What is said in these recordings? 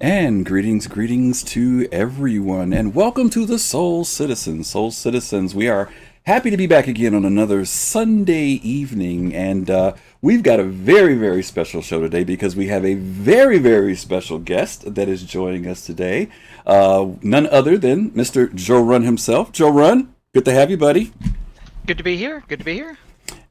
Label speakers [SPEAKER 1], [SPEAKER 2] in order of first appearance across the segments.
[SPEAKER 1] And greetings to everyone, and welcome to the Soul Citizens. Soul Citizens, we are happy to be back again on another Sunday evening, and we've got a very special show today because we have a very special guest that is joining us today. None other than Mr. Jorunn himself. Jorunn, good to have you, buddy.
[SPEAKER 2] Good to be here. Good to be here.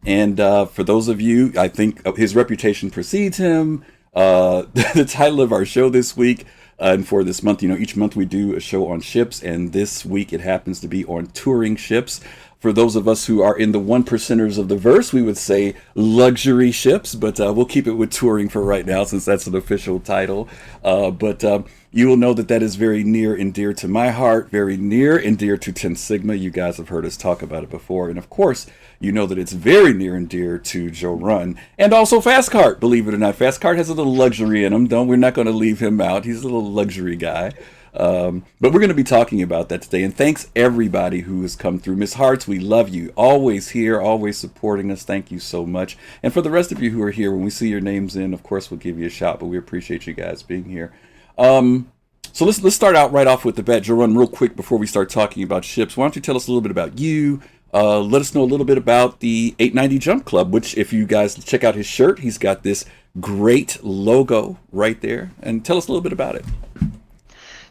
[SPEAKER 1] And for those of you, I think his reputation precedes him. The title of our show this week and for this month, each month we do a show on ships, and this week it happens to be on touring ships. For those of us who are in the one percenters of the verse, we would say luxury ships, but we'll keep it with touring for right now since that's an official title. But you will know that is very near and dear to my heart, very near and dear to TenthSigma. You guys have heard us talk about it before. And of course, you know that it's very near and dear to Jorunn and also fastcart. Believe it or not, fastcart has a little luxury in him. We're not going to leave him out. He's a little luxury guy. But we're going to be talking about that today. And thanks everybody who has come through. Miss Hearts, we love you. Always here, always supporting us. Thank you so much. And for the rest of you who are here, when we see your names in, of course, we'll give you a shout. But we appreciate you guys being here. So let's start out right off with the bat. Jorunn, real quick before we start talking about ships. Why don't you tell us a little bit about you? Let us know a little bit about the 890 Jump Club, which if you guys check out his shirt, he's got this great logo right there. And tell us a little bit about it.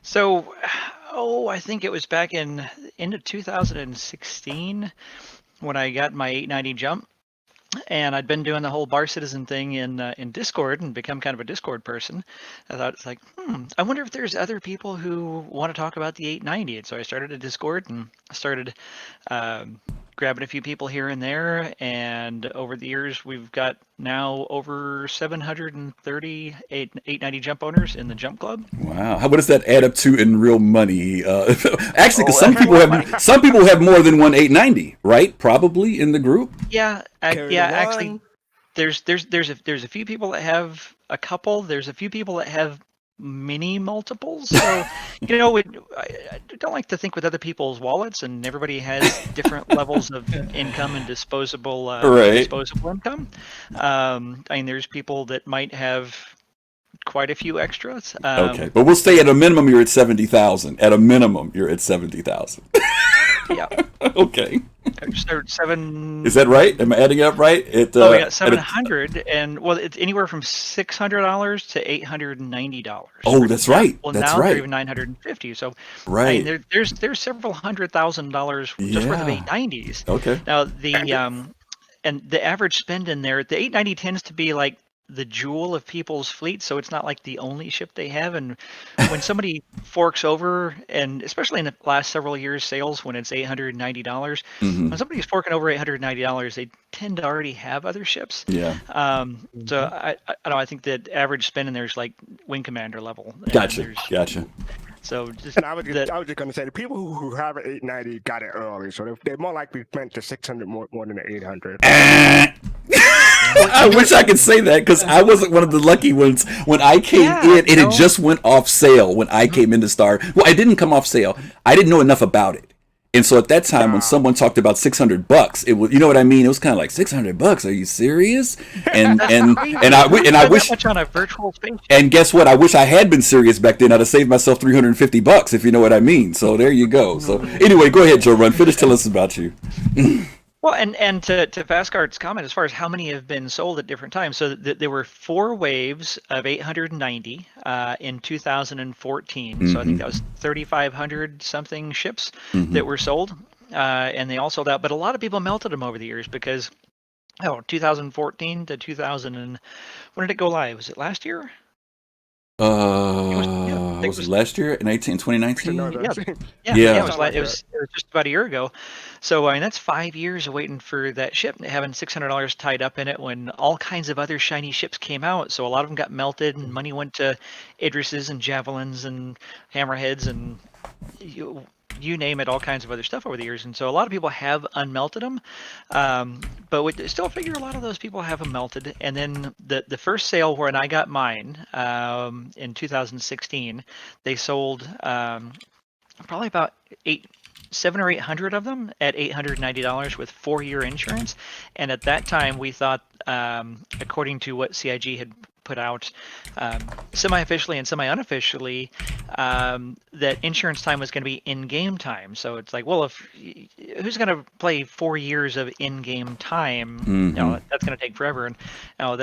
[SPEAKER 2] So, I think it was back in end of 2016 when I got my 890 Jump. And I'd been doing the whole bar citizen thing in Discord and become kind of a Discord person. I thought it's like, I wonder if there's other people who want to talk about the 890. And so I started a Discord and started grabbing a few people here and there. And over the years, we've got now over 730 890 jump owners in the Jump Club.
[SPEAKER 1] Wow, what does that add up to in real money? Actually, because some people have more than one 890, right? Probably in the group.
[SPEAKER 2] Yeah, actually, there's a few people that have a couple. There's a few people that have mini multiples. So I don't like to think with other people's wallets, and everybody has different levels of income and disposable income. I mean, there's people that might have quite a few extras.
[SPEAKER 1] Okay, but we'll stay at a minimum. You're at 70,000. At a minimum, you're at 70,000.
[SPEAKER 2] Yeah.
[SPEAKER 1] Okay.
[SPEAKER 2] Seven.
[SPEAKER 1] Is that right? Am I adding it up right?
[SPEAKER 2] Yeah, 700, and it's anywhere from $600 to $890.
[SPEAKER 1] Oh, that's right.
[SPEAKER 2] Well,
[SPEAKER 1] that's
[SPEAKER 2] now
[SPEAKER 1] right.
[SPEAKER 2] they're even 950. So,
[SPEAKER 1] right.
[SPEAKER 2] I mean, there's several $100,000 just worth of 890s.
[SPEAKER 1] Okay.
[SPEAKER 2] Now and the average spend in there, the 890 tends to be like the jewel of people's fleet, so it's not like the only ship they have. And when somebody forks over, and especially in the last several years sales when it's $890, when somebody's forking over $890, they tend to already have other ships.
[SPEAKER 1] Yeah.
[SPEAKER 2] So I don't know, I think that average spend in there is like wing commander level.
[SPEAKER 1] Gotcha.
[SPEAKER 2] So just
[SPEAKER 3] and I was just going to say the people who have an 890 got it early, so they're more likely spent the 600 more than the 800.
[SPEAKER 1] I wish I could say that because I wasn't one of the lucky ones. When I came in, it had just went off sale when I came into Star. Well, I didn't come off sale. I didn't know enough about it. And so at that time, when someone talked about $600, it was, you know what I mean? It was kind of like $600. Are you serious? And I wish
[SPEAKER 2] much on a virtual space.
[SPEAKER 1] And guess what? I wish I had been serious back then. I'd have saved myself $350, if you know what I mean. So there you go. So anyway, go ahead, Jorunn. Finish telling us about you.
[SPEAKER 2] Well, and to fastcart's comment, as far as how many have been sold at different times, so there were 4 waves of 890 in 2014. So I think that was 3,500 something ships that were sold, and they all sold out. But a lot of people melted them over the years because, 2014 to 2000 and when did it go live? Was it last year?
[SPEAKER 1] Was it last year in 2019?
[SPEAKER 2] Yeah. It was just about a year ago. So I mean, that's 5 years of waiting for that ship, having $600 tied up in it when all kinds of other shiny ships came out. So a lot of them got melted, and money went to Idrises and Javelins and Hammerheads and you name it, all kinds of other stuff over the years. And so a lot of people have unmelted them, but we still figure a lot of those people have them melted. And then the first sale when I got mine in 2016, they sold probably about 700 or 800 of them at $890 with 4-year insurance. And at that time, we thought, according to what CIG had put out semi-officially and semi-unofficially that insurance time was going to be in-game time. So it's like, well, who's going to play 4 years of in-game time? That's going to take forever. And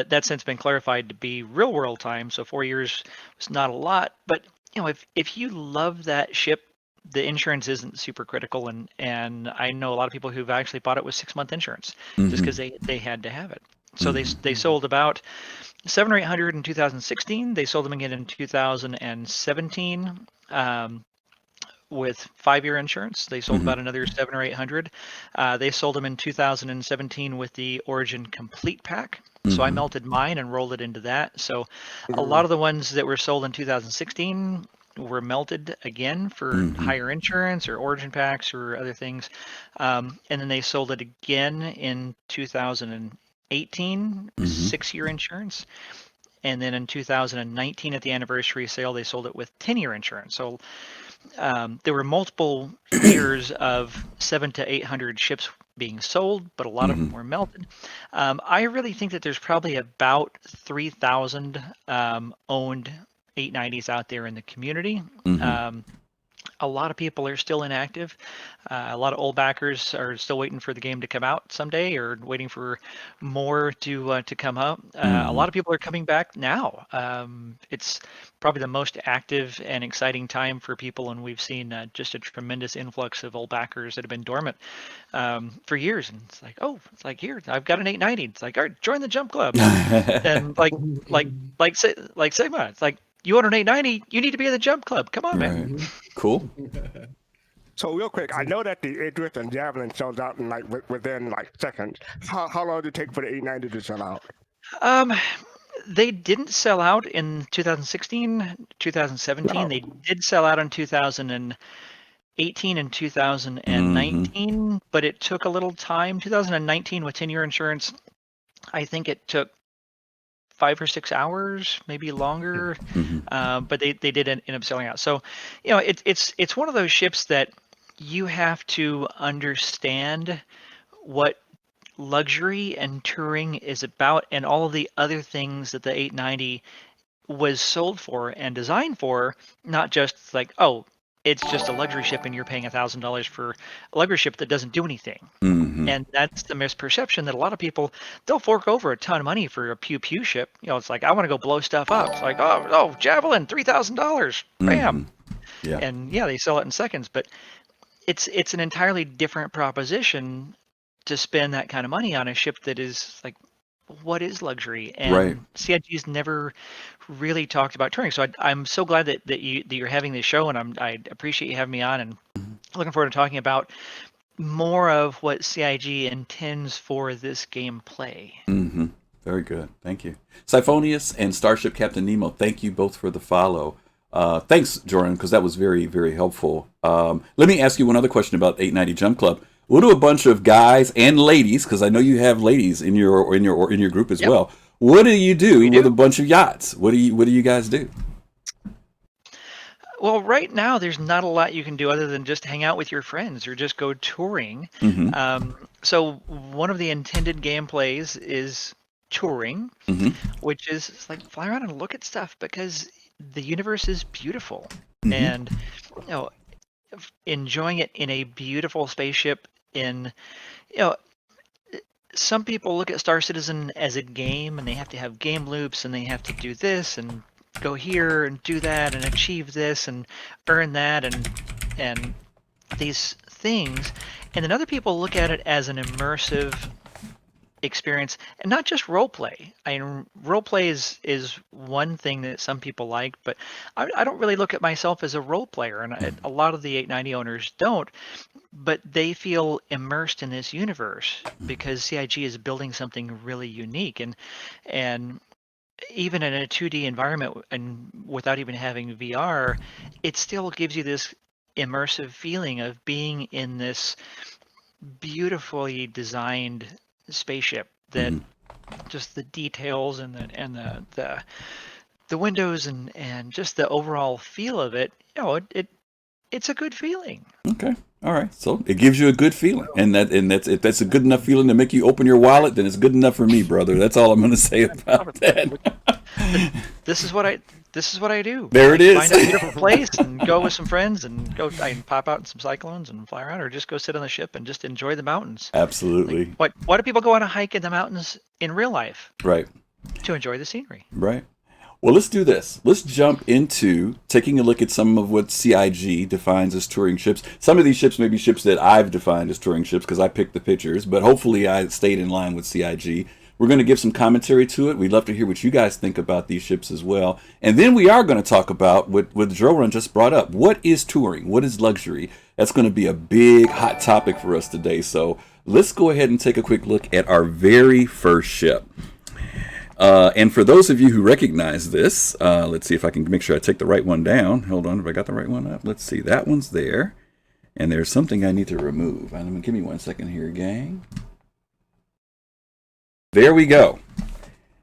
[SPEAKER 2] that's since been clarified to be real-world time. So 4 years was not a lot. But if you love that ship, the insurance isn't super critical, and I know a lot of people who've actually bought it with 6-month insurance just because they had to have it. So they sold about 700 or 800 in 2016. They sold them again in 2017 with 5-year insurance. They sold about another 700 or 800. They sold them in 2017 with the Origin Complete Pack. So I melted mine and rolled it into that. So a lot of the ones that were sold in 2016 were melted again for higher insurance or Origin packs or other things. And then they sold it again in 2018, 6-year insurance. And then in 2019 at the anniversary sale, they sold it with 10-year insurance. So there were multiple years of 700 to 800 ships being sold, but a lot of them were melted. I really think that there's probably about 3,000 owned 890s out there in the community. A lot of people are still inactive. A lot of old backers are still waiting for the game to come out someday, or waiting for more to come out. A lot of people are coming back now. It's probably the most active and exciting time for people, and we've seen just a tremendous influx of old backers that have been dormant for years. And it's like, here, I've got an 890. It's like, all right, join the Jump Club. And like Sigma, it's like, you own an 890, you need to be in the Jump Club. Come on, man.
[SPEAKER 1] Cool.
[SPEAKER 3] So real quick, I know that the Idris and Javelin sells out in within seconds. How long did it take for the 890 to sell out?
[SPEAKER 2] They didn't sell out in 2016, 2017. No. They did sell out in 2018 and 2019, but it took a little time. 2019 with 10-year insurance, I think it took 5 or 6 hours, maybe longer, but they did end up selling out. So, it's one of those ships that you have to understand what luxury and touring is about, and all of the other things that the 890 was sold for and designed for. Not just like, oh, it's just a luxury ship and you're paying $1,000 for a luxury ship that doesn't do anything. And that's the misperception that a lot of people, they'll fork over a ton of money for a pew ship. It's like, I want to go blow stuff up. It's like, oh, Javelin, $3,000, bam.
[SPEAKER 1] Yeah.
[SPEAKER 2] And they sell it in seconds. But it's an entirely different proposition to spend that kind of money on a ship that is like, what is luxury? And CIG's never really talked about touring. So I'm so glad that you're having this show, and I appreciate you having me on, and looking forward to talking about more of what CIG intends for this gameplay.
[SPEAKER 1] Very good. Thank you. Siphonius and Starship Captain Nemo, thank you both for the follow. Thanks, Jorunn, because that was very, very helpful. Let me ask you one other question about 890 Jump Club. What do a bunch of guys and ladies, because I know you have ladies in your group as well. What do you do with a bunch of yachts? What do you guys do?
[SPEAKER 2] Well, right now there's not a lot you can do other than just hang out with your friends or just go touring. So one of the intended gameplays is touring, which is like fly around and look at stuff, because the universe is beautiful, and enjoying it in a beautiful spaceship. Some people look at Star Citizen as a game, and they have to have game loops, and they have to do this and go here and do that and achieve this and earn that and these things. And then other people look at it as an immersive experience, and not just role play. I mean, role play is one thing that some people like, but I don't really look at myself as a role player, and a lot of the 890 owners don't, but they feel immersed in this universe because CIG is building something really unique, and even in a 2D environment and without even having VR, it still gives you this immersive feeling of being in this beautifully designed spaceship that just the details and the windows and just the overall feel of it, it's a good feeling.
[SPEAKER 1] Okay. All right. So it gives you a good feeling, and that's if that's a good enough feeling to make you open your wallet, then it's good enough for me, brother. That's all I'm going to say about that.
[SPEAKER 2] this is what I do.
[SPEAKER 1] There it is.
[SPEAKER 2] Find a beautiful place and go with some friends and go and pop out in some cyclones and fly around, or just go sit on the ship and just enjoy the mountains.
[SPEAKER 1] Absolutely.
[SPEAKER 2] Like, why do people go on a hike in the mountains in real life?
[SPEAKER 1] Right.
[SPEAKER 2] To enjoy the scenery.
[SPEAKER 1] Right. Well, let's do this. Let's jump into taking a look at some of what CIG defines as touring ships. Some of these ships may be ships that I've defined as touring ships because I picked the pictures, but hopefully I stayed in line with CIG. We're going to give some commentary to it. We'd love to hear what you guys think about these ships as well. And then we are going to talk about what Jorunn just brought up. What is touring? What is luxury? That's going to be a big, hot topic for us today. So let's go ahead and take a quick look at our very first ship. And for those of you who recognize this, let's see if I can make sure I take the right one down. Hold on, have I got the right one up? Let's see, that one's there. And there's something I need to remove. Give me 1 second here, gang. There we go.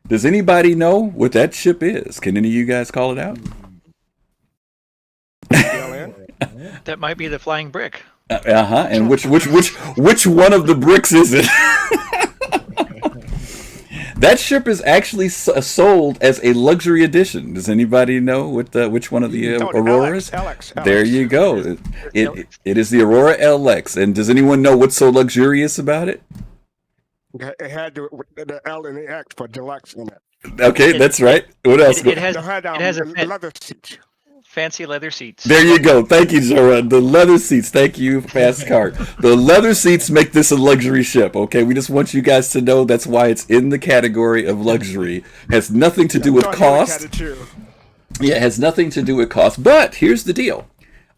[SPEAKER 1] Does anybody know what that ship is? Can any of you guys call it out?
[SPEAKER 2] That might be the flying brick.
[SPEAKER 1] And which one of the bricks is it? That ship is actually sold as a luxury edition. Does anybody know which one of the Auroras?
[SPEAKER 3] LX.
[SPEAKER 1] There you go. It is the Aurora LX. And does anyone know what's so luxurious about it?
[SPEAKER 3] It had the L and the X for deluxe in it.
[SPEAKER 1] Okay, that's right. What else?
[SPEAKER 2] It has a
[SPEAKER 3] leather seats.
[SPEAKER 2] Fancy leather seats.
[SPEAKER 1] There you go. Thank you, Jorunn. The leather seats. Thank you, fastcart. The leather seats make this a luxury ship. Okay, we just want you guys to know that's why it's in the category of luxury. Has nothing to do with cost. Yeah, it has nothing to do with cost. But here's the deal.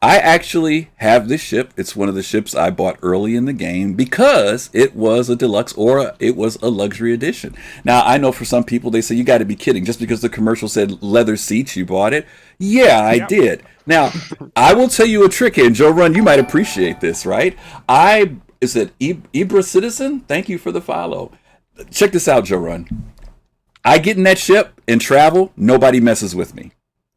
[SPEAKER 1] I actually have this ship. It's one of the ships I bought early in the game because it was a deluxe or it was a luxury edition. Now, I know for some people, they say, you got to be kidding. Just because the commercial said leather seats, you bought it? Yeah, I did. Now, I will tell you a trick here. And Jorunn, you might appreciate this, right? Is it Ibra Citizen? Thank you for the follow. Check this out, Jorunn. I get in that ship and travel. Nobody messes with me.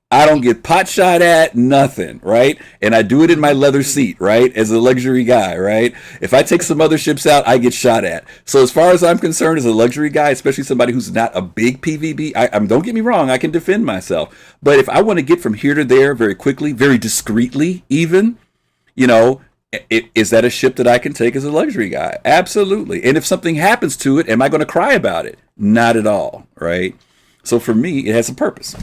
[SPEAKER 1] I don't get pot shot at, nothing, right? And I do it in my leather seat, right? As a luxury guy, right? If I take some other ships out, I get shot at. So as far as I'm concerned, as a luxury guy, especially somebody who's not a big PvP, don't get me wrong, I can defend myself. But if I want to get from here to there very quickly, very discreetly even, is that a ship that I can take as a luxury guy? Absolutely. And if something happens to it, am I going to cry about it? Not at all, right? So for me, it has a purpose.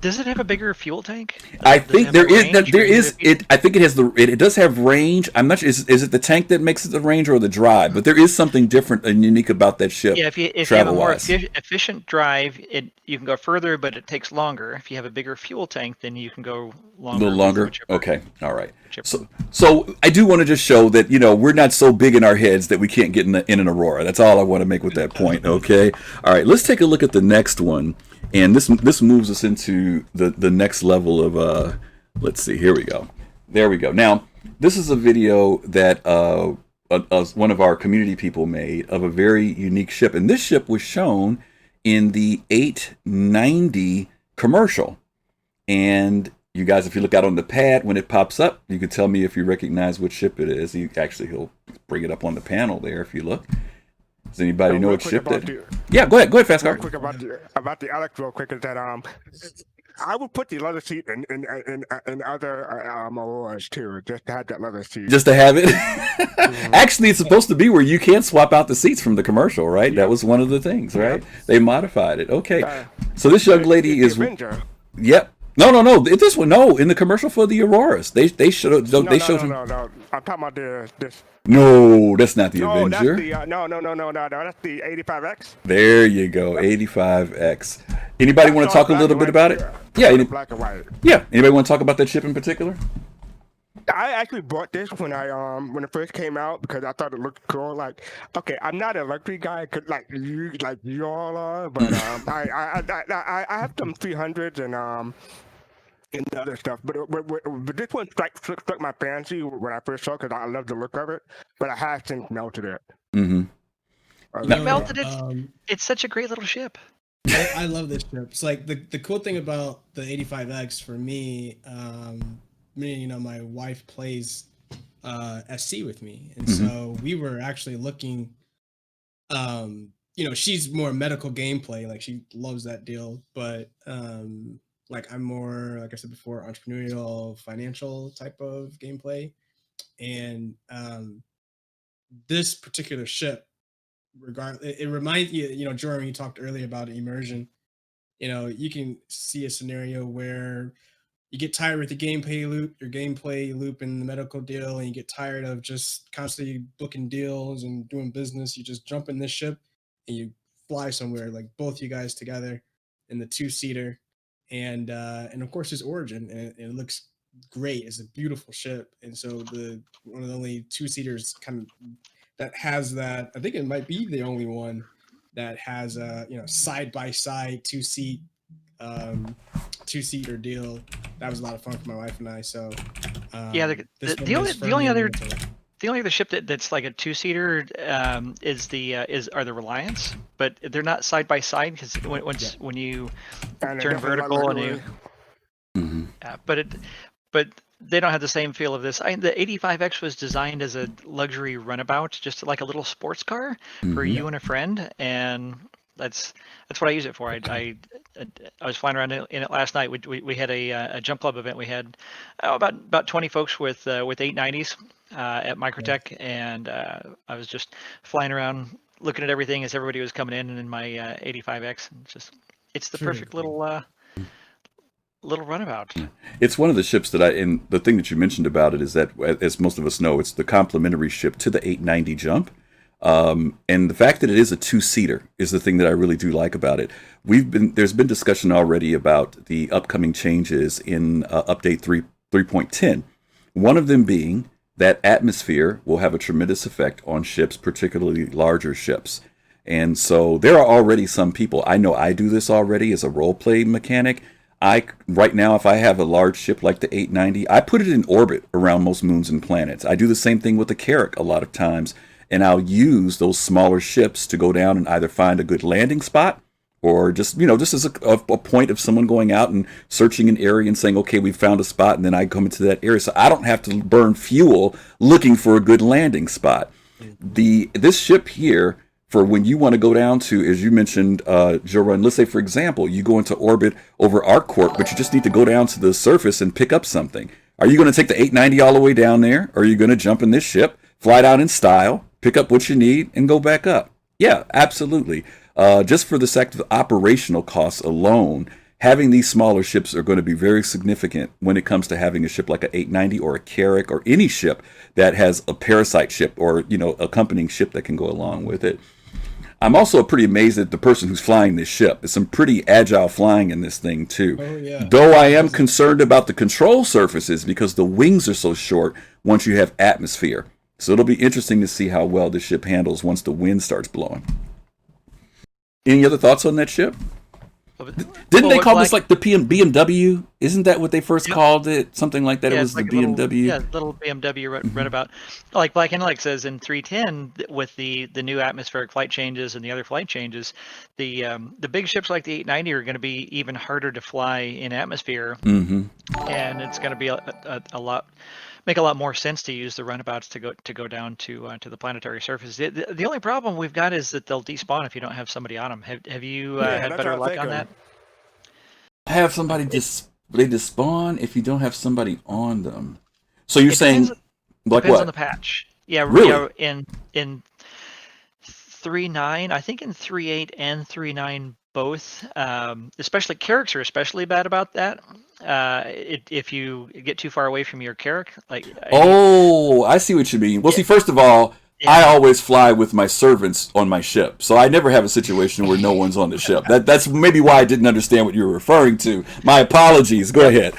[SPEAKER 2] Does it have a bigger fuel tank?
[SPEAKER 1] I think there is. I think it has it does have range. I'm not sure. Is it the tank that makes it the range or the drive? But there is something different and unique about that ship.
[SPEAKER 2] Yeah, if you have a more efficient drive, you can go further, but it takes longer. If you have a bigger fuel tank, then you can go longer.
[SPEAKER 1] A little longer. Okay. All right. So I do want to just show that we're not so big in our heads that we can't get in an Aurora. That's all I want to make with that point. Okay. All right. Let's take a look at the next one. And this moves us into the next level of, let's see, here we go. There we go. Now, this is a video that one of our community people made of a very unique ship. And this ship was shown in the 890 commercial. And you guys, if you look out on the pad, when it pops up, you can tell me if you recognize which ship it is. He'll bring it up on the panel there if you look. Does anybody know what ship that? Yeah, go ahead, fastcart.
[SPEAKER 3] Quick about the Alex, real quick, is that I would put the leather seat in other Auroras too, just to have that leather seat.
[SPEAKER 1] Just to have it. Actually, it's supposed to be where you can't swap out the seats from the commercial, right? That was one of the things, right? They modified it. Okay, so this young lady is. Yep. No. This one, in the commercial for the Auroras, they showed. No.
[SPEAKER 3] I'm talking about this.
[SPEAKER 1] No, that's not the Avenger.
[SPEAKER 3] That's the 85X.
[SPEAKER 1] There you go, 85X. Anybody want to talk a little bit about it? Yeah,
[SPEAKER 3] black and white.
[SPEAKER 1] Yeah. Anybody want to talk about that ship in particular?
[SPEAKER 3] I actually bought this when it first came out because I thought it looked cool. Like, okay, I'm not a luxury guy, like you all are, but I have some 300s and other stuff, but this one struck my fancy when I first saw it because I love the look of it. But I have since melted it.
[SPEAKER 2] Mm-hmm. You melted it. It's such a great little ship.
[SPEAKER 4] I love this ship. It's like the cool thing about the 85X for me. My wife plays SC with me, and so we were actually looking, she's more medical gameplay, like she loves that deal, but like I'm more, like I said before, entrepreneurial, financial type of gameplay. And this particular ship, it reminds you, Jordan, you talked earlier about immersion. You can see a scenario where you get tired with your gameplay loop in the medical deal, and you get tired of just constantly booking deals and doing business. You just jump in this ship and you fly somewhere, like both you guys together in the 2-seater. And of course there's Origin, and it looks great. It's a beautiful ship. And so one of the only 2-seaters kind of that has that. I think it might be the only one that has a side by side 2-seater deal. That was a lot of fun for my wife and I. So
[SPEAKER 2] the only other ship that's like a 2-seater are the Reliance, but they're not side by side, because when you turn vertical and you but they don't have the same feel of this. The 85X was designed as a luxury runabout, just like a little sports car for you and a friend, and that's what I use it for. I was flying around in it last night. We had a jump club event. We had about 20 folks with 890s at Microtech, and I was just flying around looking at everything as everybody was coming in my 85X. And it's the perfect little runabout.
[SPEAKER 1] It's one of the ships that and the thing that you mentioned about it is that, as most of us know, it's the complementary ship to the 890 jump. And the fact that it is a 2-seater is the thing that I really do like about it. There's been discussion already about the upcoming changes in update 3.10. One of them being that atmosphere will have a tremendous effect on ships, particularly larger ships. And so there are already some people, I know I do this already as a role-play mechanic. Right now, if I have a large ship like the 890, I put it in orbit around most moons and planets. I do the same thing with the Carrack a lot of times, and I'll use those smaller ships to go down and either find a good landing spot, or just as a point of someone going out and searching an area and saying, okay, we found a spot, and then I come into that area. So I don't have to burn fuel looking for a good landing spot. This ship here, for when you want to go down to, as you mentioned, Jorunn, let's say, for example, you go into orbit over ArcCorp, but you just need to go down to the surface and pick up something. Are you going to take the 890 all the way down there? Or are you going to jump in this ship, fly down in style, pick up what you need, and go back up? Yeah, absolutely. Just for the sake of operational costs alone, having these smaller ships are going to be very significant when it comes to having a ship like an 890 or a Carrack or any ship that has a parasite ship or, accompanying ship that can go along with it. I'm also pretty amazed at the person who's flying this ship. There's some pretty agile flying in this thing, too.
[SPEAKER 4] Oh, yeah.
[SPEAKER 1] Though I am concerned about the control surfaces because the wings are so short once you have atmosphere. So it'll be interesting to see how well the ship handles once the wind starts blowing. Any other thoughts on that ship? Didn't they call this like the BMW? Isn't that what they first called it? Something like that. Yeah, it was like the BMW.
[SPEAKER 2] Little BMW read about. Like Black Intellect says in 3.10, with the new atmospheric flight changes and the other flight changes, the big ships like the 890 are going to be even harder to fly in atmosphere, and it's going to be make a lot more sense to use the runabouts to go down to the planetary surface. The only problem we've got is that they'll despawn if you don't have somebody on them. Have you had better luck on that?
[SPEAKER 1] Have somebody they despawn if you don't have somebody on them. So you're saying like
[SPEAKER 2] depends
[SPEAKER 1] what?
[SPEAKER 2] On the patch. Yeah,
[SPEAKER 1] really?
[SPEAKER 2] Yeah, in 3.9, I think in 3.8 and 3.9 both. Especially Carracks are especially bad about that. If you get too far away from your Carrack, I
[SPEAKER 1] see what you mean. Well, see, first of all, I always fly with my servants on my ship, so I never have a situation where no one's on the ship. That's maybe why I didn't understand what you were referring to. My apologies. Go ahead.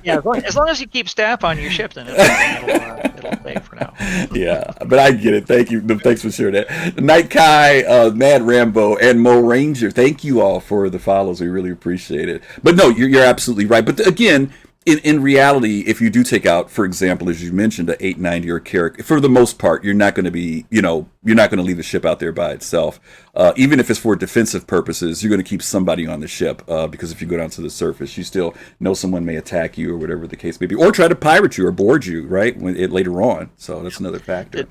[SPEAKER 2] Yeah, as long as you keep staff on your ship, then it'll stay for now.
[SPEAKER 1] Yeah, but I get it. Thank you. Thanks for sharing that. Night Kai, Mad Rambo, and Mo Ranger, thank you all for the follows. We really appreciate it. But no, you're absolutely right. But again, in reality, if you do take out, for example, as you mentioned, an 890 or a Carrack, for the most part, you're not going to be, you're not going to leave the ship out there by itself. Even if it's for defensive purposes, you're going to keep somebody on the ship because if you go down to the surface, you still know someone may attack you or whatever the case may be, or try to pirate you or board you, right, later on. So that's another factor.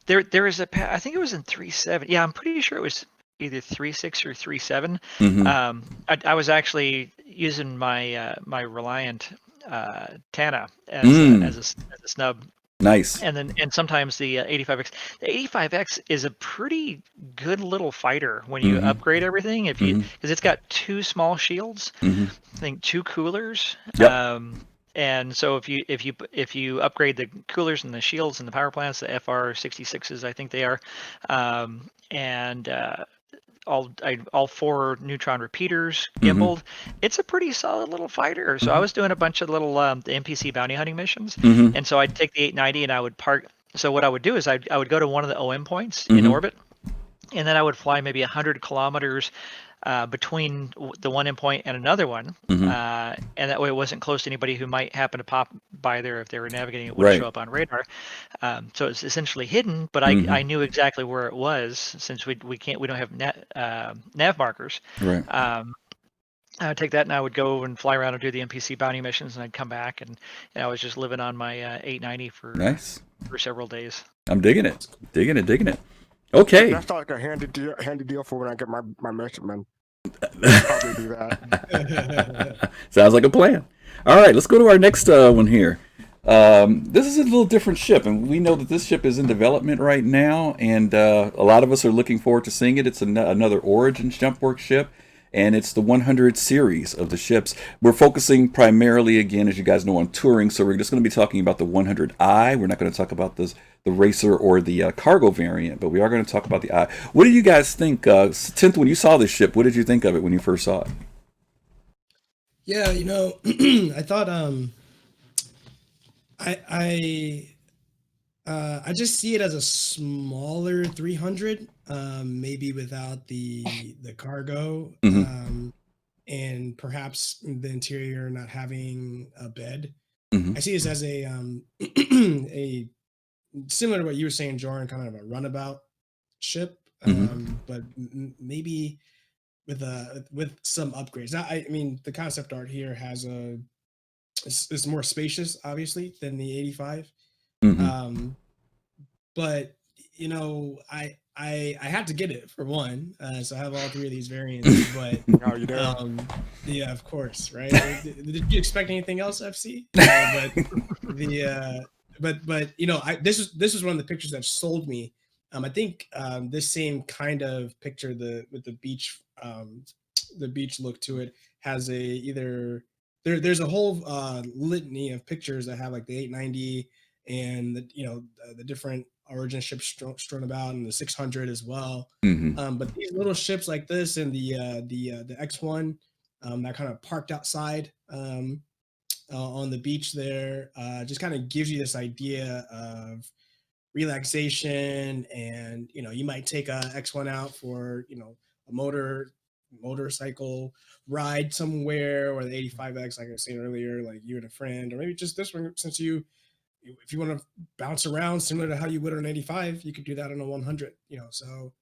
[SPEAKER 2] There is I think it was in 3.7. Yeah, I'm pretty sure it was either 3.6 or 3.7. I was actually using my my Reliant Tana as a snub.
[SPEAKER 1] Nice.
[SPEAKER 2] And sometimes the 85X. The 85X is a pretty good little fighter when you upgrade everything. If you because it's got 2 small shields, I think 2 coolers.
[SPEAKER 1] Yep.
[SPEAKER 2] And so if you upgrade the coolers and the shields and the power plants, the FR66s, I think they are, and all 4 neutron repeaters gimbaled. It's a pretty solid little fighter. So I was doing a bunch of little the NPC bounty hunting missions, and so I'd take the 890 and I would park. So what I would do is I would go to one of the OM points in orbit, and then I would fly maybe 100 kilometers between the one endpoint and another one, and that way it wasn't close to anybody who might happen to pop by there if they were navigating. It wouldn't show up on radar, so it's essentially hidden. But I knew exactly where it was since we don't have nav markers.
[SPEAKER 1] Right.
[SPEAKER 2] I would take that and I would go and fly around and do the NPC bounty missions, and I'd come back and I was just living on my 890 for several days.
[SPEAKER 1] I'm digging it. Okay.
[SPEAKER 3] That's like a handy deal for when I get my measurement. Probably do that.
[SPEAKER 1] Sounds like a plan. All right, let's go to our next one here. This is a little different ship, and we know that this ship is in development right now, and a lot of us are looking forward to seeing it. It's another Origins Jumpworks ship, and it's the 100 series of the ships. We're focusing primarily, again, as you guys know, on touring, so we're just going to be talking about the 100i. We're not going to talk about the racer or the cargo variant, but we are going to talk about the I. What do you guys think? Tenth, when you saw this ship, what did you think of it when you first saw it?
[SPEAKER 4] Yeah, I thought I just see it as a smaller 300, maybe without the cargo, and perhaps the interior not having a bed. I see this as a a similar to what you were saying, Jorunn, kind of a runabout ship, but maybe with some upgrades. Now, I mean, the concept art here has it's more spacious, obviously, than the 85. But I had to get it for one, so I have all 3 of these variants. But
[SPEAKER 3] oh, you do?
[SPEAKER 4] Yeah, of course, right? Did you expect anything else, FC? This was one of the pictures that sold me. I think this same kind of picture, with the beach look to it, has there's a whole litany of pictures that have like the 890 and the different Origin ships strewn about, and the 600 as well. But these little ships like this and the X1 that kind of parked outside on the beach there just kind of gives you this idea of relaxation, and you might take a X1 out for a motorcycle ride somewhere, or the 85X, like I was saying earlier, like you and a friend, or maybe just this one, since if you want to bounce around similar to how you would on an 85, you could do that on a 100. So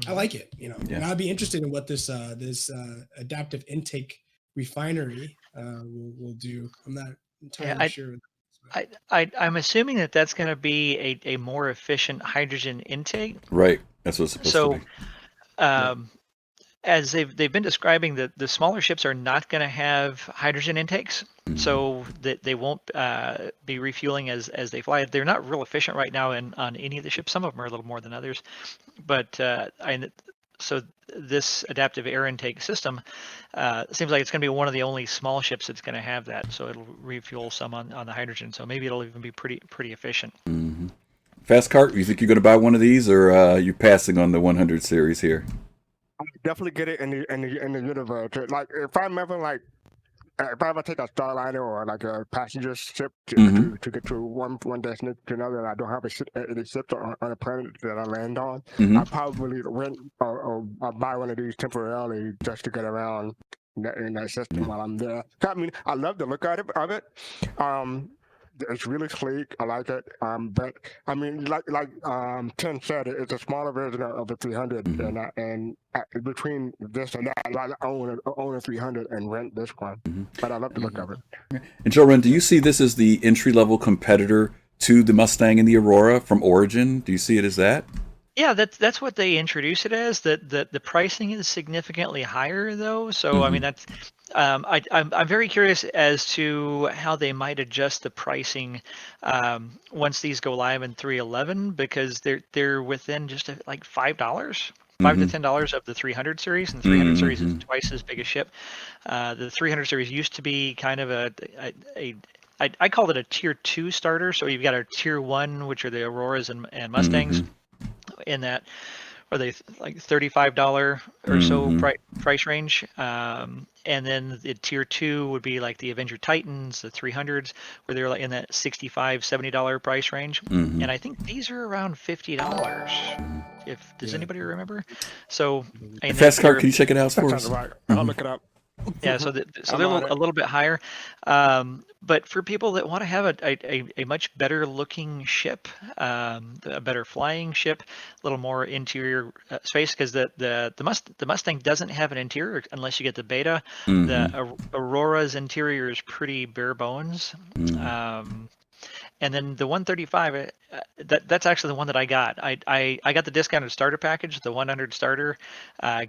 [SPEAKER 4] I like it. And I'd be interested in what this adaptive intake refinery will do. I'm not entirely sure.
[SPEAKER 2] I'm assuming that that's going to be a more efficient hydrogen intake.
[SPEAKER 1] Right. That's what it's supposed to be.
[SPEAKER 2] As they've been describing, the smaller ships are not going to have hydrogen intakes, so that they won't be refueling as they fly. They're not real efficient right now on any of the ships. Some of them are a little more than others, but so this adaptive air intake system seems like it's going to be one of the only small ships that's going to have that. So it'll refuel some on the hydrogen. So maybe it'll even be pretty efficient.
[SPEAKER 1] Fastcart, you think you're going to buy one of these, or you passing on the 100 series here?
[SPEAKER 3] I'll definitely get it in the universe. Like if I'm ever if I ever take a Starliner or like a passenger ship to get to one destination to another, and I don't have any ships on a planet that I land on, I probably rent or buy one of these temporarily just to get around in that system while I'm there. I mean, I love the look of it. It's really sleek. I like it. But I mean, like Tim said, it's a smaller version of the 300, and between this and that, I own a 300 and rent this one. But I love the look of it.
[SPEAKER 1] And Jorunn, do you see this as the entry-level competitor to the Mustang and the Aurora from Origin? Do you see it as that?
[SPEAKER 2] Yeah, that's what they introduce it as. That the pricing is significantly higher though. So I mean that's I'm very curious as to how they might adjust the pricing once these go live in 3.11 because they're within just like $5. $5 to $10 of the 300 series, and the 300 series is twice as big a ship. The 300 series used to be kind of I called it a tier 2 starter. So you've got our tier 1, which are the Auroras and Mustangs. In that, are they like $35 or so price range? And then the tier 2 would be like the Avenger Titans, the 300s, where they're like in that $65, $70 price range. And I think these are around $50. Does anybody remember? So
[SPEAKER 1] fastcart, can you check it out for us?
[SPEAKER 3] Right. I'll look it up.
[SPEAKER 2] Yeah, so they're a little bit higher, but for people that want to have a much better looking ship, a better flying ship, a little more interior space, because the Mustang doesn't have an interior unless you get the beta. The Aurora's interior is pretty bare bones. And then the 135, that's actually the one that I got. I got the discounted starter package, the 100 starter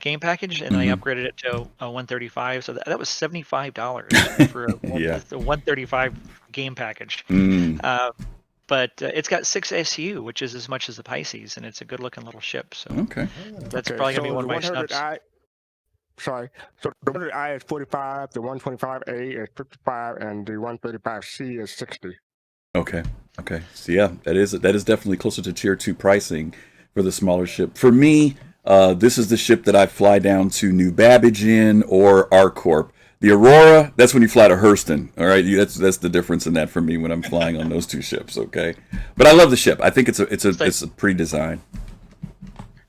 [SPEAKER 2] game package, and I upgraded it to a 135. So that was $75 for the 135 game package. But it's got 6 SU, which is as much as the Pisces, and it's a good looking little ship. So that's probably gonna be one of my snubs.
[SPEAKER 3] Sorry. So the 100i is 45, the 125A is 55, and the 135C is 60.
[SPEAKER 1] Okay. So yeah, that is definitely closer to tier 2 pricing for the smaller ship. For me, this is the ship that I fly down to New Babbage in or ArcCorp. The Aurora, that's when you fly to Hurston. All right, that's the difference in that for me when I'm flying on those two ships. Okay, but I love the ship. I think it's a pretty design.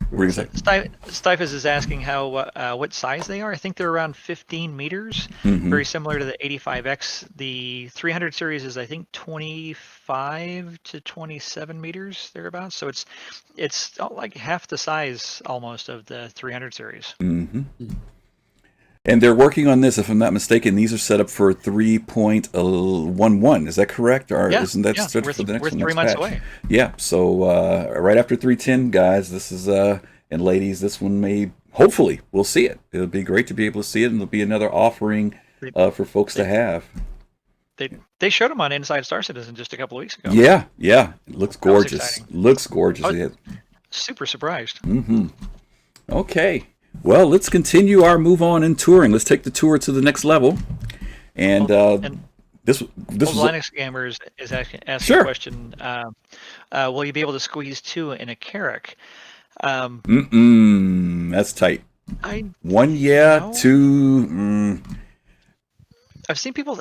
[SPEAKER 2] Stifus is asking what size they are. I think they're around 15 meters, very similar to the 85X. The 300 series is I think 25 to 27 meters thereabouts. So it's like half the size almost of the 300 series.
[SPEAKER 1] And they're working on this, if I'm not mistaken. These are set up for 3.11. Is that correct? Or isn't that set for the next one?
[SPEAKER 2] We're 3 months away.
[SPEAKER 1] Yeah. So right after 3.10, guys, this is and ladies, this one may hopefully we'll see it. It'll be great to be able to see it, and it'll be another offering for folks to have.
[SPEAKER 2] They showed them on Inside Star Citizen just a couple of weeks ago.
[SPEAKER 1] Yeah. It looks gorgeous. Looks gorgeous.
[SPEAKER 2] I was super surprised.
[SPEAKER 1] Okay. Well, let's continue our move on in touring. Let's take the tour to the next level. And this was
[SPEAKER 2] Linux Gamers is asking a question. Will you be able to squeeze 2 in a Carrack?
[SPEAKER 1] That's tight. 1, 2.
[SPEAKER 2] I've seen people.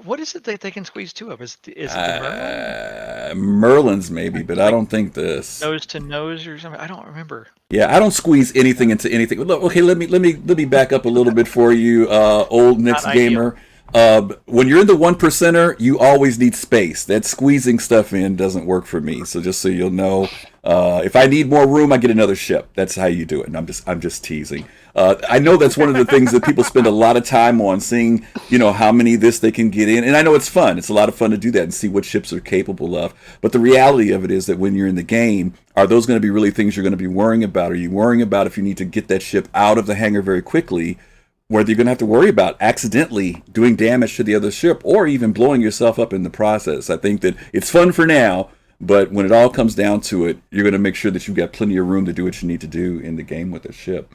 [SPEAKER 2] What is it that they can squeeze 2 of? Is it the Merlin?
[SPEAKER 1] Merlin's maybe, but I don't think this.
[SPEAKER 2] Nose to nose or something. I don't remember.
[SPEAKER 1] Yeah, I don't squeeze anything into anything. Look, okay, let me back up a little bit for you, old Nix gamer. When you're in the 1%er, you always need space. That squeezing stuff in doesn't work for me. So just so you'll know, if I need more room, I get another ship. That's how you do it. And I'm just teasing. I know that's one of the things that people spend a lot of time on, seeing, how many of this they can get in. And I know it's fun. It's a lot of fun to do that and see what ships are capable of. But the reality of it is that when you're in the game, are those going to be really things you're going to be worrying about? Are you worrying about if you need to get that ship out of the hangar very quickly, whether you're going to have to worry about accidentally doing damage to the other ship or even blowing yourself up in the process? I think that it's fun for now, but when it all comes down to it, you're going to make sure that you've got plenty of room to do what you need to do in the game with the ship.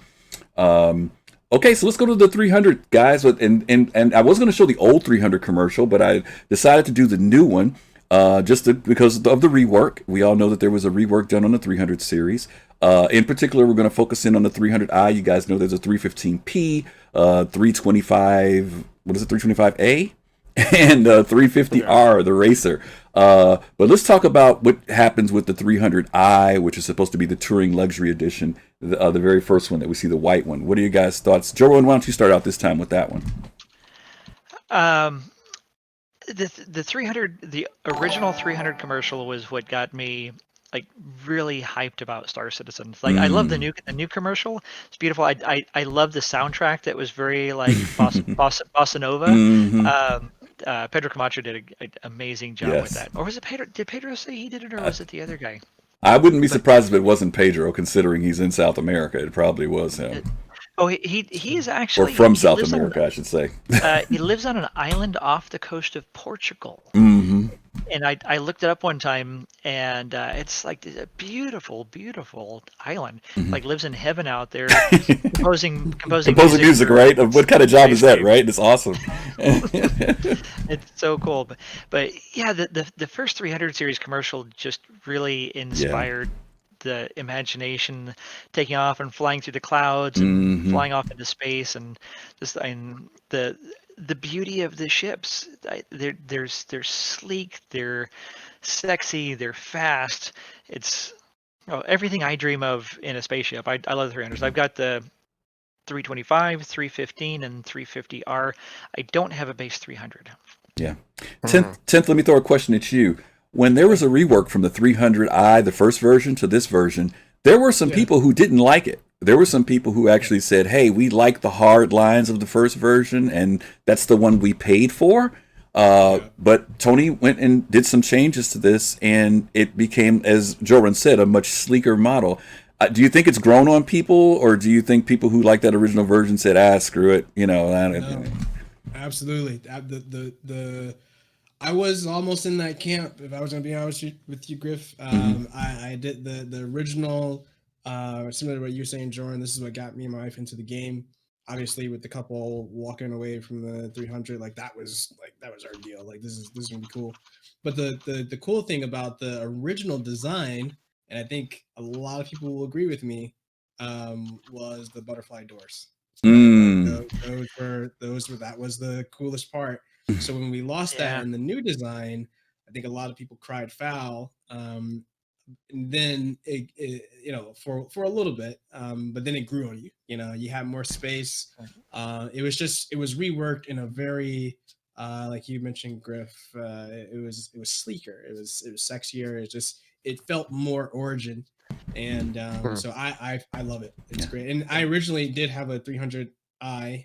[SPEAKER 1] Okay, so let's go to the 300, guys. And I was going to show the old 300 commercial, but I decided to do the new one because of the rework. We all know that there was a rework done on the 300 series. In particular, we're going to focus in on the 300i. You guys know there's a 315p, 325, what is it, 325A? And 350R, the racer. But let's talk about what happens with the 300i, which is supposed to be the Touring Luxury Edition, the very first one that we see, the white one. What are you guys' thoughts? Jorunn, why don't you start out this time with that one?
[SPEAKER 2] The 300, the original 300 commercial was what got me really hyped about Star Citizen. I love the new commercial. It's beautiful. I love the soundtrack that was very bossa nova. Pedro Camacho did an amazing job with that. Or was it Pedro? Did Pedro say he did it, or was it the other guy?
[SPEAKER 1] I wouldn't be surprised if it wasn't Pedro, considering he's in South America. It probably was him.
[SPEAKER 2] He is actually...
[SPEAKER 1] Or from South America, I should say.
[SPEAKER 2] He lives on an island off the coast of Portugal.
[SPEAKER 1] Mm-hmm.
[SPEAKER 2] And I looked it up one time, and it's like a beautiful, beautiful island.
[SPEAKER 1] Mm-hmm.
[SPEAKER 2] Like lives in heaven out there, composing
[SPEAKER 1] music, right? What kind of job is that, right? It's awesome.
[SPEAKER 2] It's so cool. But yeah, the first 300 series commercial just really inspired the imagination, taking off and flying through the clouds and flying off into space, and the beauty of the ships. They're sleek, they're sexy, they're fast. It's everything I dream of in a spaceship. I love the 300s. I've got the 325, 315, and 350R. I don't have a base 300.
[SPEAKER 1] Yeah. Tenth, let me throw a question at you. When there was a rework from the 300i, the first version, to this version, there were some people who didn't like it. There were some people who actually said, hey, we like the hard lines of the first version, and that's the one we paid for. But Tony went and did some changes to this, and it became, as Jorunn said, a much sleeker model. Do you think it's grown on people, or do you think people who like that original version said, screw it?
[SPEAKER 4] No, absolutely. I was almost in that camp, if I was going to be honest with you, Griff. I did the original, similar to what you're saying, Jorunn. This is what got me and my wife into the game. Obviously, with the couple walking away from the 300, that was our deal. Like, this is going to be cool. But the cool thing about the original design, and I think a lot of people will agree with me, was the butterfly doors. So that was the coolest part. So when we lost that in the new design, I think a lot of people cried foul. And then for a little bit, but then it grew on you. You had more space. It was reworked in a very like you mentioned, Griff. It was sleeker. It was sexier. It felt more Origin. And so I love it. It's great. And I originally did have a 300i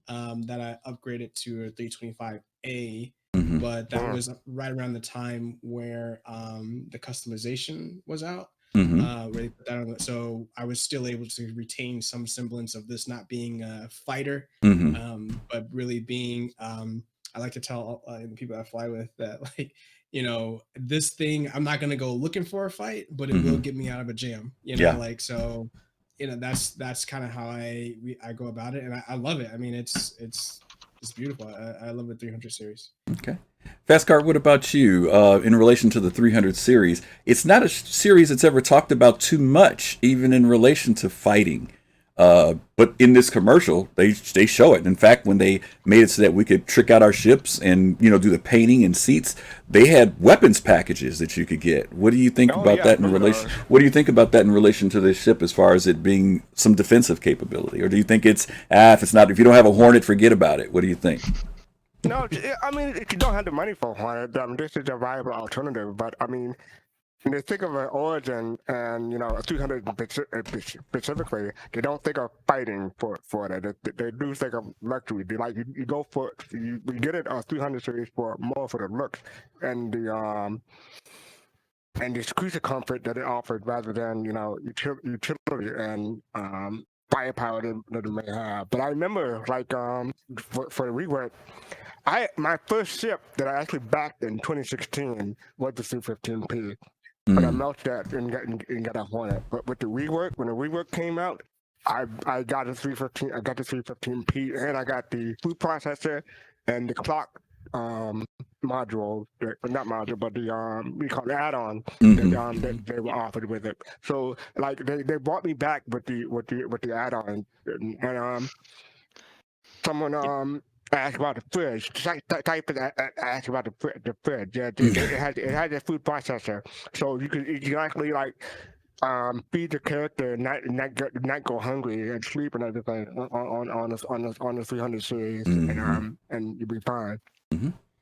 [SPEAKER 4] that I upgraded to a 325A, but that was right around the time where the customization was out. Where they put that on, so I was still able to retain some semblance of this not being a fighter, but really being. I like to tell the people I fly with that, this thing, I'm not gonna go looking for a fight, but it will get me out of a jam. So. That's kind of how I go about it, and I love it. I mean, it's beautiful. I love the 300 series.
[SPEAKER 1] Okay, Fastcart, what about you in relation to the 300 series? It's not a series that's ever talked about too much, even in relation to fighting. But in this commercial, they show it. In fact, when they made it so that we could trick out our ships and do the painting and seats, they had weapons packages that you could get. What do you think about that in relation? What do you think about that in relation to this ship, as far as it being some defensive capability, or do you think it's if you don't have a Hornet, forget about it? What do you think?
[SPEAKER 3] No, I mean, if you don't have the money for a Hornet, this is a viable alternative. But I mean, when they think of an Origin and a 300 specifically, they don't think of fighting for that. They do think of luxury. They you go for you get it a 300 series for more for the looks and the creature comfort that it offers, rather than utility and firepower that it may have. But I remember for the rework, my first ship that I actually backed in 2016 was the C-15P. But I melted that and got a Hornet. But with the rework, when the rework came out, I got the 315. I got the 315P, and I got the food processor and the clock module. Not module, but the we call it add-on that they were offered with it. So they brought me back with the add-on, and someone asked about the fridge. Type it. Asked about the fridge. Yeah, it had a food processor, so you can actually feed the character and not go hungry and sleep and everything on the 300 series, and you'll be fine.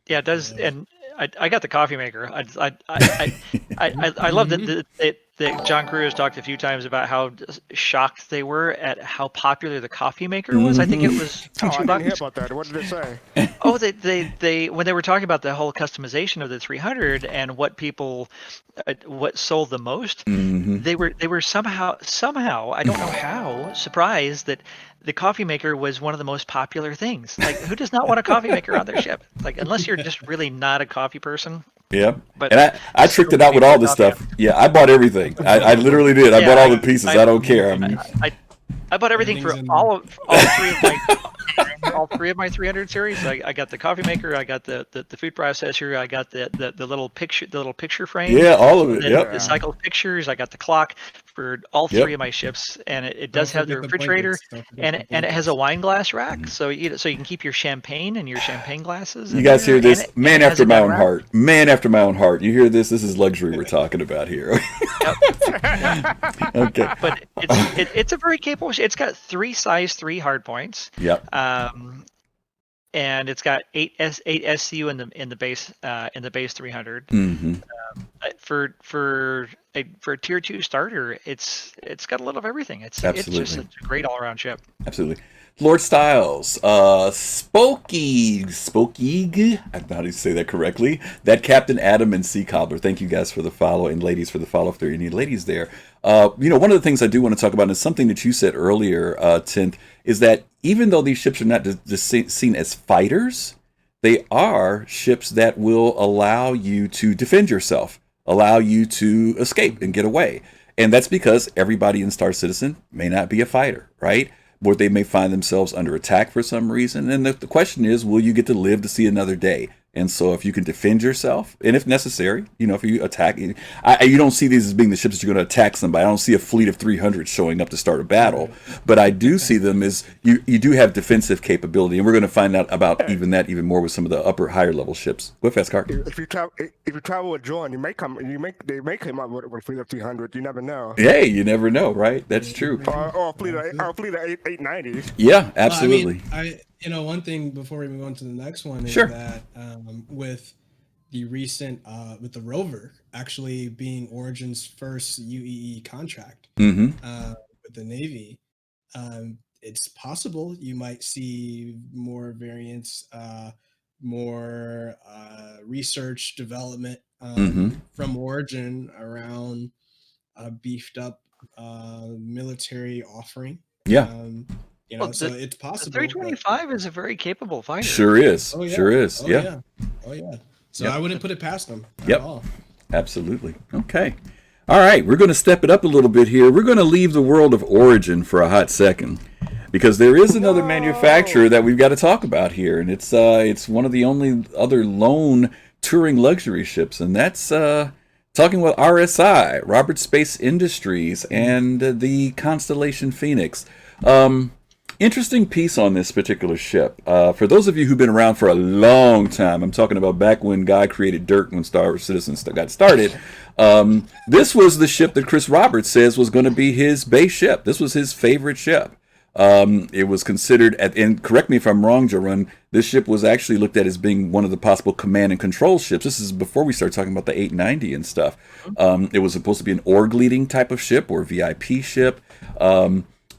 [SPEAKER 2] Yeah, it does. And I got the coffee maker. I love that John Crew has talked a few times about how shocked they were at how popular the coffee maker was. I think it was
[SPEAKER 3] Oh, I
[SPEAKER 2] $2.
[SPEAKER 3] didn't hear about that. What did it say?
[SPEAKER 2] Oh, they when they were talking about the whole customization of the 300 and what people, what sold the most, they were somehow I don't know how surprised that the coffee maker was one of the most popular things. Like, who does not want a coffee maker on their ship? Like, unless you're just really not a coffee person.
[SPEAKER 1] Yeah,
[SPEAKER 2] But
[SPEAKER 1] and I tricked it out with all this stuff. Yeah, I bought everything. I literally did. I bought all the pieces. I don't care.
[SPEAKER 2] I bought everything for all three of my 300 series. I got the coffee maker. I got the food processor. I got the little picture frame.
[SPEAKER 1] Yeah, all of it.
[SPEAKER 2] The cycle pictures. I got the clock for all three of my ships, and it does have the refrigerator, and it has a wine glass rack, so you can keep your champagne and your champagne glasses.
[SPEAKER 1] You guys hear this? Man after my own heart. Man after my own heart. You hear this? This is luxury we're talking about here. Okay.
[SPEAKER 2] But it's a very capable ship. It's got 3 size 3 hard points.
[SPEAKER 1] Yep.
[SPEAKER 2] And it's got 8 SCU in the base 300. For a tier 2 starter, it's got a little of everything. It's just a great all around ship.
[SPEAKER 1] Absolutely. Lord Styles, Spokey, I don't know how to say that correctly. That Captain Adam and Sea Cobbler. Thank you guys for the follow, and ladies for the follow if there are any ladies there. One of the things I do want to talk about is something that you said earlier, Tenth, is that even though these ships are not just seen as fighters, they are ships that will allow you to defend yourself, allow you to escape and get away. And that's because everybody in Star Citizen may not be a fighter, right? Or they may find themselves under attack for some reason. And the question is, will you get to live to see another day? And so if you can defend yourself, and if necessary, if you attack, you don't see these as being the ships that you're going to attack somebody. I don't see a fleet of 300 showing up to start a battle, but I do see them as you do have defensive capability, and we're going to find out about even more with some of the higher level ships. What fastcart?
[SPEAKER 3] If you travel with Jorunn, they may come up with a fleet of 300. You never know.
[SPEAKER 1] Hey, you never know, right? That's true.
[SPEAKER 3] Or a fleet of 890s.
[SPEAKER 1] Yeah, absolutely.
[SPEAKER 4] One thing before we move on to the next one is that with the recent with the rover actually being Origin's first UEE contract with the Navy, it's possible you might see more variants, more research development from Origin around a beefed up military offering.
[SPEAKER 1] Yeah.
[SPEAKER 4] So it's possible.
[SPEAKER 2] The 325 is a very capable fighter.
[SPEAKER 1] Sure is.
[SPEAKER 4] Oh, yeah.
[SPEAKER 1] Sure is.
[SPEAKER 4] Oh, yeah. Oh, yeah. So I wouldn't put it past them at all.
[SPEAKER 1] Absolutely. Okay. All right. We're going to step it up a little bit here. We're going to leave the world of Origin for a hot second, because there is another manufacturer that we've got to talk about here, and it's one of the only other lone touring luxury ships, and that's talking with RSI, Robert Space Industries, and the Constellation Phoenix. Interesting piece on this particular ship. For those of you who've been around for a long time, I'm talking about back when Guy created Dirt, when Star Citizen got started. This was the ship that Chris Roberts says was going to be his base ship. This was his favorite ship. It was considered, and correct me if I'm wrong, Jorunn, this ship was actually looked at as being one of the possible command and control ships. This is before we start talking about the 890 and stuff. It was supposed to be an org leading type of ship or VIP ship.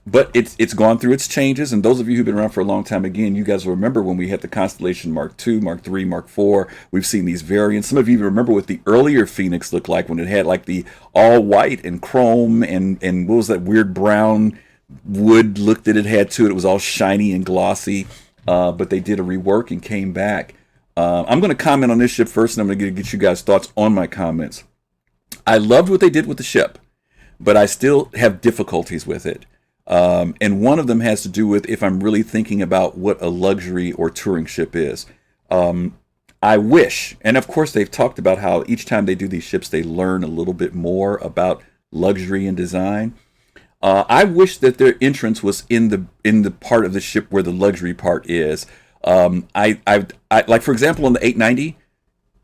[SPEAKER 1] But it's gone through its changes, and those of you who've been around for a long time, again, you guys will remember when we had the Constellation Mark II, Mark III, Mark IV. We've seen these variants. Some of you even remember what the earlier Phoenix looked like when it had like the all white and chrome and what was that weird brown wood look that it had to it. It was all shiny and glossy, but they did a rework and came back. I'm going to comment on this ship first, and I'm going to get you guys' thoughts on my comments. I loved what they did with the ship, but I still have difficulties with it. And one of them has to do with if I'm really thinking about what a luxury or touring ship is. I wish, and of course they've talked about how each time they do these ships, they learn a little bit more about luxury and design. I wish that their entrance was in the part of the ship where the luxury part is. I like, for example, on the 890,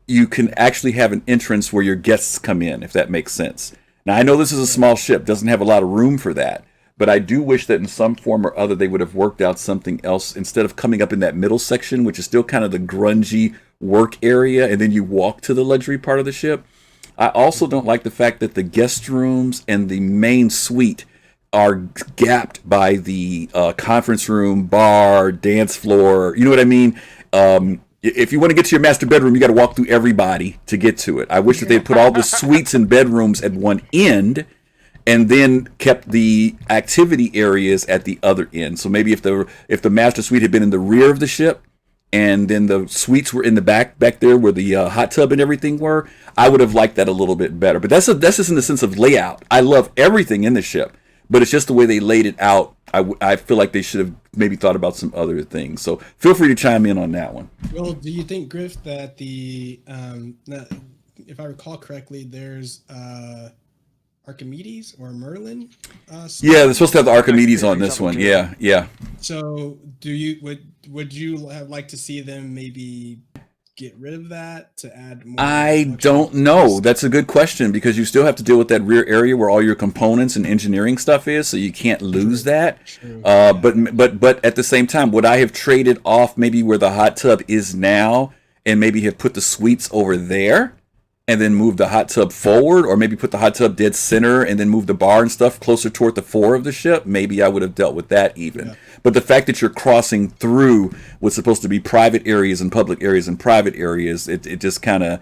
[SPEAKER 1] you can actually have an entrance where your guests come in, if that makes sense. Now, I know this is a small ship, doesn't have a lot of room for that. But I do wish that in some form or other they would have worked out something else instead of coming up in that middle section, which is still kind of the grungy work area, and then you walk to the luxury part of the ship. I also don't like the fact that the guest rooms and the main suite are gapped by the conference room, bar, dance floor. You know what I mean? If you want to get to your master bedroom, you got to walk through everybody to get to it. I wish that they'd put all the suites and bedrooms at one end, and then kept the activity areas at the other end. So maybe if the master suite had been in the rear of the ship, and then the suites were in the back there where the hot tub and everything were, I would have liked that a little bit better. But that's just in the sense of layout. I love everything in the ship, but it's just the way they laid it out. I feel like they should have maybe thought about some other things. So feel free to chime in on that one.
[SPEAKER 4] Well, do you think, Griff, that if I recall correctly, there's Archimedes or Merlin?
[SPEAKER 1] Yeah, they're supposed to have the Archimedes on this one. Yeah.
[SPEAKER 4] So would you have liked to see them maybe get rid of that to add more?
[SPEAKER 1] I don't know. That's a good question, because you still have to deal with that rear area where all your components and engineering stuff is, so you can't lose that.
[SPEAKER 4] True.
[SPEAKER 1] But at the same time, would I have traded off maybe where the hot tub is now and maybe have put the suites over there and then move the hot tub forward, or maybe put the hot tub dead center and then move the bar and stuff closer toward the fore of the ship? Maybe I would have dealt with that even. Yeah. But the fact that you're crossing through what's supposed to be private areas and public areas and private areas, it just kind of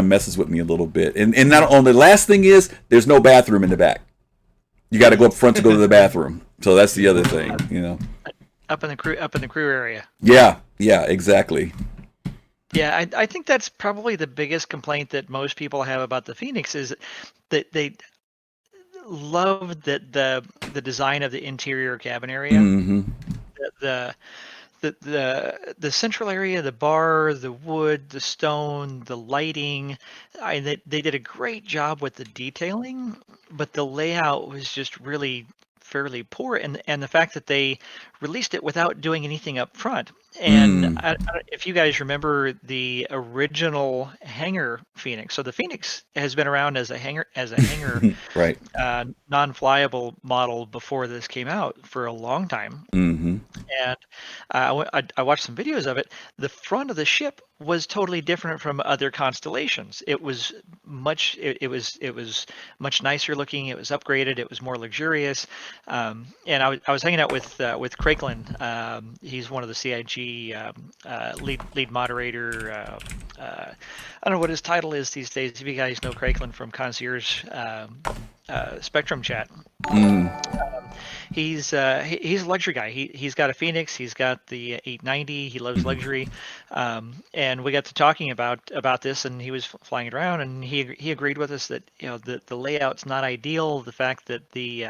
[SPEAKER 1] messes with me a little bit. And not only, the last thing is, there's no bathroom in the back. You got to go up front to go to the bathroom. So that's the other thing, you know.
[SPEAKER 2] Up in the crew area.
[SPEAKER 1] Yeah, exactly.
[SPEAKER 2] Yeah, I think that's probably the biggest complaint that most people have about the Phoenix, is that they love the design of the interior cabin area.
[SPEAKER 1] Mm-hmm.
[SPEAKER 2] The central area, the bar, the wood, the stone, the lighting. They did a great job with the detailing, but the layout was just really fairly poor, and the fact that they released it without doing anything up front. And if you guys remember the original hangar Phoenix, so the Phoenix has been around as a hangar
[SPEAKER 1] right,
[SPEAKER 2] non-flyable model before this came out for a long time.
[SPEAKER 1] Mm-hmm.
[SPEAKER 2] And I watched some videos of it. The front of the ship was totally different from other constellations. It was much much nicer looking. It was upgraded. It was more luxurious. And I was hanging out with Craiglan. He's one of the CIG lead moderator. I don't know what his title is these days. If you guys know Craiglan from Concierge Spectrum Chat. He's a luxury guy. He's got a Phoenix. He's got the 890. He loves luxury. And we got to talking about this, and he was flying it around, and he agreed with us that, you know, the layout's not ideal. The fact that the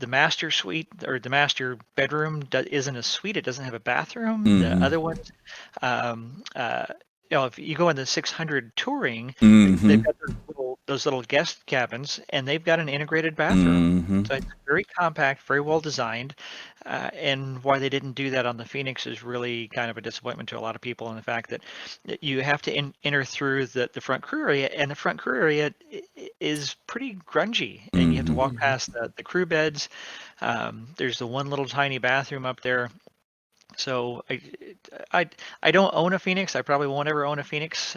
[SPEAKER 2] master suite, or the master bedroom, isn't a suite. It doesn't have a bathroom. The other ones, you know, if you go in the 600 touring, they've got those little guest cabins, and they've got an integrated bathroom. So it's very compact, very well designed. And why they didn't do that on the Phoenix is really kind of a disappointment to a lot of people. And the fact that you have to enter through the front crew area, and the front crew area is pretty grungy, and you have to walk past the crew beds. There's the one little tiny bathroom up there. So I don't own a Phoenix. I probably won't ever own a Phoenix.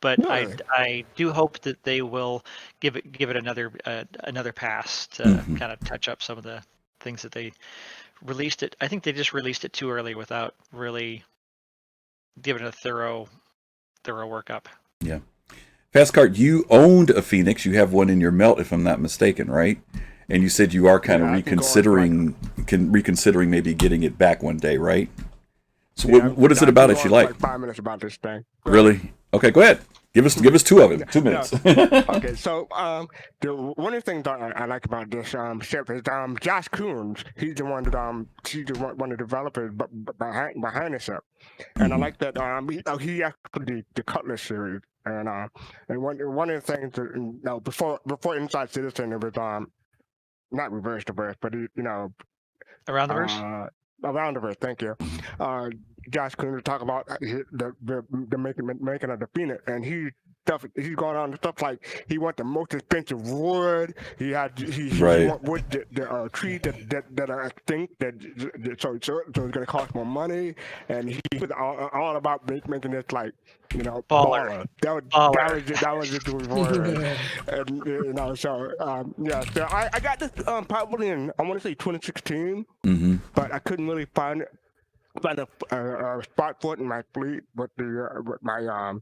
[SPEAKER 2] But I do hope that they will give it another pass to kind of touch up some of the things that they released it. I think they just released it too early without really giving it a thorough workup. Yeah.
[SPEAKER 1] Fastcart, you owned a Phoenix. You have one in your melt, if I'm not mistaken, right? And you said you are kind of reconsidering maybe getting it back one day, right? So what is it about it you like?
[SPEAKER 3] 5 minutes about this thing.
[SPEAKER 1] Really? Okay, go ahead. Give us two of it. 2 minutes.
[SPEAKER 3] Okay, so one of the things that I like about this ship is Josh Coons. He's the one that one of the developers behind the ship, and I like that he actually the Cutlass series, and one of the things that before Inside Citizen, it was not reverse the verse, but
[SPEAKER 2] around the verse.
[SPEAKER 3] Around the verse, thank you. Josh Coons talk about the making of the Phoenix, and he stuff. He's going on stuff like he wants the most expensive wood. He
[SPEAKER 1] Right.
[SPEAKER 3] want wood the trees that are extinct. So it's gonna cost more money. And he was all about making this like
[SPEAKER 2] Baller.
[SPEAKER 3] That was just word. And so so I got this probably in I want to say 2016, but I couldn't really find a spot for it in my fleet with my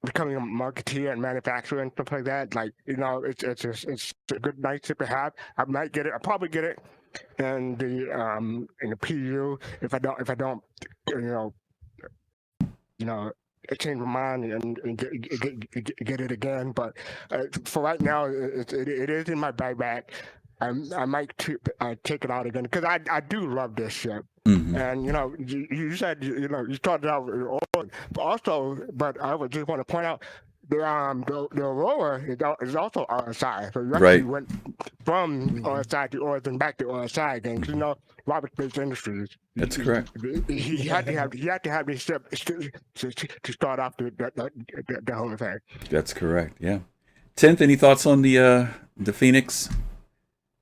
[SPEAKER 3] becoming a marketeer and manufacturer and stuff like that. Like it's a good nice tip to have. I might get it. I'll probably get it in the PU if I don't change my mind and get it again. But for right now, it is in my backpack. I might take it out again because I do love this ship. And you said you started out with oil, but I would just want to point out the Aurora is also RSI, so you actually went from RSI to oil and back to RSI again. Because Robert Space Industries.
[SPEAKER 1] That's correct.
[SPEAKER 3] He had to have this ship to start off the whole thing.
[SPEAKER 1] That's correct. Yeah. Tenth, any thoughts on the Phoenix?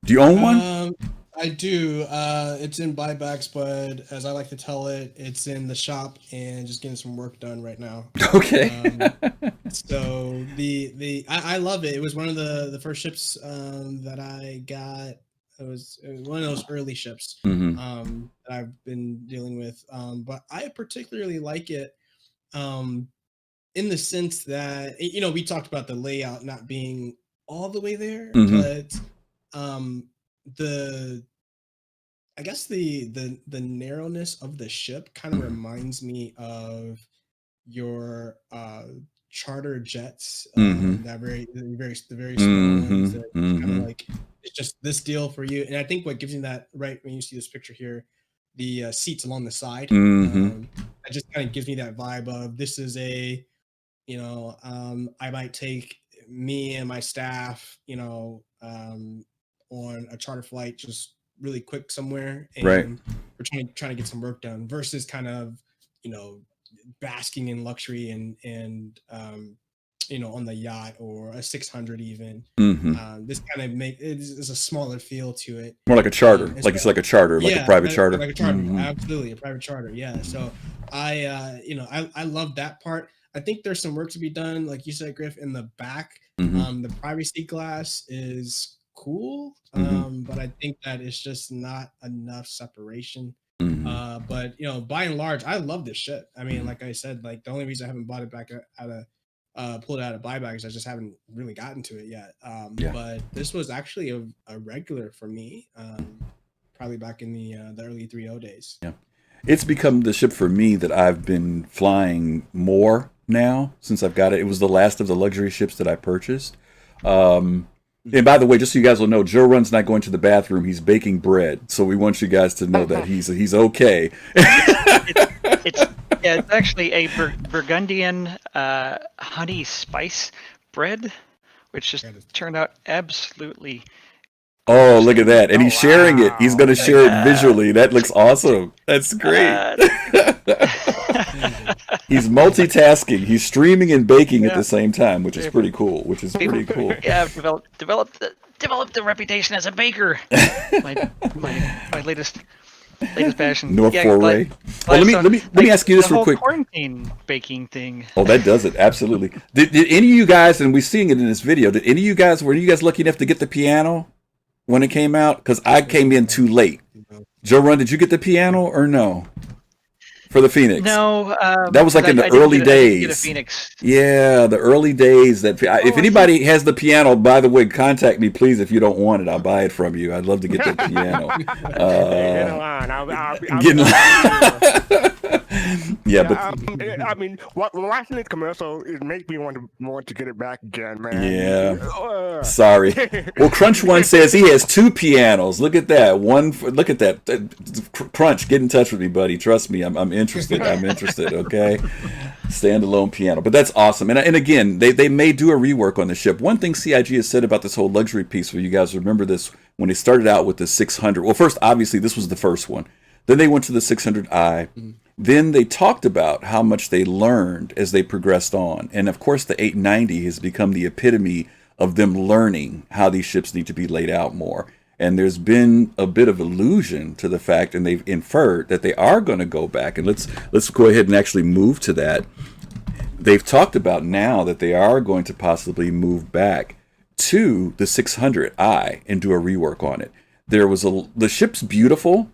[SPEAKER 1] Do you own one?
[SPEAKER 4] I do. It's in buybacks, but as I like to tell it, it's in the shop and just getting some work done right now.
[SPEAKER 1] Okay.
[SPEAKER 4] So I love it. It was one of the first ships that I got. It was one of those early ships that I've been dealing with. But I particularly like it in the sense that we talked about the layout not being all the way there, but I guess the narrowness of the ship kind of reminds me of your charter jets, that the very small ones that kind of like it's just this deal for you. And I think what gives you that, right, when you see this picture here, the seats along the side, it just kind of gives me that vibe of this is a I might take me and my staff on a charter flight just really quick somewhere, and we're trying to get some work done versus kind of basking in luxury and on the yacht or a 600 even. This kind of is a smaller feel to it,
[SPEAKER 1] more like a charter, like it's like a charter, like a private charter,
[SPEAKER 4] like a charter. Absolutely, a private charter. Yeah. So I love that part. I think there's some work to be done, like you said, Griff, in the back. The privacy glass is cool, but I think that it's just not enough separation. But by and large, I love this shit. I mean, like I said, like the only reason I haven't bought it back pulled it out of buyback is I just haven't really gotten to it yet. But this was actually a regular for me, probably back in the early 3.0 days. Yeah,
[SPEAKER 1] it's become the ship for me that I've been flying more now since I've got it. It was the last of the luxury ships that I purchased. And by the way, just so you guys will know, Jorunn's not going to the bathroom. He's baking bread. So we want you guys to know that he's okay.
[SPEAKER 2] It's actually a Burgundian honey spice bread, which just turned out absolutely.
[SPEAKER 1] Oh, look at that. And he's sharing it. He's going to share it visually. That looks awesome. That's great. He's multitasking. He's streaming and baking at the same time, which is pretty cool.
[SPEAKER 2] Yeah, I've developed the reputation as a baker. my latest passion.
[SPEAKER 1] North foray. Well, let me ask you this real quick.
[SPEAKER 2] The whole quarantine baking thing.
[SPEAKER 1] Oh, that does it. Absolutely. Did any of you guys, and we're seeing it in this video, were any of you guys lucky enough to get the piano when it came out? Because I came in too late. Jorunn, did you get the piano or no? For the Phoenix?
[SPEAKER 2] No.
[SPEAKER 1] That was like in the early days.
[SPEAKER 2] I did get a Phoenix.
[SPEAKER 1] Yeah, the early days. If anybody has the piano, by the way, contact me, please, if you don't want it. I'll buy it from you. I'd love to get the piano.
[SPEAKER 3] Get in line. I mean, watching this commercial, it makes me want to get it back again, man.
[SPEAKER 1] Yeah. Sorry. Well, Crunch One says he has two pianos. Look at that. Look at that. Crunch, get in touch with me, buddy. Trust me, I'm interested. Okay. Standalone piano, but that's awesome. And again, they may do a rework on the ship. One thing CIG has said about this whole luxury piece, where you guys remember this when they started out with the 600. Well, first, obviously, this was the first one. Then they went to the 600i. Then they talked about how much they learned as they progressed on. And of course, the 890 has become the epitome of them learning how these ships need to be laid out more. And there's been a bit of allusion to the fact, and they've inferred that they are going to go back. And let's go ahead and actually move to that. They've talked about now that they are going to possibly move back to the 600i and do a rework on it. The ship's beautiful,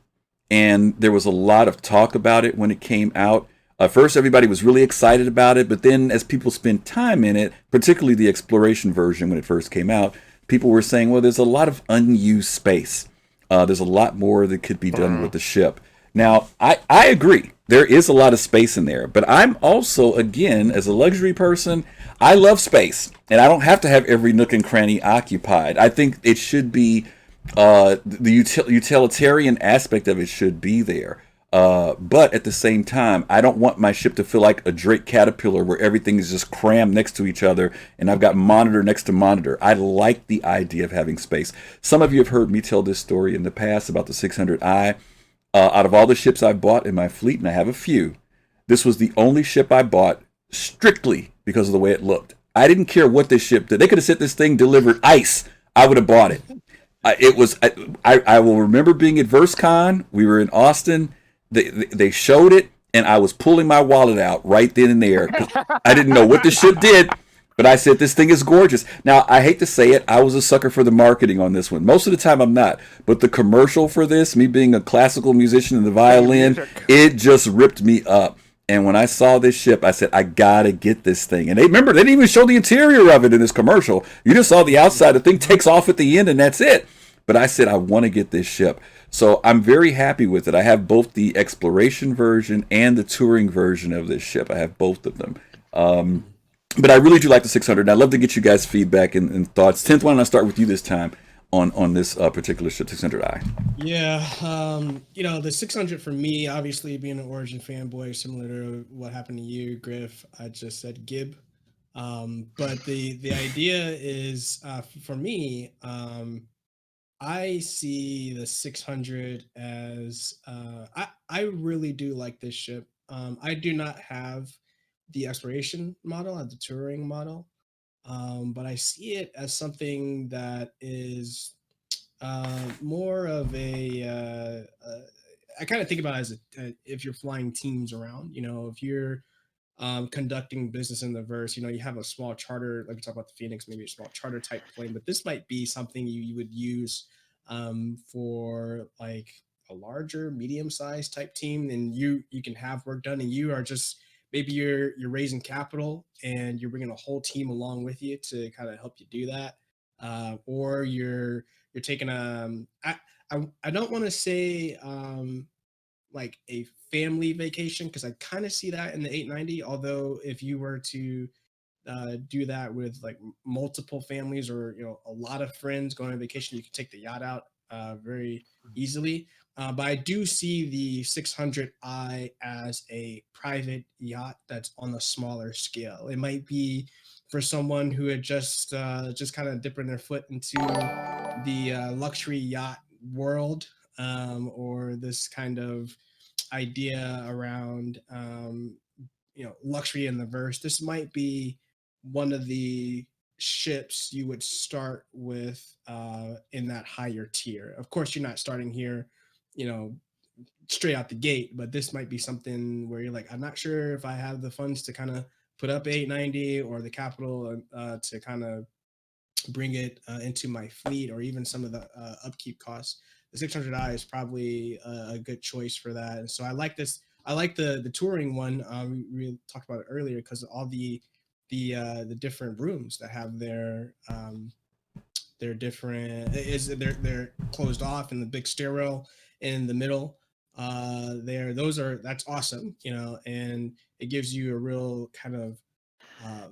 [SPEAKER 1] and there was a lot of talk about it when it came out. First, everybody was really excited about it, but then as people spent time in it, particularly the exploration version when it first came out, people were saying, well, there's a lot of unused space. There's a lot more that could be done with the ship. Now, I agree. There is a lot of space in there, but I'm also, again, as a luxury person, I love space, and I don't have to have every nook and cranny occupied. I think it should be, the utilitarian aspect of it should be there. But at the same time, I don't want my ship to feel like a Drake Caterpillar where everything is just crammed next to each other and I've got monitor next to monitor. I like the idea of having space. Some of you have heard me tell this story in the past about the 600i. Out of all the ships I've bought in my fleet, and I have a few, this was the only ship I bought strictly because of the way it looked. I didn't care what this ship did. They could have said this thing delivered ice. I would have bought it. I will remember being at VerseCon. We were in Austin. They showed it, and I was pulling my wallet out right then and there. I didn't know what the ship did, but I said, this thing is gorgeous. Now, I hate to say it, I was a sucker for the marketing on this one. Most of the time, I'm not. But the commercial for this, me being a classical musician in the violin, it just ripped me up. And when I saw this ship, I said, I gotta get this thing. And they didn't even show the interior of it in this commercial. You just saw the outside. The thing takes off at the end, and that's it. But I said, I want to get this ship. So I'm very happy with it. I have both the exploration version and the touring version of this ship. I have both of them. But I really do like the 600. And I'd love to get you guys' feedback and thoughts. 10th, why don't I start with you this time on this particular ship, 600i?
[SPEAKER 4] Yeah, the 600 for me, obviously being an Origin fanboy, similar to what happened to you, Griff, I just said Gib. But the idea is, for me, I see the 600 as, I really do like this ship. I do not have the exploration model, I have the touring model, but I see it as something that is more of I kind of think about it as if you're flying teams around, if you're conducting business in the verse, you have a small charter, like we talk about the Phoenix, maybe a small charter type plane, but this might be something you would use for like a larger, medium-sized type team, and you can have work done, and you are just maybe you're raising capital and you're bringing a whole team along with you to kind of help you do that, or you're taking I don't want to say like a family vacation, because I kind of see that in the 890. Although if you were to do that with like multiple families, or a lot of friends going on vacation, you can take the yacht out very easily. But I do see the 600i as a private yacht that's on a smaller scale. It might be for someone who had just kind of dipping their foot into the luxury yacht world, or this kind of idea around luxury in the verse. This might be one of the ships you would start with in that higher tier. Of course, you're not starting here, straight out the gate, but this might be something where you're like, I'm not sure if I have the funds to kind of put up 890 or the capital to kind of bring it into my fleet, or even some of the upkeep costs. The 600i is probably a good choice for that. And so I like this. I like the touring one. We talked about it earlier because all the different rooms that have their different they're closed off, in the big stairwell in the middle. That's awesome, and it gives you a real kind of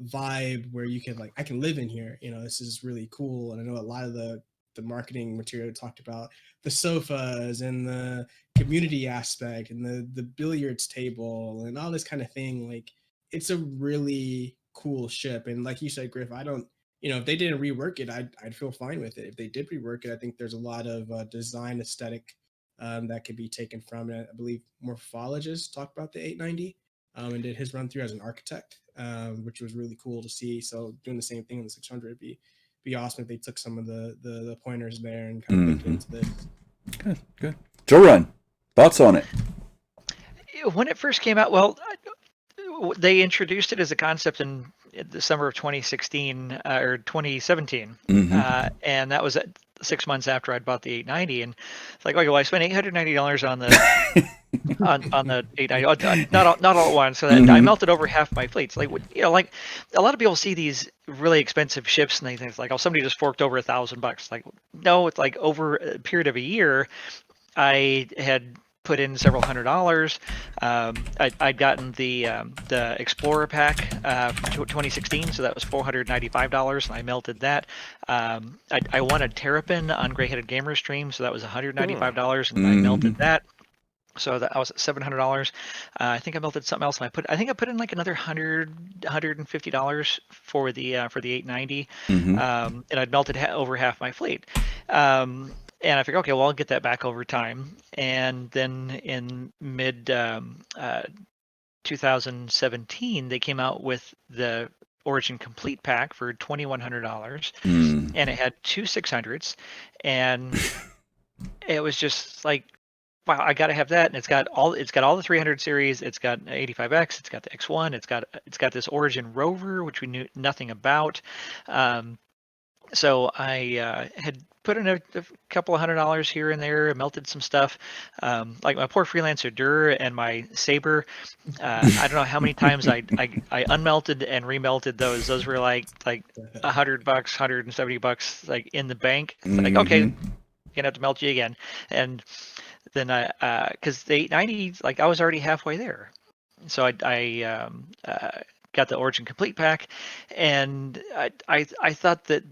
[SPEAKER 4] vibe where you can, like, I can live in here, this is really cool. And I know a lot of the marketing material talked about the sofas and the community aspect and the billiards table and all this kind of thing. Like, it's a really cool ship. And like you said, Griff, I don't, if they didn't rework it, I'd feel fine with it. If they did rework it, I think there's a lot of design aesthetic that could be taken from. And I believe Morphologist talked about the 890 and did his run through as an architect, which was really cool to see. So doing the same thing in the 600 would be awesome if they took some of the pointers there and kind of baked it into this.
[SPEAKER 1] Good. Jorunn, thoughts on it?
[SPEAKER 2] When it first came out, well, they introduced it as a concept in the summer of 2016 or 2017, and that was 6 months after I'd bought the 890, and it's like, okay, well, I spent $890 on the on the 890, not all at once, so that I melted over half my fleet. It's like, like a lot of people see these really expensive ships and they think it's like, oh, somebody just forked over $1,000. Like, no, it's like over a period of a year, I had put in several $100s. I'd gotten the Explorer pack from 2016, so that was $495, and I melted that. I won a Terrapin on Gray-Headed Gamer Stream, so that was $195, and I melted that. So that I was at $700. I think I melted something else, and I think I put in like another $150 for the 890, and I'd melted over half my fleet. And I figured, okay, well, I'll get that back over time. And then in mid 2017, they came out with the Origin Complete pack for $2,100, and it had 2 600s, and it was just like, wow, I got to have that. And it's got all the 300 series. It's got 85X. It's got the X1. It's got this Origin rover, which we knew nothing about. So I had put in a couple of $100 here and there, melted some stuff, like my poor Freelancer Dur and my Saber. I don't know how many times I unmelted and remelted those. Those were like $100, $170, like in the bank. It's like, okay, gonna have to melt you again. And then because the 890, like I was already halfway there, so I got the Origin Complete pack, and I thought that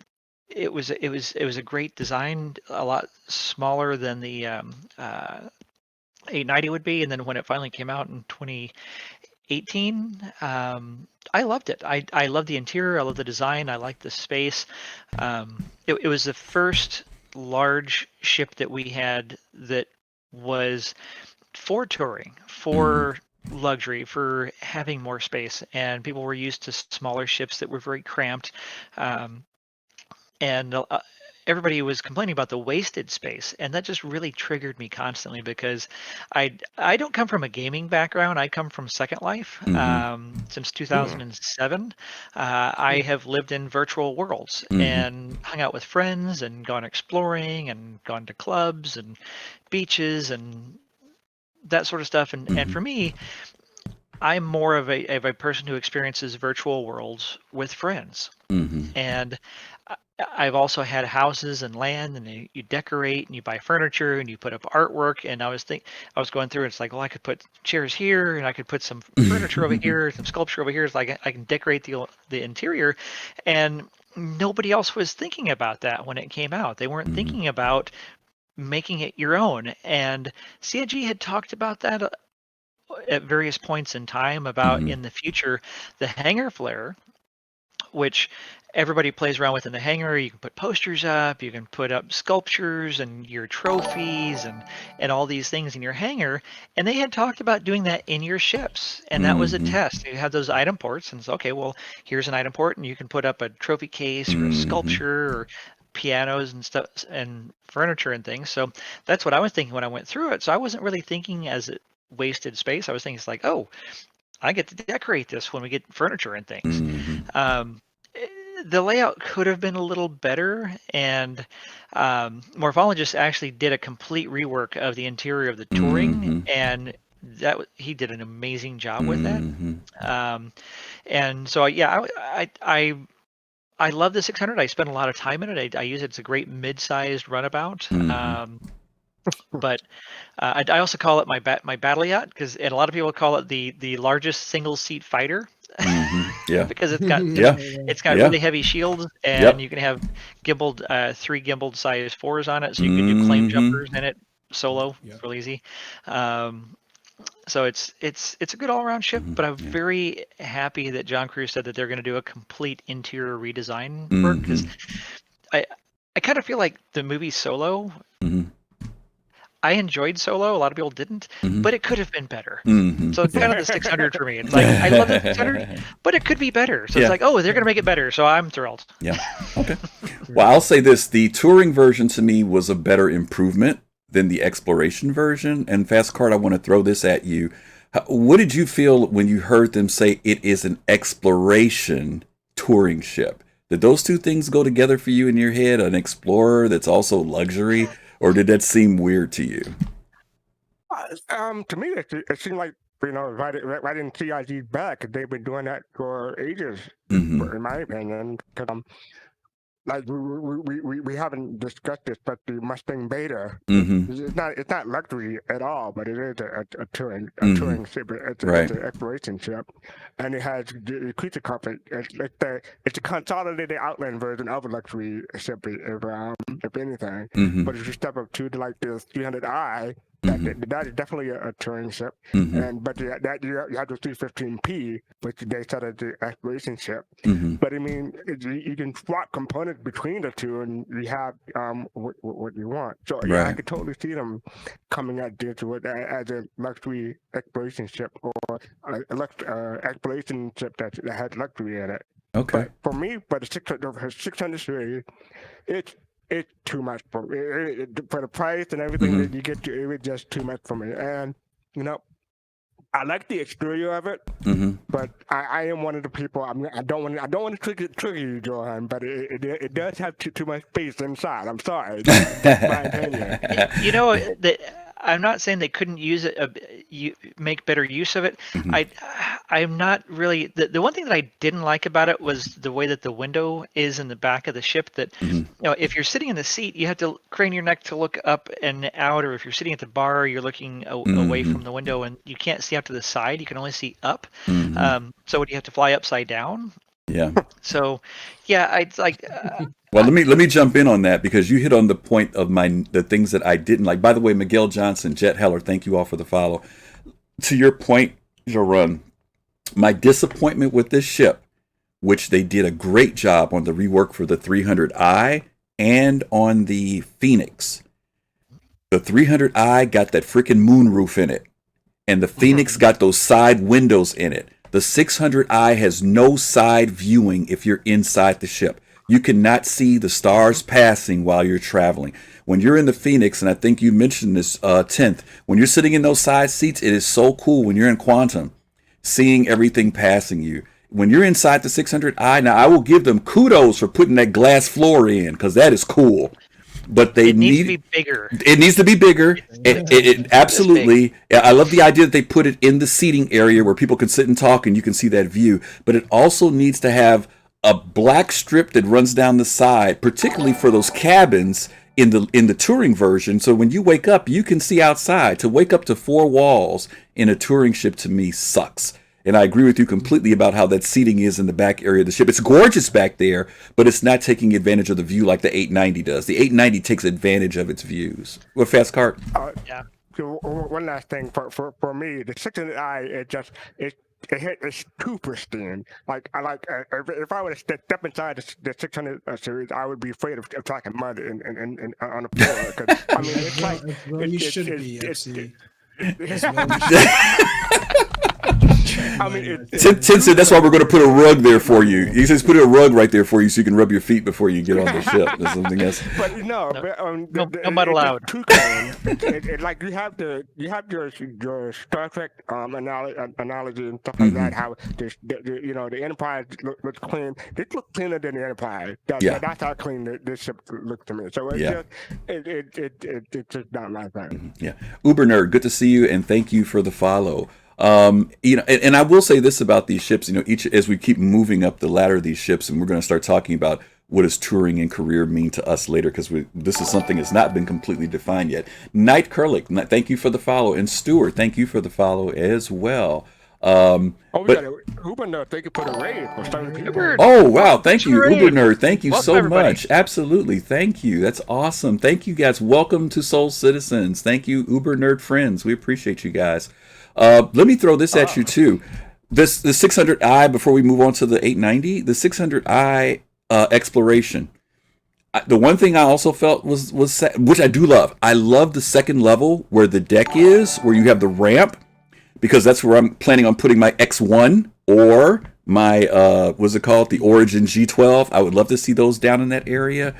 [SPEAKER 2] it was a great design, a lot smaller than the 890 would be. And then when it finally came out in 2018, I loved it. I love the interior, I love the design, I like the space. It was the first large ship that we had that was for touring, for luxury, for having more space, and people were used to smaller ships that were very cramped, and everybody was complaining about the wasted space, and that just really triggered me constantly, because I don't come from a gaming background. I come from Second Life. Since 2007, I have lived in virtual worlds and hung out with friends and gone exploring and gone to clubs and beaches and that sort of stuff. And for me, I'm more of a person who experiences virtual worlds with friends. And I've also had houses and land, and you decorate and you buy furniture and you put up artwork. And I was going through, it's like, well, I could put chairs here and I could put some furniture over here, some sculpture over here. It's like I can decorate the interior, and nobody else was thinking about that when it came out. They weren't thinking about making it your own. And CIG had talked about that at various points in time, about in the future, the hangar flare, which everybody plays around with in the hangar. You can put posters up, you can put up sculptures and your trophies and all these things in your hangar. And they had talked about doing that in your ships, and that was a test. You had those item ports, and it's okay, well, here's an item port, and you can put up a trophy case or a sculpture or pianos and stuff and furniture and things. So that's what I was thinking when I went through it. So I wasn't really thinking as it wasted space. I was thinking it's like, oh, I get to decorate this when we get furniture and things. The layout could have been a little better, and Morphologist actually did a complete rework of the interior of the touring, and he did an amazing job with that. And so yeah, I love the 600. I spent a lot of time in it. I use it as a great mid-sized runabout. But I also call it my battle yacht, and a lot of people call it the largest single seat fighter.
[SPEAKER 1] Yeah,
[SPEAKER 2] because it's got really heavy shields, and you can have gimbaled 3 gimbaled size 4s on it, so you can do claim jumpers in it solo. It's real easy. So it's a good all-around ship, but I'm very happy that John Crew said that they're going to do a complete interior redesign work, because I kind of feel like the movie Solo, I enjoyed Solo. A lot of people didn't, but it could have been better. So it's kind of the 600 for me. It's like, I love the 600, but it could be better. So it's like, oh, they're going to make it better. So I'm thrilled.
[SPEAKER 1] Yeah. Okay. Well, I'll say this. The touring version to me was a better improvement than the exploration version. And fastcart, I want to throw this at you. What did you feel when you heard them say it is an exploration touring ship? Did those two things go together for you in your head? An explorer that's also luxury, or did that seem weird to you?
[SPEAKER 3] To me, it seemed like, right in CIG's back. They've been doing that for ages, in my opinion. Because like we haven't discussed this, but the Mustang Beta, it's not luxury at all, but it is a touring ship. It's an exploration ship, and it has the creature comfort. It's a consolidated Outland version of a luxury ship, if anything. But if you step up to like this 300i. That is definitely a touring ship, but you have the 315P, which they set as the exploration ship. But I mean, you can swap components between the two, and you have what you want. So I could totally see them coming at this as a luxury exploration ship or an exploration ship that has luxury in it.
[SPEAKER 1] Okay.
[SPEAKER 3] But for me, the 600 series, it's too much for the price and everything that you get. It was just too much for me. And I like the exterior of it, but I am one of the people. I don't want to trigger you, Jorunn, but it does have too much space inside. I'm sorry. That's my opinion.
[SPEAKER 2] I'm not saying they couldn't use it, make better use of it. I'm not really. The one thing that I didn't like about it was the way that the window is in the back of the ship. That if you're sitting in the seat, you have to crane your neck to look up and out, or if you're sitting at the bar, you're looking away from the window, and you can't see out to the side. You can only see up. So would you have to fly upside down?
[SPEAKER 1] Yeah.
[SPEAKER 2] So, yeah, it's like.
[SPEAKER 1] Well, let me jump in on that because you hit on the point of the things that I didn't like. By the way, Miguel Johnson, Jet Heller, thank you all for the follow. To your point, Jorunn, my disappointment with this ship, which they did a great job on the rework for the 300i and on the Phoenix. The 300i got that freaking moonroof in it, and the Phoenix got those side windows in it. The 600i has no side viewing if you're inside the ship. You cannot see the stars passing while you're traveling. When you're in the Phoenix, and I think you mentioned this, 10th, when you're sitting in those side seats, it is so cool when you're in Quantum, seeing everything passing you. When you're inside the 600i, now I will give them kudos for putting that glass floor in, because that is cool. But it needs to be bigger. It needs to be bigger. It absolutely. I love the idea that they put it in the seating area where people can sit and talk and you can see that view. But it also needs to have a black strip that runs down the side, particularly for those cabins in the touring version. So when you wake up, you can see outside. To wake up to four walls in a touring ship, to me, sucks. And I agree with you completely about how that seating is in the back area of the ship. It's gorgeous back there, but it's not taking advantage of the view like the 890 does. The 890 takes advantage of its views. What, fastcart?
[SPEAKER 3] Yeah. So one last thing for me, the 600i, it's too pristine. If I were to step inside the 600 series, I would be afraid of tracking mud on the floor. Cause, I mean, it's like
[SPEAKER 4] you should be.
[SPEAKER 3] I mean,
[SPEAKER 1] Tin said that's why we're going to put a rug there for you. He says put a rug right there for you so you can rub your feet before you get on the ship. There's something else.
[SPEAKER 3] But
[SPEAKER 2] no mud allowed.
[SPEAKER 3] Like you have your Star Trek analogy and stuff like that. How the Enterprise looks clean. This looks cleaner than the Enterprise. That's how clean this ship looks to me. So it's just not my thing.
[SPEAKER 1] Yeah, Uber Nerd, good to see you and thank you for the follow. And I will say this about these ships, each as we keep moving up the ladder of these ships, and we're going to start talking about what does touring and career mean to us later, because this is something that's not been completely defined yet. Knight Curlick, thank you for the follow, and Stuart, thank you for the follow as well.
[SPEAKER 3] Uber Nerd, thank you for the raid for starting people.
[SPEAKER 1] Oh wow, thank you, Uber Nerd, thank you so much. Absolutely, thank you. That's awesome. Thank you guys. Welcome to Soul Citizens. Thank you, Uber Nerd friends. We appreciate you guys. Let me throw this at you too. The 600i, before we move on to the 890, the 600i exploration. The one thing I also felt was which I do love. I love the second level where the deck is, where you have the ramp, because that's where I'm planning on putting my X1 or my what's it called, the Origin G12. I would love to see those down in that area.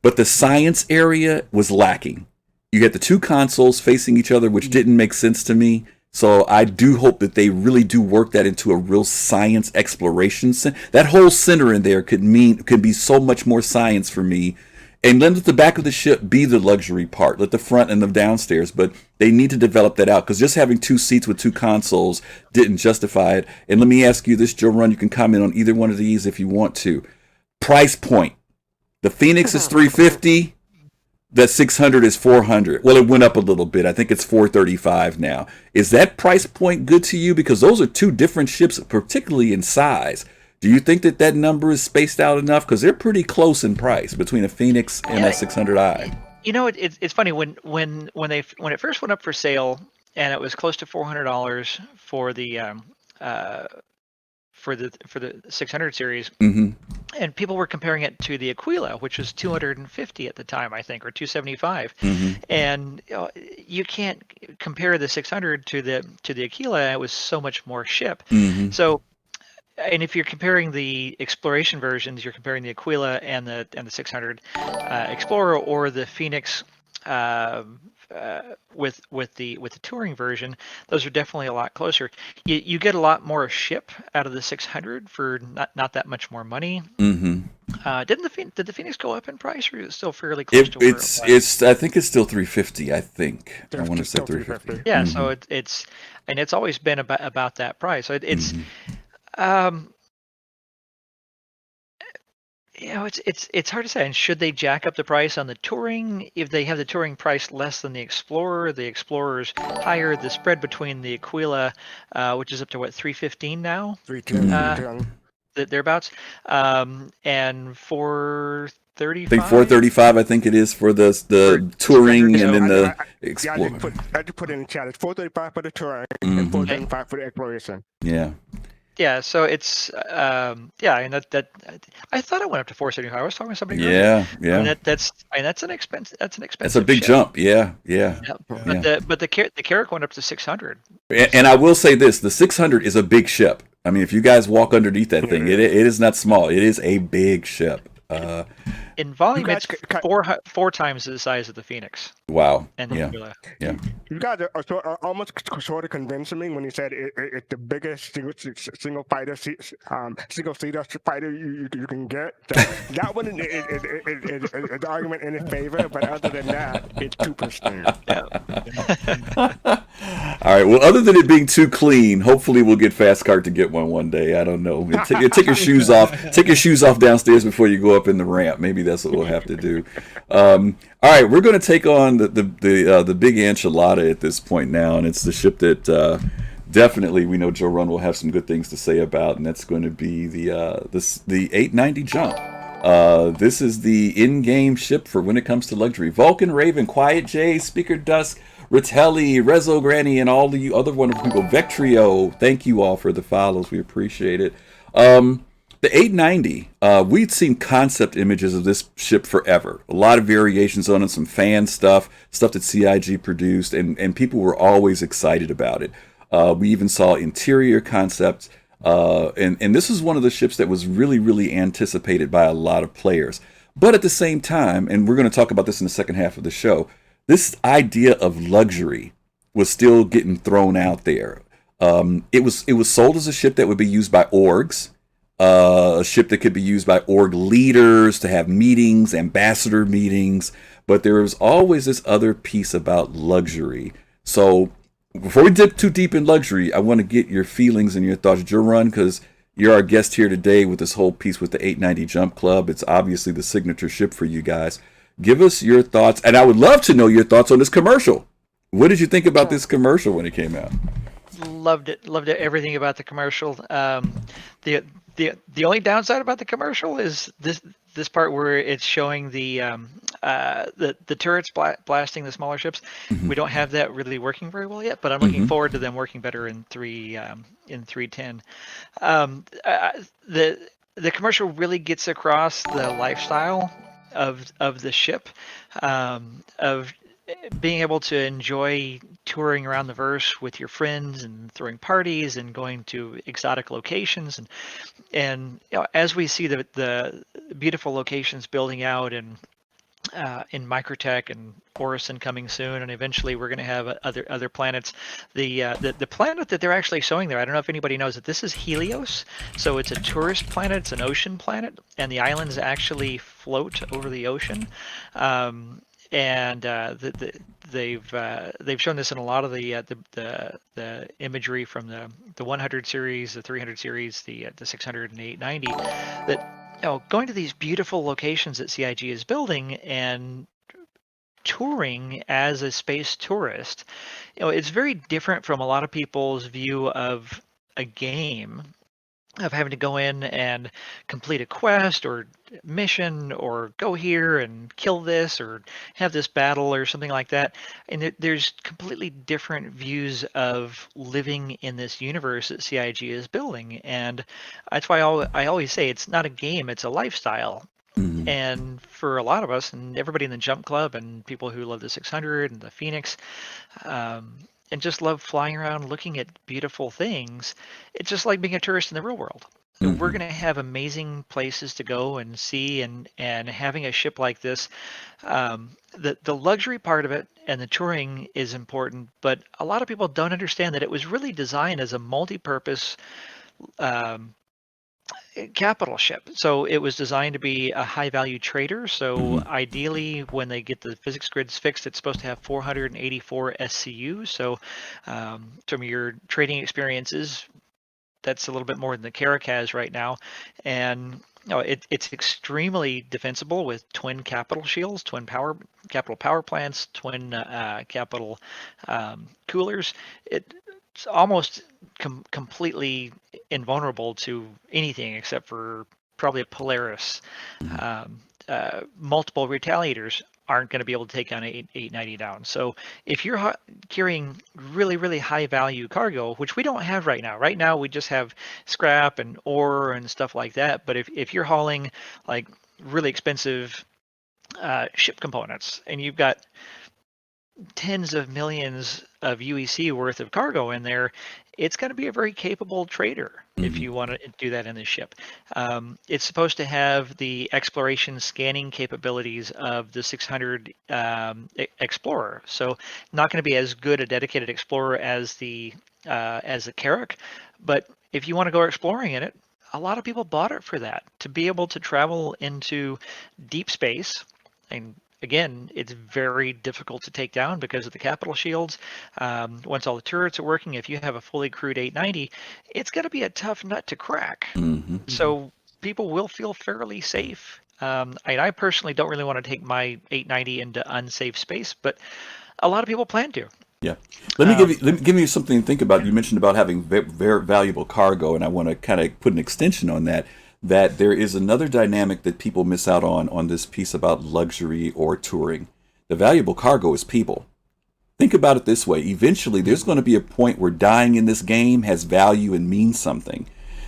[SPEAKER 1] But the science area was lacking. You had the two consoles facing each other, which didn't make sense to me. So I do hope that they really do work that into a real science exploration. That whole center in there could be so much more science for me. And let the back of the ship be the luxury part. Let the front and the downstairs. But they need to develop that out, because just having two seats with two consoles didn't justify it. And let me ask you this, Jorunn, you can comment on either one of these if you want to. Price point. The Phoenix is $350. That 600 is 400. Well, it went up a little bit. I think it's 435 now. Is that price point good to you? Because those are two different ships, particularly in size. Do you think that number is spaced out enough? Because they're pretty close in price between a Phoenix and a 600i.
[SPEAKER 2] You know, it's funny when it first went up for sale, and it was close to $400 for the 600 series.
[SPEAKER 1] Mm-hmm.
[SPEAKER 2] And people were comparing it to the Aquila, which was 250 at the time, I think, or 275.
[SPEAKER 1] Mm-hmm.
[SPEAKER 2] And you can't compare the 600 to the Aquila. It was so much more ship.
[SPEAKER 1] Mm-hmm.
[SPEAKER 2] So, and if you're comparing the exploration versions, you're comparing the Aquila and the 600 Explorer, or the Phoenix with the touring version. Those are definitely a lot closer. You get a lot more ship out of the 600 for not that much more money.
[SPEAKER 1] Mm-hmm.
[SPEAKER 2] Did the Phoenix go up in price, or is it still fairly close to where it was?
[SPEAKER 1] It's I think it's still 350. I think I want to say 350.
[SPEAKER 2] Yeah,
[SPEAKER 1] Mm-hmm.
[SPEAKER 2] so it's always been about that price. So it's it's hard to say. And should they jack up the price on the touring? If they have the touring price less than the Explorer's higher. The spread between the Aquila, which is up to what, 315 now,
[SPEAKER 3] 310.
[SPEAKER 2] Thereabouts, and 435.
[SPEAKER 1] I think 435. I think it is for the touring, and then the Explorer.
[SPEAKER 3] I just put it in the chat. It's 435 for the touring and 435 for the exploration.
[SPEAKER 1] Yeah.
[SPEAKER 2] Yeah, so it's and that I thought it went up to 475. I was talking to somebody earlier.
[SPEAKER 1] Yeah.
[SPEAKER 2] And that's an expense. That's an expensive.
[SPEAKER 1] That's a big
[SPEAKER 2] ship.
[SPEAKER 1] jump. Yeah.
[SPEAKER 2] But the Carrack went up to 600.
[SPEAKER 1] And I will say this: the 600 is a big ship. I mean, if you guys walk underneath that thing, it is not small. It is a big ship.
[SPEAKER 2] In volume, it's four times the size of the Phoenix.
[SPEAKER 1] Wow.
[SPEAKER 2] And
[SPEAKER 1] yeah.
[SPEAKER 3] You guys are almost sort of convincing me when you said it's the biggest single seater fighter you can get. So that one is the argument in its favor, but other than that, it's too pristine.
[SPEAKER 1] All right. Well, other than it being too clean, hopefully we'll get fastcart to get one day. I don't know. Take your shoes off. Take your shoes off downstairs before you go up in the ramp. Maybe that's what we'll have to do. All right, we're going to take on the big enchilada at this point now, and it's the ship that definitely we know Jorunn will have some good things to say about, and that's going to be the 890 Jump. This is the in-game ship for when it comes to luxury. Vulcan, Raven, Quiet J, Speaker Dusk, Ritelli, Rezo Granny, and all the other wonderful people. Vectrio, thank you all for the follows. We appreciate it. The 890, we'd seen concept images of this ship forever. A lot of variations on it, some fan stuff that CIG produced, and people were always excited about it. We even saw interior concepts, and this is one of the ships that was really, really anticipated by a lot of players. But at the same time, and we're going to talk about this in the second half of the show, this idea of luxury was still getting thrown out there. It was sold as a ship that would be used by orgs. A ship that could be used by org leaders to have meetings, ambassador meetings, but there was always this other piece about luxury. So before we dip too deep in luxury, I want to get your feelings and your thoughts, Jorunn, because you're our guest here today with this whole piece with the 890 Jump Club. It's obviously the signature ship for you guys. Give us your thoughts, and I would love to know your thoughts on this commercial. What did you think about this commercial when it came out?
[SPEAKER 2] Loved it. Everything about the commercial. The only downside about the commercial is this part where it's showing the turrets blasting the smaller ships. Mm-hmm. We don't have that really working very well yet, but I'm looking forward to them working better in 3.10. The commercial really gets across the lifestyle of the ship, of being able to enjoy touring around the verse with your friends and throwing parties and going to exotic locations, and as we see the beautiful locations building out in Microtech and Orison coming soon, and eventually we're going to have other planets. The planet that they're actually showing there, I don't know if anybody knows that this is Helios. So it's a tourist planet, it's an ocean planet, and the islands actually float over the ocean. And they've shown this in a lot of the imagery from the 100 series, the 300 series, the 600 and 890, that going to these beautiful locations that CIG is building and touring as a space tourist, it's very different from a lot of people's view of a game, of having to go in and complete a quest or mission or go here and kill this or have this battle or something like that. And there's completely different views of living in this universe that CIG is building. And that's why I always say it's not a game, it's a lifestyle.
[SPEAKER 1] Mhm.
[SPEAKER 2] And for a lot of us, and everybody in the Jump Club and people who love the 600 and the Phoenix, and just love flying around looking at beautiful things, it's just like being a tourist in the real world.
[SPEAKER 1] Mhm.
[SPEAKER 2] We're going to have amazing places to go and see, and having a ship like this, the luxury part of it and the touring is important, but a lot of people don't understand that it was really designed as a multi-purpose capital ship. So it was designed to be a high value trader. So ideally, when they get the physics grids fixed, it's supposed to have 484 SCU. So from your trading experiences, that's a little bit more than the Carrack has right now. And it's extremely defensible with twin capital shields, twin capital power plants, twin capital coolers. It's almost completely invulnerable to anything except for probably a Polaris. Multiple retaliators aren't going to be able to take down 890 down. So if you're carrying really, really high value cargo, which we don't have right now we just have scrap and ore and stuff like that. But if you're hauling like really expensive ship components and you've got tens of millions of UEC worth of cargo in there, it's going to be a very capable trader if you want to do that in this ship. It's supposed to have the exploration scanning capabilities of the 600 Explorer. So not going to be as good a dedicated explorer as the Carrack, but if you want to go exploring in it, a lot of people bought it for that, to be able to travel into deep space. And again, it's very difficult to take down because of the capital shields. Once all the turrets are working, if you have a fully crewed 890, it's going to be a tough nut to crack. So people will feel fairly safe. I personally don't really want to take my 890 into unsafe space, but a lot of people plan to.
[SPEAKER 1] Yeah. Let me give you something to think about. You mentioned about having very valuable cargo, and I want to kind of put an extension on that. That there is another dynamic that people miss out on this piece about luxury or touring. The valuable cargo is people. Think about it this way. Eventually, there's going to be a point where dying in this game has value and means something.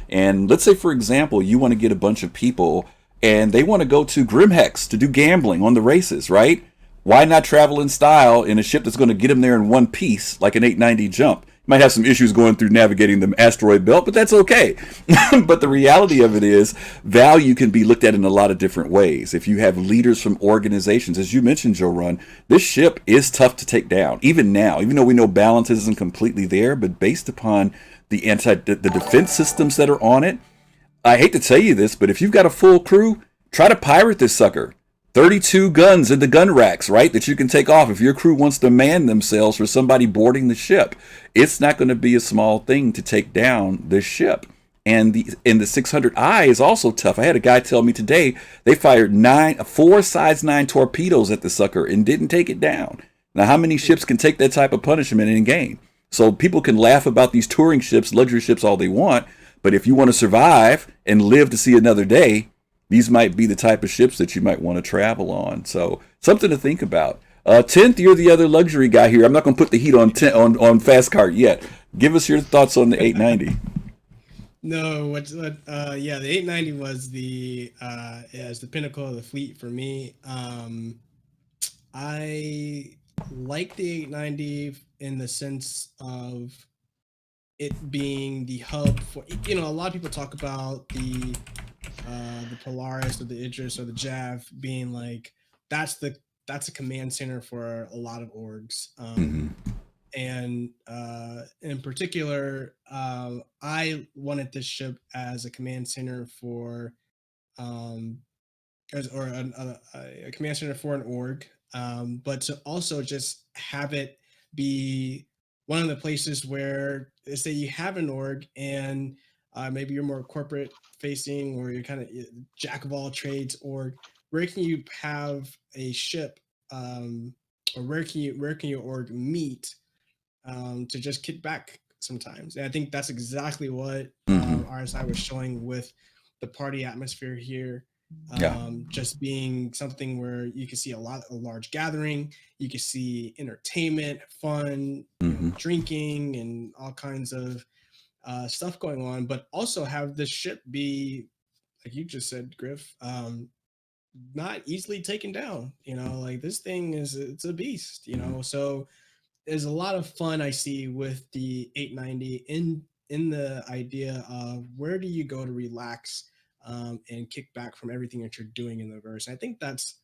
[SPEAKER 1] And let's say, for example, you want to get a bunch of people and they want to go to Grimhex to do gambling on the races, right? Why not travel in style in a ship that's going to get them there in one piece, like an 890 jump? Might have some issues going through navigating the asteroid belt, but that's okay. But the reality of it is, value can be looked at in a lot of different ways. If you have leaders from organizations, as you mentioned, Jorunn, this ship is tough to take down. Even now, even though we know balance isn't completely there, but based upon the defense systems that are on it, I hate to tell you this, but if you've got a full crew, try to pirate this sucker. 32 guns in the gun racks, right, that you can take off if your crew wants to man themselves for somebody boarding the ship. It's not going to be a small thing to take down this ship. And the 600I is also tough. I had a guy tell me today they fired 4 size 9 torpedoes at the sucker and didn't take it down. Now, how many ships can take that type of punishment in a game? So people can laugh about these touring ships, luxury ships, all they want, but if you want to survive and live to see another day, these might be the type of ships that you might want to travel on. So something to think about. Tenth, you're the other luxury guy here. I'm not going to put the heat on fastcart yet. Give us your thoughts on the 890.
[SPEAKER 4] No, yeah, the 890 was the pinnacle of the fleet for me. I like the 890 in the sense of it being the hub for, a lot of people talk about the Polaris or the Idris or the Jav being like that's a command center for a lot of orgs. And in particular, I wanted this ship as a command center for a command center for an org, but to also just have it be one of the places where, say, you have an org and maybe you're more corporate facing, or you're kind of jack of all trades, or where can you have a ship, or where can your org meet to just kick back sometimes. And I think that's exactly what RSI was showing with the party atmosphere here. Just being something where you can see a large gathering, you can see entertainment, fun, drinking, and all kinds of stuff going on, but also have the ship be, like you just said, Griff, not easily taken down. Like this thing it's a beast. So there's a lot of fun I see with the 890 in the idea of where do you go to relax and kick back from everything that you're doing in the verse. I think that's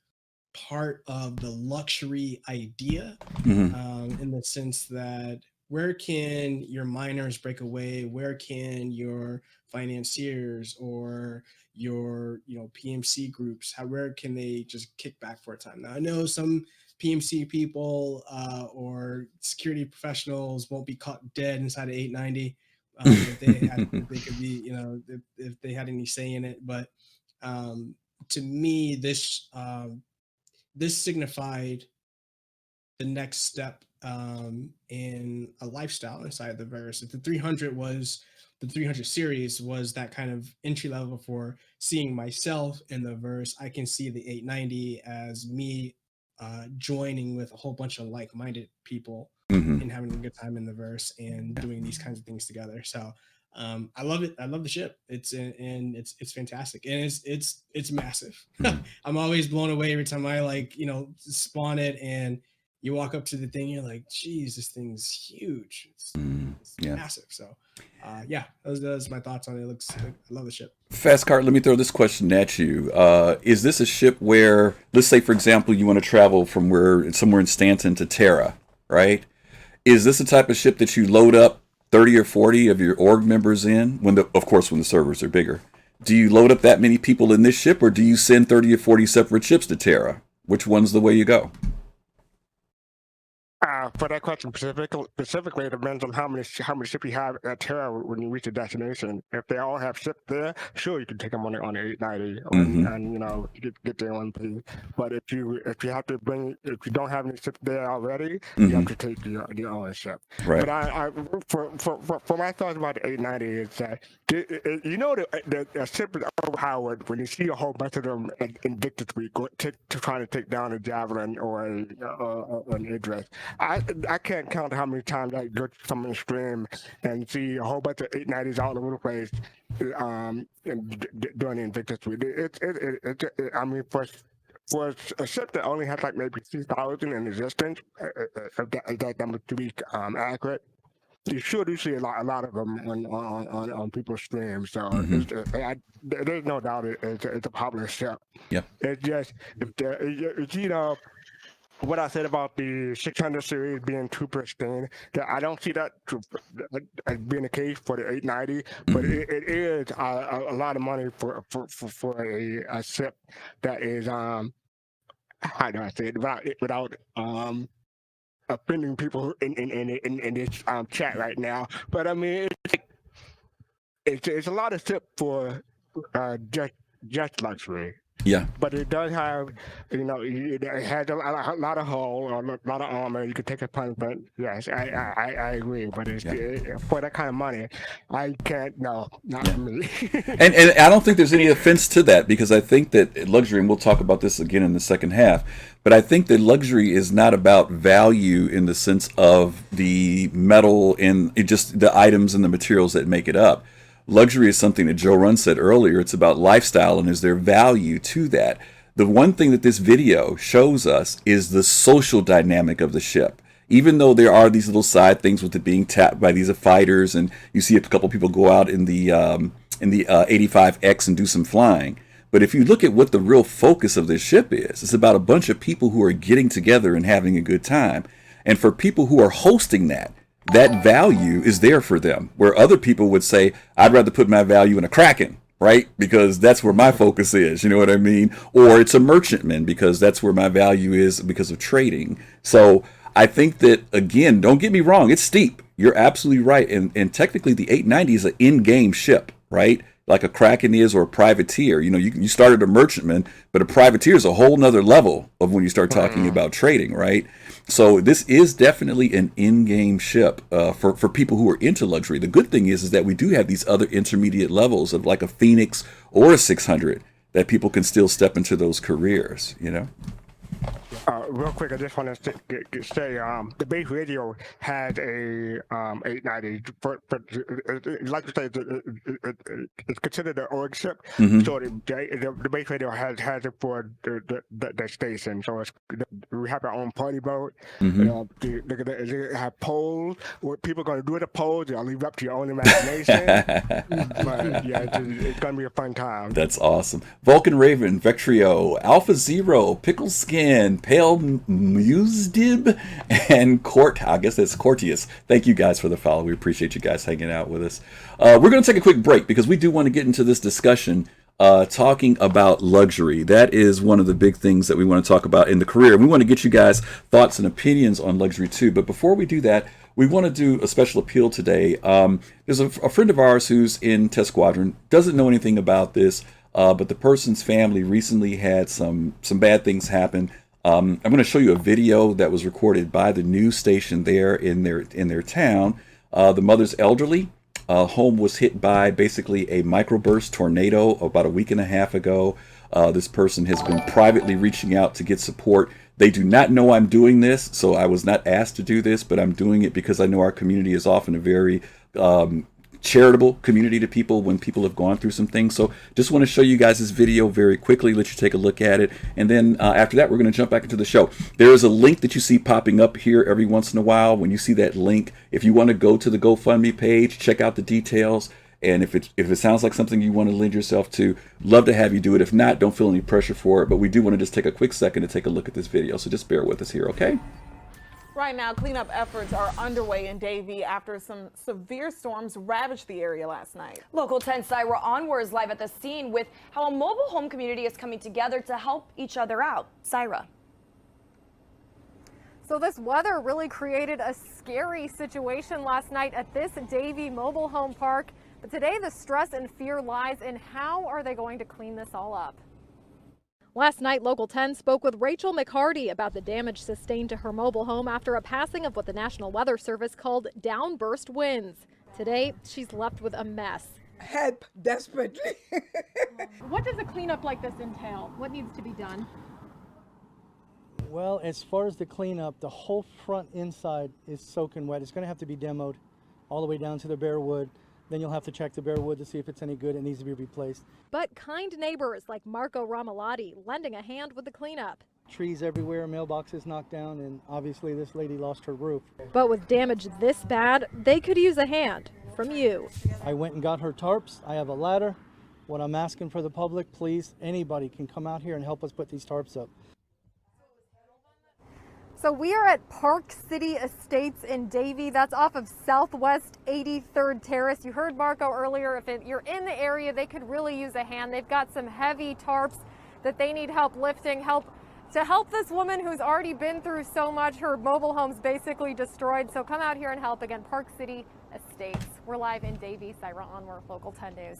[SPEAKER 4] part of the luxury idea, in the sense that where can your miners break away? Where can your financiers or your PMC groups, where can they just kick back for a time? Now I know some PMC people or security professionals won't be caught dead inside of 890 if they could be, if they had any say in it. But to me, this signified the next step in a lifestyle inside the verse. If the 300 series was that kind of entry level for seeing myself in the verse, I can see the 890 as me joining with a whole bunch of like-minded people and having a good time in the verse and doing these kinds of things together. So I love it. I love the ship. It's fantastic, and it's massive. I'm always blown away every time I spawn it, and you walk up to the thing, you're like, geez, this thing's huge. It's massive. So those my thoughts on it. I love the ship.
[SPEAKER 1] Fastcart, let me throw this question at you. Is this a ship where, let's say, for example, you want to travel from somewhere in Stanton to Terra, right? Is this the type of ship that you load up 30 or 40 of your org members in, of course, when the servers are bigger? Do you load up that many people in this ship, or do you send 30 or 40 separate ships to Terra? Which one's the way you go?
[SPEAKER 3] For that question specifically, it depends on how many ships you have at Terra when you reach a destination. If they all have ships there, sure, you can take them on the 890 and get there on P. But if you don't have any ships there already, you have to take your own ship.
[SPEAKER 1] Right.
[SPEAKER 3] But for my thoughts about the 890 is that the ship is overpowered when you see a whole bunch of them in Victor Week trying to take down a Javelin or an Idris. I can't count how many times I go to some stream and see a whole bunch of 890s all over the place during the Invictus Week. I mean, for a ship that only has like maybe 3,000 in existence, if that number to be accurate, you sure do see a lot of them on people's streams. So there's no doubt it's a popular ship.
[SPEAKER 1] Yeah.
[SPEAKER 3] It's just what I said about the 600 series being too pristine, that I don't see that as being the case for the 890, but it is a lot of money for a ship that is how do I say it without offending people in this chat right now. But I mean, it's a lot of ship for just luxury.
[SPEAKER 1] Yeah.
[SPEAKER 3] But it does have, it has a lot of hull, or a lot of armor. You can take a punch, but yes, I agree. But for that kind of money, I can't. No, not for me.
[SPEAKER 1] and I don't think there's any offense to that, because I think that luxury, and we'll talk about this again in the second half, but I think that luxury is not about value in the sense of the metal and just the items and the materials that make it up. luxury is something that Jorunn said earlier. It's about lifestyle, and is there value to that? The one thing that this video shows us is the social dynamic of the ship. Even though there are these little side things with it being tapped by these fighters, and you see a couple people go out in the 85X and do some flying. But if you look at what the real focus of this ship is, it's about a bunch of people who are getting together and having a good time. And for people who are hosting that value is there for them. Where other people would say, I'd rather put my value in a Kraken, right? Because that's where my focus is, you know what I mean? Or it's a merchantman because that's where my value is because of trading. So I think that, again, don't get me wrong, it's steep. You're absolutely right. And technically the 890 is an in-game ship, right? Like a Kraken is, or a privateer. You know, you started a merchantman, but a privateer is a whole nother level of when you start talking about trading, right? So this is definitely an in-game ship for people who are into luxury. The good thing is that we do have these other intermediate levels of like a Phoenix or a 600 that people can still step into those careers, you know?
[SPEAKER 3] Real quick, I just want to say the base radio has a 890. Like you say, it's considered an org ship.
[SPEAKER 1] Mm-hmm.
[SPEAKER 3] So the base radio has it for the station. So we have our own party boat.
[SPEAKER 1] Mm-hmm.
[SPEAKER 3] They have polls. What people are going to do with the polls, I'll leave it up to your own imagination. But yeah, it's going to be a fun time.
[SPEAKER 1] That's awesome. Vulcan Raven, Vectrio, Alpha Zero, Pickle Skin, Pale Musedib, and Court. I guess that's Cortius. Thank you guys for the follow. We appreciate you guys hanging out with us. We're going to take a quick break because we do want to get into this discussion talking about luxury. That is one of the big things that we want to talk about in the career. We want to get you guys thoughts and opinions on luxury too. But before we do that, we want to do a special appeal today. There's a friend of ours who's in SQUADRON, doesn't know anything about this, but the person's family recently had some bad things happen. I'm going to show you a video that was recorded by the news station there in their town. The mother's elderly. Home was hit by basically a microburst tornado about a week and a half ago. This person has been privately reaching out to get support. They do not know I'm doing this, so I was not asked to do this, but I'm doing it because I know our community is often a very charitable community to people when people have gone through some things. So just want to show you guys this video very quickly, let you take a look at it, and then after that we're going to jump back into the show. There is a link that you see popping up here every once in a while. When you see that link, if you want to go to the GoFundMe page, check out the details, and if it sounds like something you want to lend yourself to, love to have you do it. If not, don't feel any pressure for it, but we do want to just take a quick second to take a look at this video, so just bear with us here, okay?
[SPEAKER 5] Right now, cleanup efforts are underway in Davie after some severe storms ravaged the area last night.
[SPEAKER 6] Local 10 Syra Onward is live at the scene with how a mobile home community is coming together to help each other out. Syra.
[SPEAKER 7] So this weather really created a scary situation last night at this Davie mobile home park. But today the stress and fear lies in how are they going to clean this all up. Last night, Local 10 spoke with Rachel McHardy about the damage sustained to her mobile home after a passing of what the National Weather Service called downburst winds. Today, she's left with a mess.
[SPEAKER 8] Help, desperately.
[SPEAKER 7] What does a cleanup like this entail? What needs to be done?
[SPEAKER 9] Well, as far as the cleanup, the whole front inside is soaking wet. It's going to have to be demoed all the way down to the bare wood. Then you'll have to check the bare wood to see if it's any good. It needs to be replaced. But kind neighbors like Marco Ramalotti lending a hand with the cleanup. Trees everywhere, mailboxes knocked down, and obviously this lady lost her roof. But with damage this bad, they could use a hand from you. I went and got her tarps. I have a ladder. What I'm asking for the public, please, anybody can come out here and help us put these tarps up. So we are at Park City Estates in Davie. That's off of Southwest 83rd Terrace. You heard Marco earlier. If you're in the area, they could really use a hand. They've got some heavy tarps that they need help lifting, to help this woman who's already been through so much. Her mobile home's basically destroyed. So come out here and help. Again, Park City Estates. We're live in Davie. Syra Onward, Local 10 News.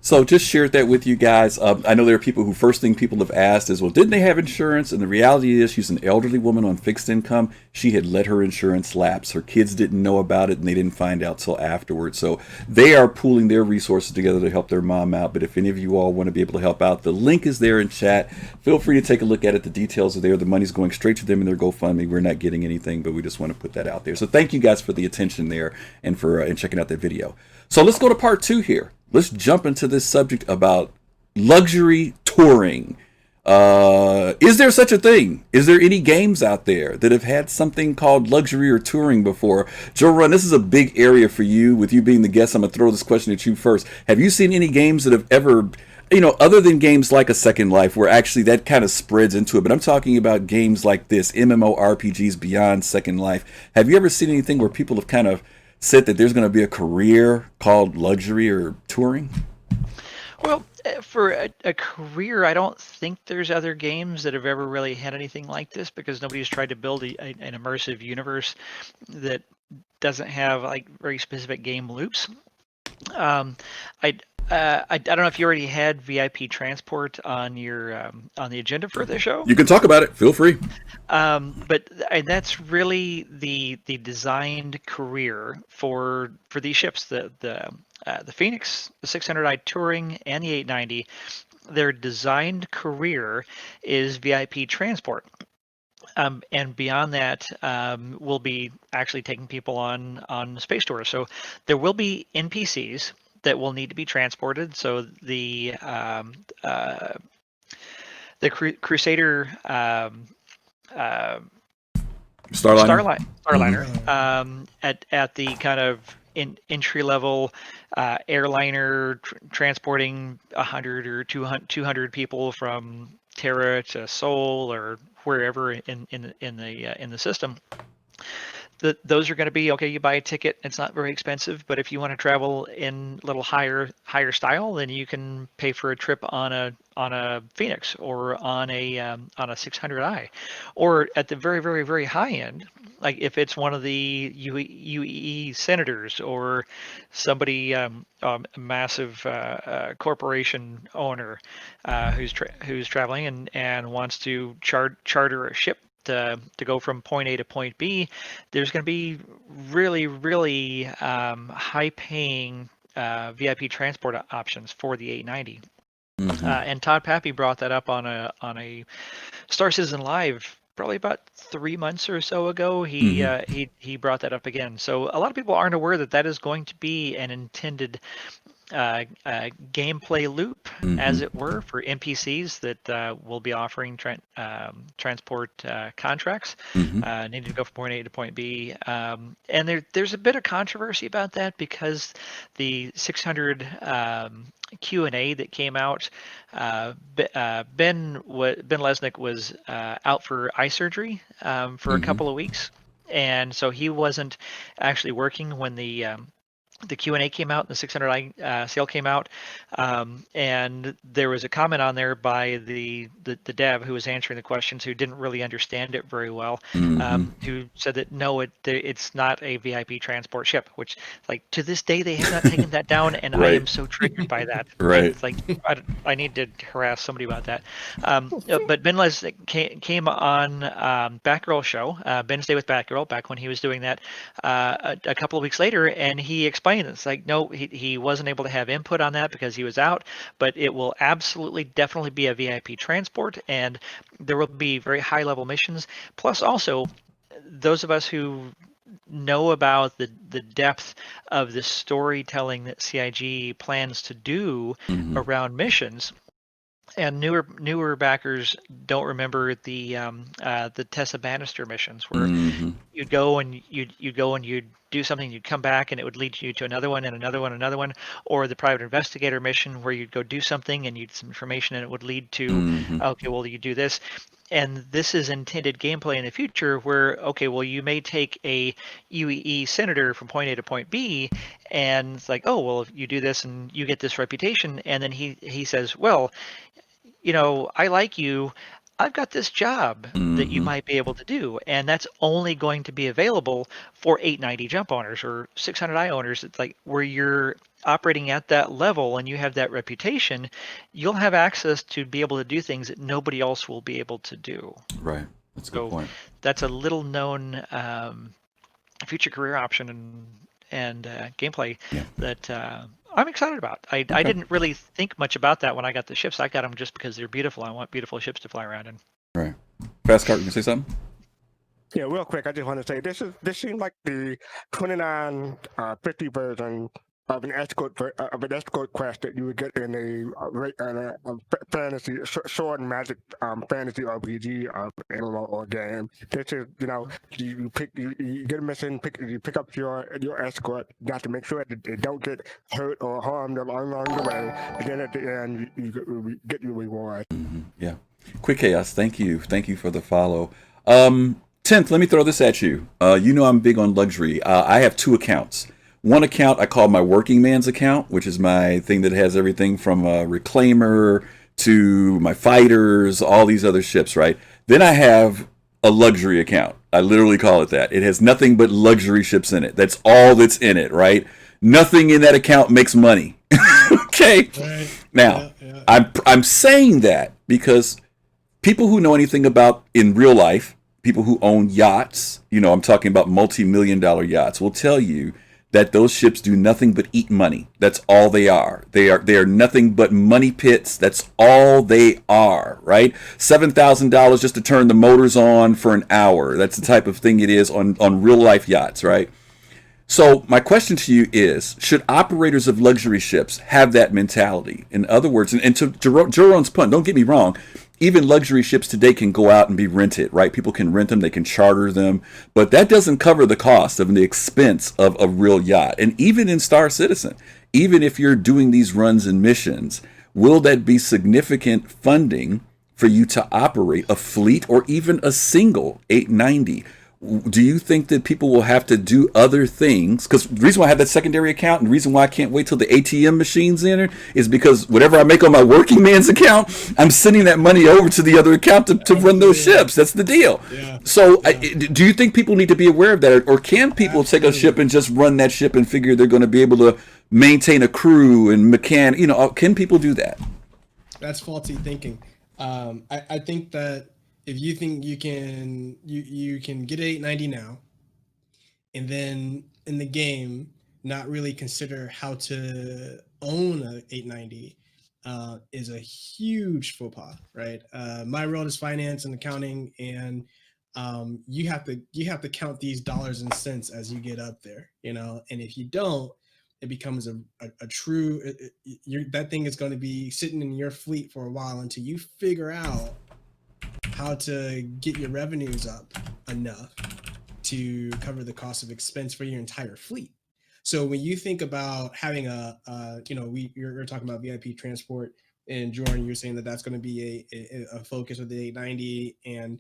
[SPEAKER 1] So just shared that with you guys. I know there are people who first thing people have asked is, well, didn't they have insurance? And the reality is she's an elderly woman on fixed income. She had let her insurance lapse. Her kids didn't know about it and they didn't find out till afterwards. So they are pooling their resources together to help their mom out. But if any of you all want to be able to help out, the link is there in chat. Feel free to take a look at it. The details are there. The money's going straight to them in their GoFundMe. We're not getting anything, but we just want to put that out there. So thank you guys for the attention there and for and checking out that video. So let's go to part 2 here. Let's jump into this subject about luxury touring. Is there such a thing? Is there any games out there that have had something called luxury or touring before? Jorunn, this is a big area for you. With you being the guest, I'm going to throw this question at you first. Have you seen any games that have ever, other than games like A Second Life, where actually that kind of spreads into it? But I'm talking about games like this, MMORPGs beyond Second Life. Have you ever seen anything where people have kind of said that there's going to be a career called luxury or touring?
[SPEAKER 2] Well, for a career, I don't think there's other games that have ever really had anything like this, because nobody's tried to build an immersive universe that doesn't have like very specific game loops. I don't know if you already had VIP transport on your on the agenda for the show.
[SPEAKER 1] You can talk about it. Feel free.
[SPEAKER 2] But that's really the designed career for these ships. The Phoenix, the 600i Touring, and the 890. Their designed career is VIP transport. And beyond that, we'll be actually taking people on space tours. So there will be NPCs that will need to be transported. So the Crusader Starliner at the kind of entry level airliner transporting 100 or 200 people from Terra to Sol or wherever in the system. Those are going to be okay. You buy a ticket; it's not very expensive. But if you want to travel in a little higher style, then you can pay for a trip on a Phoenix or on a 600i, or at the very, very, very high end, like if it's one of the UEE senators or somebody a massive corporation owner who's traveling and wants to charter a ship to go from point A to point B. There's going to be really, really high-paying VIP transport options for the 890. And Todd Pappy brought that up on a Star Citizen Live probably about 3 months or so ago. He brought that up again. So a lot of people aren't aware that is going to be an intended gameplay loop, as it were, for NPCs that will be offering transport contracts. Needing to go from point A to point B. And there's a bit of controversy about that because the 600 Q&A that came out, Ben Lesnick was out for eye surgery for a couple of weeks, and so he wasn't actually working when the Q&A came out, the 600i sale came out, and there was a comment on there by the dev who was answering the questions, who didn't really understand it very well, who said that no, it's not a VIP transport ship, which, like, to this day they have not taken that down, and I am so triggered by that. It's like I need to harass somebody about that. But Ben Lesnick came on Batgirl show, Wednesday with Batgirl, back when he was doing that, a couple of weeks later, and he explained it's like, no, he wasn't able to have input on that because he was out, but it will absolutely definitely be a VIP transport, and there will be very high level missions. Plus also, those of us who know about the depth of the storytelling that CIG plans to do around missions, and newer backers don't remember the Tessa Bannister missions where you'd go and you'd do something, you'd come back, and it would lead you to another one and another one, or the private investigator mission where you'd go do something and you'd some information and it would lead to okay, well, you do this. And this is intended gameplay in the future where, okay, well, you may take a UEE senator from point A to point B, and it's like, oh, well, if you do this and you get this reputation, and then he says, well, I like you. I've got this job that you might be able to do, and that's only going to be available for 890 jump owners or 600i owners. It's like where you're operating at that level and you have that reputation, you'll have access to be able to do things that nobody else will be able to do.
[SPEAKER 1] Right. That's a good point.
[SPEAKER 2] That's a little known future career option and gameplay that I'm excited about. I didn't really think much about that when I got the ships. I got them just because they're beautiful. I want beautiful ships to fly around in.
[SPEAKER 1] Right. Fastcart, you can say something?
[SPEAKER 3] Yeah, real quick, I just want to say this seems like the 2950 version of an escort quest that you would get in a fantasy sword and magic fantasy RPG MMO or game. This is, you get a mission, you pick up your escort. You got to make sure that they don't get hurt or harmed along the way, and then at the end you get your reward.
[SPEAKER 1] Mm-hmm. Yeah. Quick Chaos, thank you for the follow. Tenth, let me throw this at you. You know I'm big on luxury. I have 2 accounts. One account I call my working man's account, which is my thing that has everything from a reclaimer to my fighters, all these other ships, right? Then I have a luxury account. I literally call it that. It has nothing but luxury ships in it. That's all that's in it, right? Nothing in that account makes money. Okay. Right. Now, I'm saying that because people who know anything about in real life, people who own yachts, I'm talking about multi-million-dollar yachts, will tell you that those ships do nothing but eat money. That's all they are. They are nothing but money pits. That's all they are, right? $7,000 just to turn the motors on for an hour. That's the type of thing it is on real life yachts, right? So my question to you is, should operators of luxury ships have that mentality? In other words, and to Jorunn's point, don't get me wrong, even luxury ships today can go out and be rented, right? People can rent them, they can charter them, but that doesn't cover the cost of the expense of a real yacht. And even in Star Citizen, even if you're doing these runs and missions, will that be significant funding for you to operate a fleet or even a single 890? Do you think that people will have to do other things? Because the reason why I have that secondary account and the reason why I can't wait till the ATM machine's in it is because whatever I make on my working man's account, I'm sending that money over to the other account to run those ships. That's the deal. Yeah. So do you think people need to be aware of that? Or can people take a ship and just run that ship and figure they're going to be able to maintain a crew and mechanic? Can people do that?
[SPEAKER 4] That's faulty thinking. I think that if you think you can get an 890 now, and then in the game not really consider how to own an 890, is a huge faux pas, right? My world is finance and accounting, and you have to count these dollars and cents as you get up there, and if you don't, it becomes a true that thing is going to be sitting in your fleet for a while until you figure out how to get your revenues up enough to cover the cost of expense for your entire fleet. So when you think about having you're talking about VIP transport, and Jorunn, you're saying that that's going to be a focus of the 890, and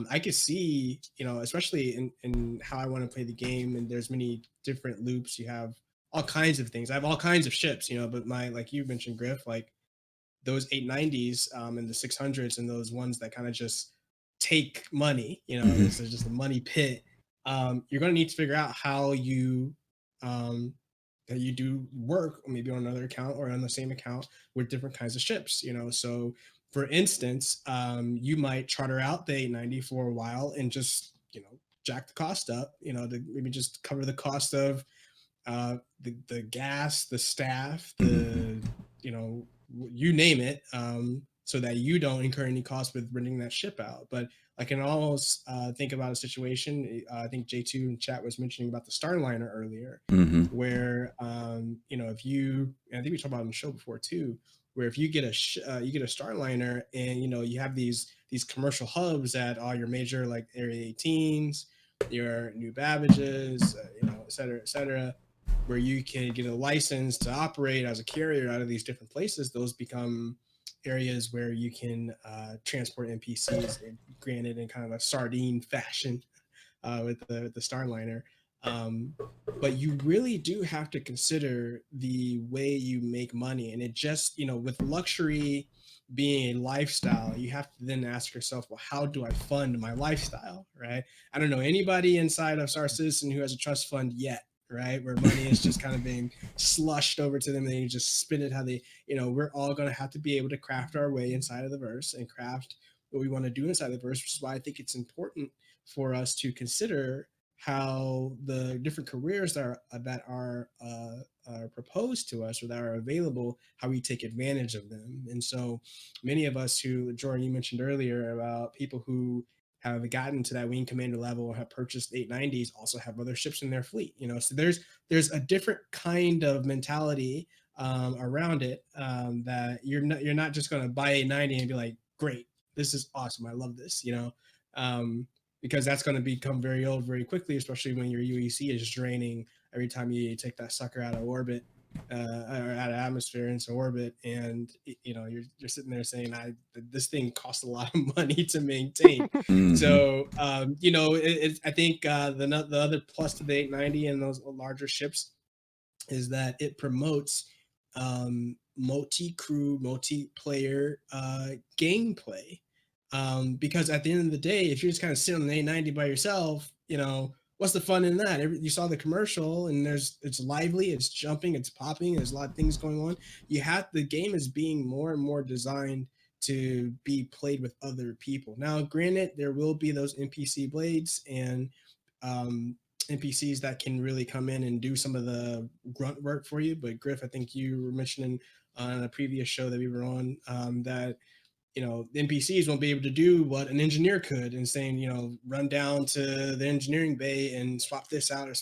[SPEAKER 4] I could see, especially in how I want to play the game, and there's many different loops. You have all kinds of things. I have all kinds of ships, but like you mentioned, Griff, like those 890s and the 600s and those ones that kind of just take money, it's just a money pit. You're going to need to figure out how you that you do work maybe on another account or on the same account with different kinds of ships, so for instance, you might charter out the 890 for a while and just jack the cost up, to maybe just cover the cost of the gas, the staff, the you name it, so that you don't incur any cost with renting that ship out. But I can almost think about a situation. I think J2 in chat was mentioning about the Starliner earlier, where if you, and I think we talked about it on the show before too, where if you get a Starliner and you have these commercial hubs at all your major like Area 18s, your New Babbages, et cetera, where you can get a license to operate as a carrier out of these different places, those become areas where you can transport NPCs, granted in kind of a sardine fashion with the Starliner. But you really do have to consider the way you make money. And it just, with luxury being a lifestyle, you have to then ask yourself, well, how do I fund my lifestyle, right? I don't know anybody inside of Star Citizen who has a trust fund yet, right? Where money is just kind of being slushed over to them and you just spin it how they, we're all going to have to be able to craft our way inside of the verse and craft what we want to do inside the verse, which is why I think it's important for us to consider how the different careers that are proposed to us or that are available, how we take advantage of them. And so many of us who, Jorunn, you mentioned earlier about people who have gotten to that wing commander level or have purchased 890s also have other ships in their fleet. So there's a different kind of mentality around it, that you're not just going to buy 890 and be like, great, this is awesome, I love this, because that's going to become very old very quickly, especially when your UEC is draining every time you take that sucker out of orbit, or out of atmosphere into orbit, and you're sitting there saying, this thing costs a lot of money to maintain.
[SPEAKER 1] Mm-hmm.
[SPEAKER 4] So I think the other plus to the 890 and those larger ships is that it promotes multi-crew, multiplayer gameplay. Because at the end of the day, if you're just kind of sitting on an 890 by yourself, what's the fun in that? You saw the commercial, and it's lively, it's jumping, it's popping, there's a lot of things going on. The game is being more and more designed to be played with other people. Now, granted, there will be those NPC blades and NPCs that can really come in and do some of the grunt work for you. But Griff, I think you were mentioning on a previous show that we were on, that NPCs won't be able to do what an engineer could, and saying, run down to the engineering bay and swap this out, or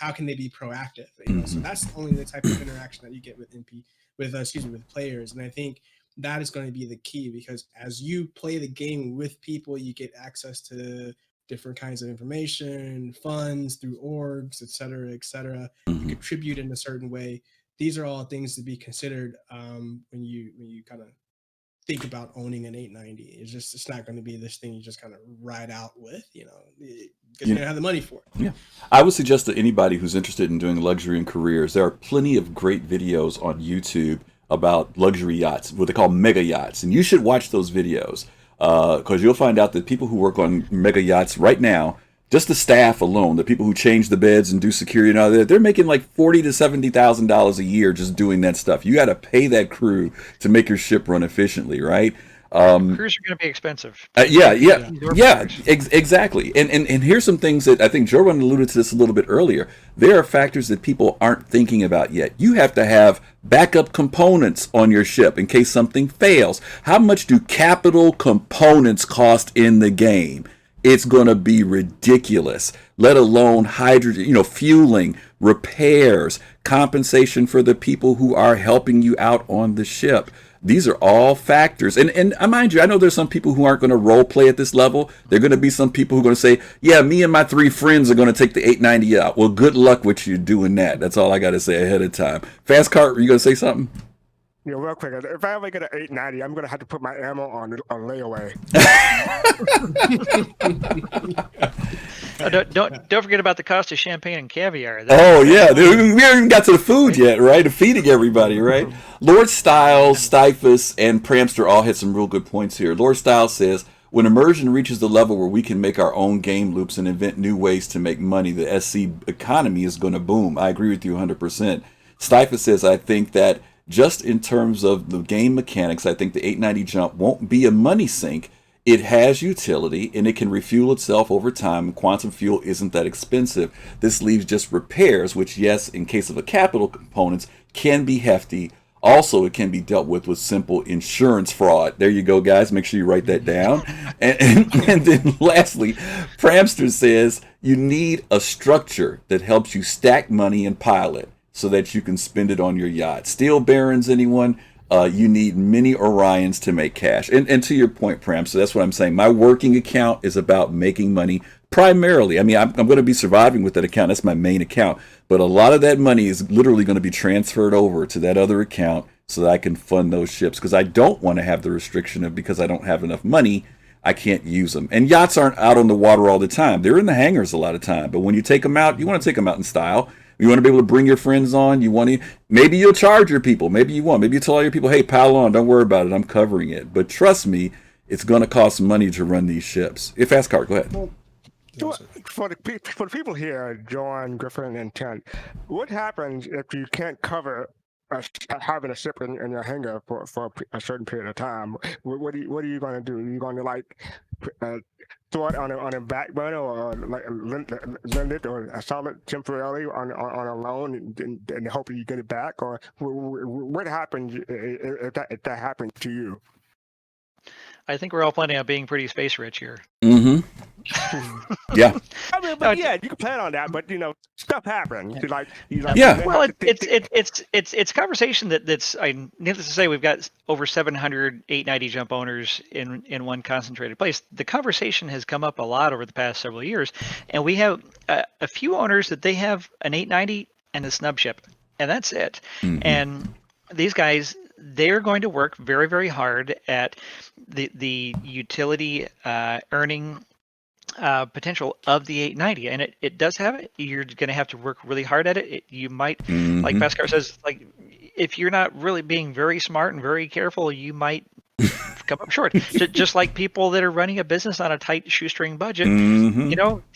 [SPEAKER 4] how can they be proactive? So that's only the type of interaction that you get with players. And I think that is going to be the key, because as you play the game with people, you get access to different kinds of information, funds through orgs, et cetera, et cetera. You contribute in a certain way. These are all things to be considered when you kind of think about owning an 890. It's not going to be this thing you just kind of ride out with, because you don't have the money for it.
[SPEAKER 1] Yeah, I would suggest to anybody who's interested in doing luxury and careers, there are plenty of great videos on YouTube about luxury yachts, what they call mega yachts, and you should watch those videos, because you'll find out that people who work on mega yachts right now, just the staff alone, the people who change the beds and do security and all that, they're making like $40,000 to $70,000 a year just doing that stuff. You got to pay that crew to make your ship run efficiently, right?
[SPEAKER 2] Crews are going to be expensive.
[SPEAKER 1] Exactly. And here's some things that I think Jorunn alluded to this a little bit earlier. There are factors that people aren't thinking about yet. You have to have backup components on your ship in case something fails. How much do capital components cost in the game? It's going to be ridiculous, let alone hydrogen, fueling, repairs, compensation for the people who are helping you out on the ship. These are all factors. And mind you, I know there's some people who aren't going to role play at this level. There are going to be some people who are going to say, yeah, me and my 3 friends are going to take the 890 out. Well, good luck with you doing that. That's all I got to say ahead of time. Fastcart, were you going to say something?
[SPEAKER 3] Yeah, real quick. If I ever get an 890, I'm gonna have to put my ammo on layaway.
[SPEAKER 2] Don't forget about the cost of champagne and caviar.
[SPEAKER 1] Oh yeah, we haven't even got to the food yet, right? Of feeding everybody, right? Lord Styles, Styphus, and Prampster all had some real good points here. Lord Styles says, when immersion reaches the level where we can make our own game loops and invent new ways to make money, the SC economy is going to boom. I agree with you 100%. Styphus says, I think that just in terms of the game mechanics, I think the 890 jump won't be a money sink. It has utility, and it can refuel itself over time. Quantum fuel isn't that expensive. This leaves just repairs, which, yes, in case of a capital components, can be hefty. Also, it can be dealt with simple insurance fraud. There you go, guys. Make sure you write that down. And then lastly, Prampster says you need a structure that helps you stack money and pile it, so that you can spend it on your yacht. Steel barons, anyone? You need many Orions to make cash. And to your point, Pram, so that's what I'm saying. My working account is about making money primarily. I mean, I'm going to be surviving with that account. That's my main account. But a lot of that money is literally going to be transferred over to that other account so that I can fund those ships. Because I don't want to have the restriction of, because I don't have enough money, I can't use them. And yachts aren't out on the water all the time. They're in the hangars a lot of time. But when you take them out, you want to take them out in style. You want to be able to bring your friends on. You want to, maybe you'll charge your people. Maybe you won't. Maybe you tell all your people, hey, pile on. Don't worry about it. I'm covering it. But trust me, it's going to cost money to run these ships. If Fastcart, go ahead.
[SPEAKER 3] Well, For the people here, Jorunn, Griffin, and Tent, what happens if you can't cover having a ship in your hangar for a certain period of time? What are you going to do? Are you going to like throw it on a back burner, or like lend it or sell it temporarily on a loan and hope you get it back? Or what happens if that happens to you?
[SPEAKER 2] I think we're all planning on being pretty space rich here.
[SPEAKER 1] Mm-hmm. Yeah.
[SPEAKER 3] I mean, but yeah, you can plan on that, but stuff happens.
[SPEAKER 1] Yeah.
[SPEAKER 2] Well, it's a conversation that's needless to say, we've got over 700 890 jump owners in one concentrated place. The conversation has come up a lot over the past several years, and we have a few owners that they have an 890 and a snub ship, and that's it.
[SPEAKER 1] Mm-hmm.
[SPEAKER 2] And these guys, they're going to work very, very hard at the utility earning potential of the 890, and it does have it. You're going to have to work really hard at it. You might, like fastcart says, like if you're not really being very smart and very careful, you might come up short. Just like people that are running a business on a tight shoestring budget,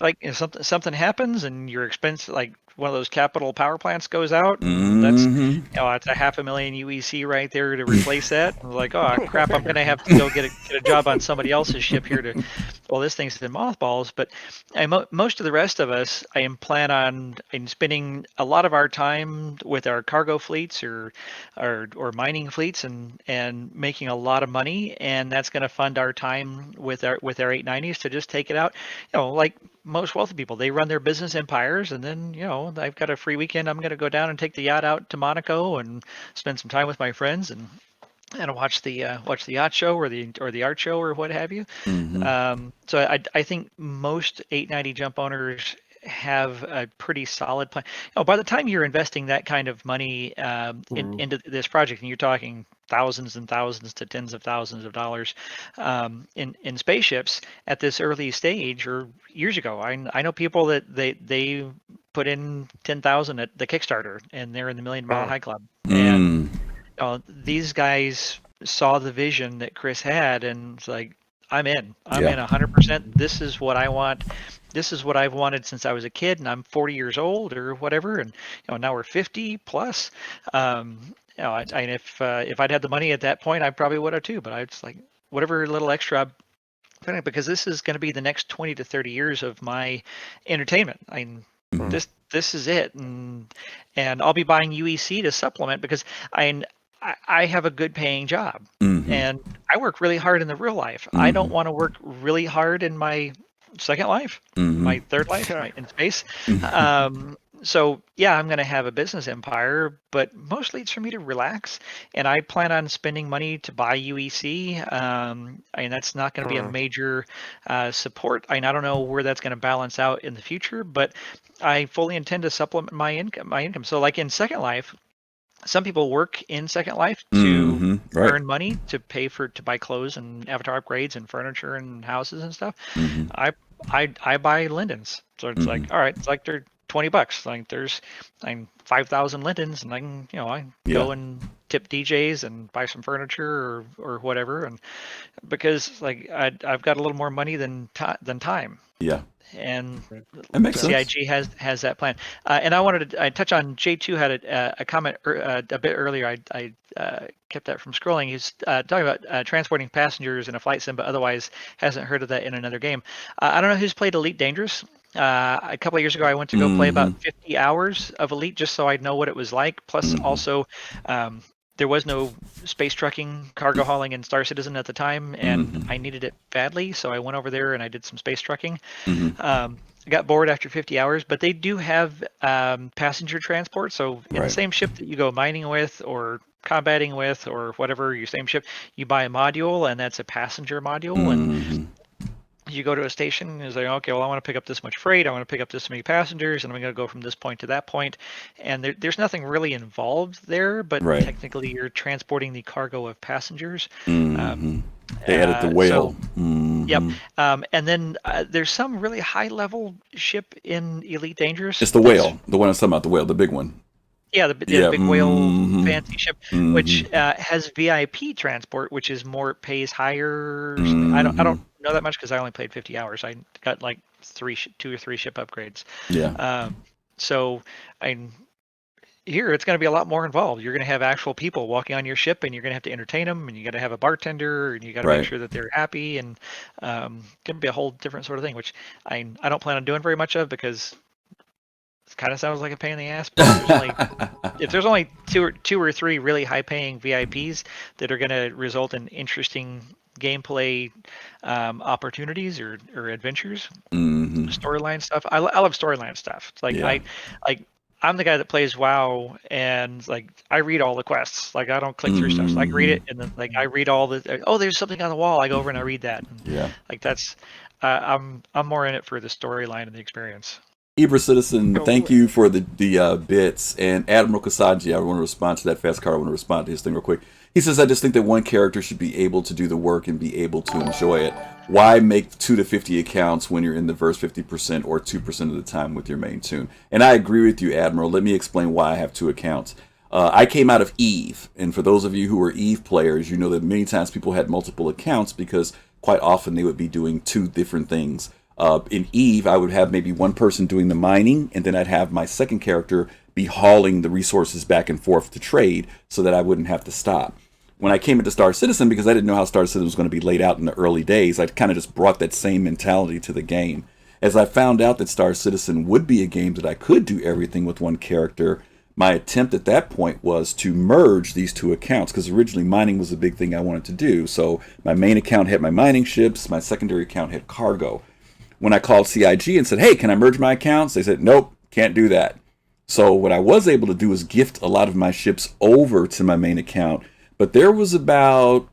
[SPEAKER 2] like if something happens and your expense, like one of those capital power plants goes out, that's it's a $500,000 UEC right there to replace that. I was like, oh crap, I'm gonna have to go get a job on somebody else's ship here to, well, this thing's in mothballs. But most of the rest of us, I plan on spending a lot of our time with our cargo fleets or mining fleets and making a lot of money, and that's going to fund our time with our 890s to just take it out. Like most wealthy people, they run their business empires, and then I've got a free weekend. I'm going to go down and take the yacht out to Monaco and spend some time with my friends and watch the yacht show or the art show or what have you. So I think most 890 jump owners have a pretty solid plan. By the time you're investing that kind of money into this project, and you're talking thousands and thousands to tens of thousands of dollars in spaceships at this early stage, or years ago, I know people that they put in 10,000 at the Kickstarter, and they're in the $1 Million High Club. And these guys saw the vision that Chris had, and it's like, I'm in 100%. This is what I want. This is what I've wanted since I was a kid, and I'm 40 years old or whatever, and now we're 50 plus. If I'd had the money at that point, I probably would have too. But I was like, whatever little extra, because this is going to be the next 20 to 30 years of my entertainment. This is it, and I'll be buying UEC to supplement, because I have a good paying job, and I work really hard in the real life. I don't want to work really hard in my second life, my third life, in space. So yeah, I'm going to have a business empire, but mostly it's for me to relax. And I plan on spending money to buy UEC. That's not going to be a major support. I don't know where that's going to balance out in the future, but I fully intend to supplement my income. So like in Second Life, some people work in Second Life to earn money to buy clothes and avatar upgrades and furniture and houses and stuff. I buy lindens, so it's like, all right, it's like they're $20. Like there's 5,000 lindens, and I can go and tip DJs and buy some furniture or whatever, and because like I've got a little more money than time.
[SPEAKER 1] Yeah.
[SPEAKER 2] And
[SPEAKER 1] that makes sense.
[SPEAKER 2] CIG has that plan. And I wanted to touch on J2 had a comment a bit earlier. I kept that from scrolling. He's talking about transporting passengers in a flight sim, but otherwise hasn't heard of that in another game. I don't know who's played Elite Dangerous. A couple of years ago, I went to go play about 50 hours of Elite just so I'd know what it was like. Plus, also, there was no space trucking, cargo hauling in Star Citizen at the time, and I needed it badly, so I went over there and I did some space trucking. I got bored after 50 hours, but they do have passenger transport. So in the same ship that you go mining with or combating with or whatever, your same ship, you buy a module, and that's a passenger module. And you go to a station and it's like, okay, well, I want to pick up this much freight. I want to pick up this many passengers, and I'm going to go from this point to that point. And there's nothing really involved there, but technically you're transporting the cargo of passengers.
[SPEAKER 1] They added the whale.
[SPEAKER 2] Yep. And then there's some really high level ship in Elite Dangerous.
[SPEAKER 1] It's the whale, the one I'm talking about, the whale, the big one.
[SPEAKER 2] Yeah, the big whale fancy ship, which has VIP transport, which is more pays higher. I don't know that much because I only played 50 hours. I got like 2 or 3 ship upgrades.
[SPEAKER 1] Yeah.
[SPEAKER 2] So here it's going to be a lot more involved. You're going to have actual people walking on your ship, and you're going to have to entertain them, and you got to have a bartender, and you got to make sure that they're happy, and going to be a whole different sort of thing, which I don't plan on doing very much of because it kind of sounds like a pain in the ass. But if there's only two or three really high-paying VIPs that are going to result in interesting gameplay opportunities or adventures, storyline stuff. I love storyline stuff. It's like I'm the guy that plays WoW, and like I read all the quests. Like I don't click through stuff. So I read it, and then like I read all the. Oh, there's something on the wall. I go over and I read that. And, like that's. I'm more in it for the storyline and the experience.
[SPEAKER 1] Ibra Citizen, thank you for the bits. And Admiral Kasanji, I want to respond to that fast car. I want to respond to his thing real quick. He says, I just think that one character should be able to do the work and be able to enjoy it. Why make 2 to 50 accounts when you're in the verse 50% or 2% of the time with your main tune? And I agree with you, Admiral. Let me explain why I have 2 accounts. I came out of EVE, and for those of you who are EVE players, you know that many times people had multiple accounts because quite often they would be doing 2 different things. In EVE, I would have maybe one person doing the mining, and then I'd have my second character be hauling the resources back and forth to trade so that I wouldn't have to stop. When I came into Star Citizen, because I didn't know how Star Citizen was going to be laid out in the early days, I kind of just brought that same mentality to the game. As I found out that Star Citizen would be a game that I could do everything with one character, my attempt at that point was to merge these 2 accounts, because originally mining was a big thing I wanted to do. So my main account had my mining ships, my secondary account had cargo. When I called CIG and said, hey, can I merge my accounts? They said, nope, can't do that. So what I was able to do is gift a lot of my ships over to my main account, but there was about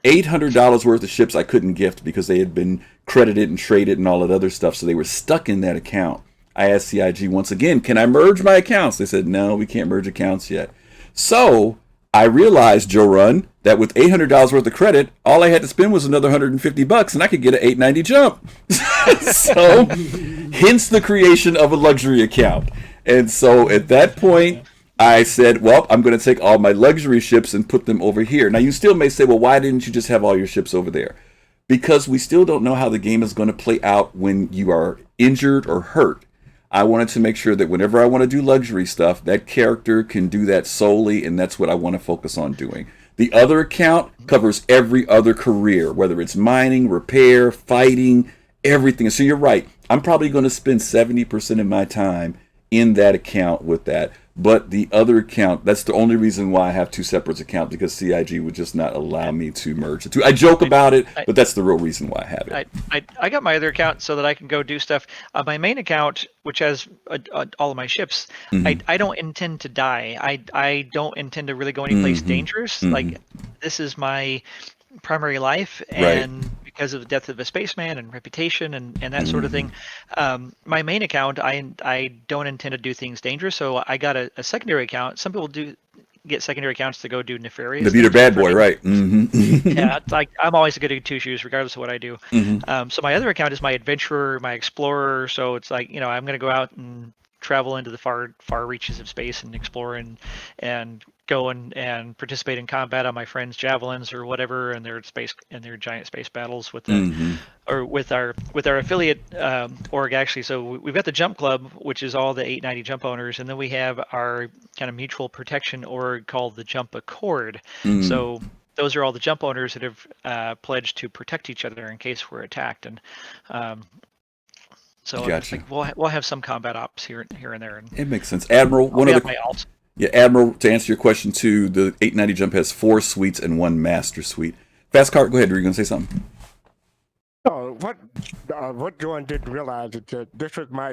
[SPEAKER 1] $800 worth of ships I couldn't gift because they had been credited and traded and all that other stuff, so they were stuck in that account. I asked CIG once again, can I merge my accounts? They said, no, we can't merge accounts yet. So I realized, Jorunn, that with $800 worth of credit, all I had to spend was another $150 and I could get an 890 jump. So, hence the creation of a luxury account. And so at that point, I said, well, I'm going to take all my luxury ships and put them over here. Now, you still may say, well, why didn't you just have all your ships over there? Because we still don't know how the game is going to play out when you are injured or hurt. I wanted to make sure that whenever I want to do luxury stuff, that character can do that solely, and that's what I want to focus on doing. The other account covers every other career, whether it's mining, repair, fighting, everything. So you're right. I'm probably going to spend 70% of my time in that account with that. But the other account, that's the only reason why I have 2 separate accounts, because CIG would just not allow me to merge the 2. I joke about it, but that's the real reason why I have it.
[SPEAKER 2] I got my other account so that I can go do stuff. My main account, which has all of my ships, I don't intend to die. I don't intend to really go anyplace dangerous. Like, this is my primary life, and because of the death of a spaceman and reputation and that sort of thing, my main account, I don't intend to do things dangerous, so I got a secondary account. Some people do get secondary accounts to go do nefarious.
[SPEAKER 1] To be the bad boy, right?
[SPEAKER 2] Yeah, it's like I'm always a goody 2 shoes, regardless of what I do. So my other account is my adventurer, my explorer. So it's like, you know, I'm going to go out and travel into the far reaches of space and explore and go and participate in combat on my friends' javelins or whatever, and their giant space battles with the or with our affiliate org, actually. So we've got the Jump Club, which is all the 890 jump owners, and then we have our kind of mutual protection org called the Jump Accord. So those are all the jump owners that have pledged to protect each other in case we're attacked. And so
[SPEAKER 1] gotcha.
[SPEAKER 2] Like we'll have some combat ops here and there. And
[SPEAKER 1] it makes sense. Admiral, one of the Admiral, to answer your question too, the 890 jump has 4 suites and 1 master suite. Fastcart, go ahead. Were you going to say something?
[SPEAKER 3] Oh, what Jorunn didn't realize is that this was my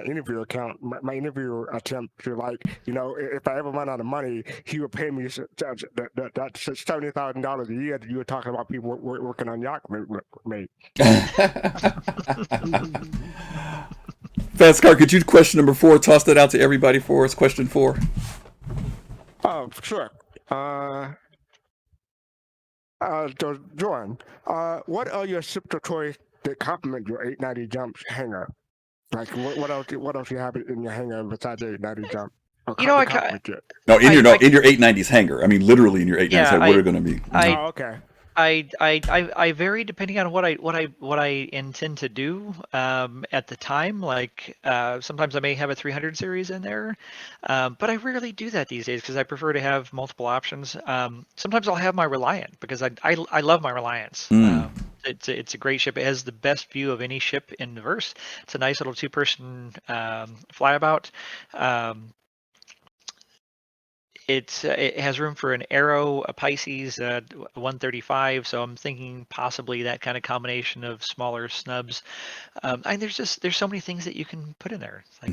[SPEAKER 3] interview account, my interview attempt to, like, you know, if I ever run out of money, he would pay me that $70,000 a year that you were talking about people working on yacht made.
[SPEAKER 1] Fastcart, could you question number 4? Toss that out to everybody for us. Question 4.
[SPEAKER 3] Oh, sure. So Jorunn, what are your ship toys that complement your 890 jumps hangar? Like, what else you have in your hangar besides the 890 jump?
[SPEAKER 2] You know,
[SPEAKER 1] in your 890s hangar. I mean, literally in your 890s hangar. What are going to be?
[SPEAKER 3] Okay.
[SPEAKER 2] I vary depending on what I intend to do at the time. Like sometimes I may have a 300 series in there, but I rarely do that these days because I prefer to have multiple options. Sometimes I'll have my Reliant because I love my Reliance. It's a great ship. It has the best view of any ship in the verse. It's a nice little two-person flyabout. It has room for an Arrow, a Pisces, 135. So I'm thinking possibly that kind of combination of smaller snubs. And there's so many things that you can put in there. It's like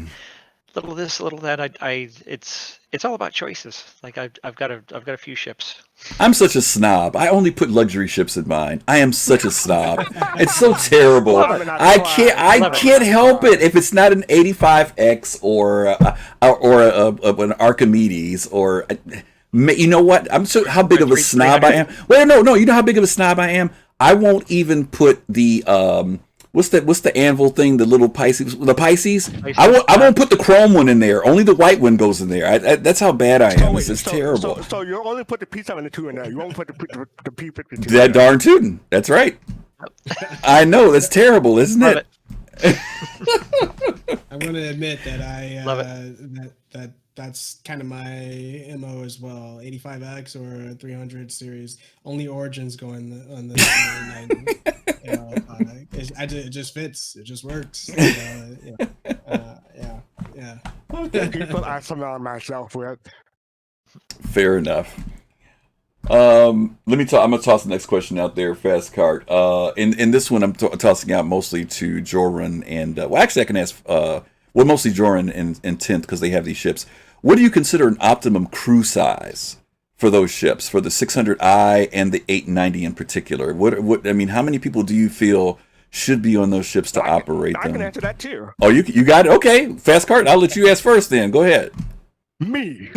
[SPEAKER 2] little this, little that. It's all about choices. Like I've got a few ships.
[SPEAKER 1] I'm such a snob. I only put luxury ships in mine. I am such a snob. It's so terrible. I can't help it if it's not an 85X or an Archimedes or. You know what? I'm so how big of a snob I am. Well, no. You know how big of a snob I am. I won't even put the what's the anvil thing? The little Pisces. The Pisces. I won't put the chrome one in there. Only the white one goes in there. That's how bad I am. This is terrible.
[SPEAKER 3] So you only put the P72 in there. You won't put the P52.
[SPEAKER 1] That darn tootin'. That's right. I know. That's terrible, isn't it?
[SPEAKER 4] I'm going to admit that I
[SPEAKER 2] love it.
[SPEAKER 4] That's kind of my MO as well. 85X or 300 series. Only Origins go on the 90. It just fits. It just works. Yeah.
[SPEAKER 3] People I surround myself with.
[SPEAKER 1] Fair enough. Let me talk. I'm gonna toss the next question out there, fastcart. In this one, I'm tossing out mostly to Jorunn and well, actually, I can ask. Mostly Jorunn and Tenth because they have these ships. What do you consider an optimum crew size for those ships, for the 600I and the 890 in particular? What I mean, how many people do you feel should be on those ships to operate them?
[SPEAKER 3] I can answer that too.
[SPEAKER 1] Oh, you got it. Okay, fastcart. I'll let you ask first. Then go ahead.
[SPEAKER 3] Me.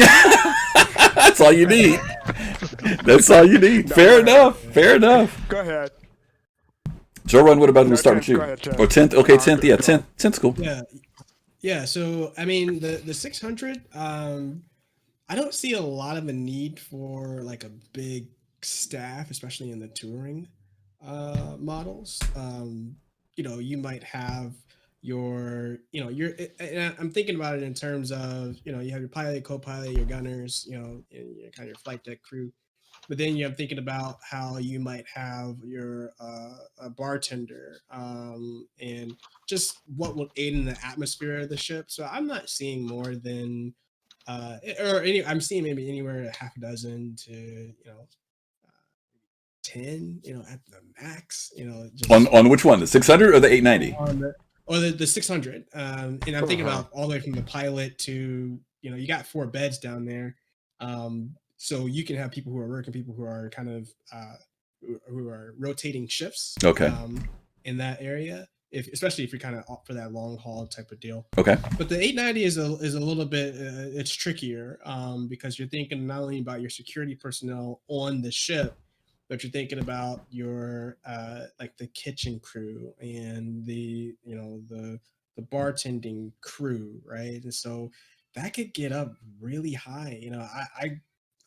[SPEAKER 1] That's all you need. That's all you need. Fair enough.
[SPEAKER 3] Go ahead.
[SPEAKER 1] Jorunn, what about we'll start with you?
[SPEAKER 3] Ahead,
[SPEAKER 1] Or 10th? Okay, 10th. Yeah, 10th's cool.
[SPEAKER 4] Yeah. So I mean, the 600. I don't see a lot of a need for like a big staff, especially in the touring models. You might have and I'm thinking about it in terms of, you have your pilot, co-pilot, your gunners, your kind of your flight deck crew. But then I'm thinking about how you might have your a bartender and just what will aid in the atmosphere of the ship. So I'm not seeing more than I'm seeing maybe anywhere half a dozen to 10, at the max. Just
[SPEAKER 1] on which one, the 600 or the 890?
[SPEAKER 4] Or the 600. And I'm thinking about all the way from the pilot to you got 4 beds down there. So you can have people who are working, people who are kind of who are rotating shifts.
[SPEAKER 1] Okay.
[SPEAKER 4] In that area, especially if you're kind of for that long haul type of deal.
[SPEAKER 1] Okay.
[SPEAKER 4] But the 890 is a little bit it's trickier because you're thinking not only about your security personnel on the ship, but you're thinking about your like the kitchen crew and the bartending crew, right? And so that could get up really high.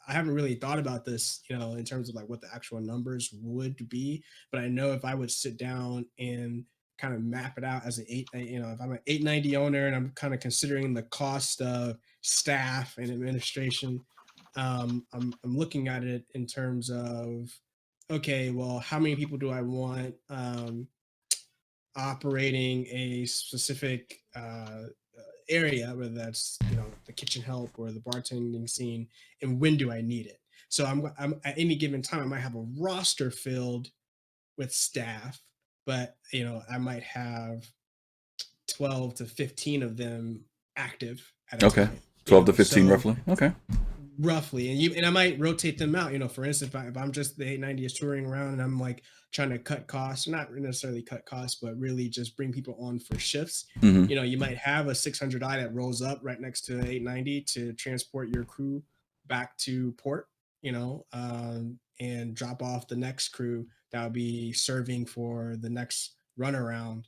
[SPEAKER 4] I haven't really thought about this, in terms of like what the actual numbers would be, but I know if I would sit down and kind of map it out as if I'm an 890 owner and I'm kind of considering the cost of staff and administration, I'm looking at it in terms of, okay, well, how many people do I want operating a specific area, whether that's the kitchen help or the bartending scene, and when do I need it? So I'm at any given time I might have a roster filled with staff, but I might have 12 to 15 of them active at a time.
[SPEAKER 1] 12 to 15 roughly. Okay.
[SPEAKER 4] Roughly, and I might rotate them out. For instance, if I'm just the 890 is touring around and I'm like trying to cut costs, not necessarily cut costs, but really just bring people on for shifts.
[SPEAKER 1] Mm-hmm.
[SPEAKER 4] You might have a 600i that rolls up right next to the 890 to transport your crew back to port, and drop off the next crew that will be serving for the next runaround,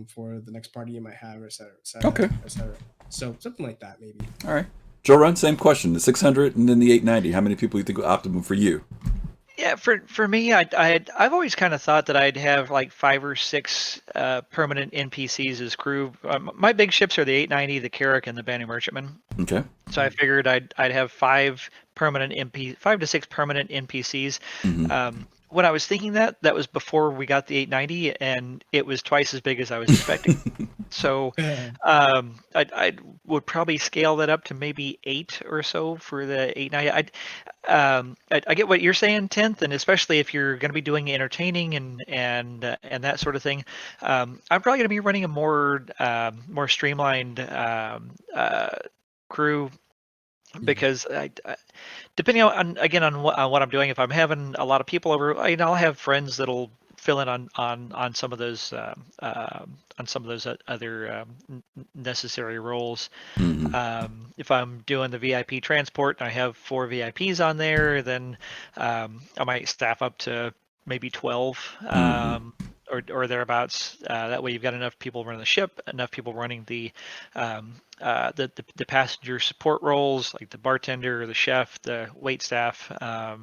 [SPEAKER 4] for the next party you might have, et cetera,
[SPEAKER 1] okay,
[SPEAKER 4] et cetera. So something like that, maybe.
[SPEAKER 1] All right. Jorunn, same question. The 600 and then the 890. How many people do you think are optimum for you?
[SPEAKER 2] Yeah, for me, I've always kind of thought that I'd have like 5 or 6 permanent NPCs as crew. My big ships are the 890, the Carrack, and the Banner Merchantman.
[SPEAKER 1] Okay.
[SPEAKER 2] So I figured I'd have 5 to 6 permanent NPCs.
[SPEAKER 1] Mm-hmm.
[SPEAKER 2] When I was thinking that was before we got the 890, and it was twice as big as I was expecting. So I would probably scale that up to maybe 8 or so for the 890. I get what you're saying, 10th, and especially if you're going to be doing entertaining and that sort of thing. I'm probably going to be running a more streamlined crew, because depending on what I'm doing, if I'm having a lot of people over, I'll have friends that'll fill in on some of those other necessary roles.
[SPEAKER 1] Mm-hmm.
[SPEAKER 2] If I'm doing the VIP transport and I have 4 VIPs on there, then I might staff up to maybe 12.
[SPEAKER 1] Mm-hmm.
[SPEAKER 2] Or thereabouts. That way, you've got enough people running the ship, enough people running the passenger support roles, like the bartender, the chef, the wait staff, that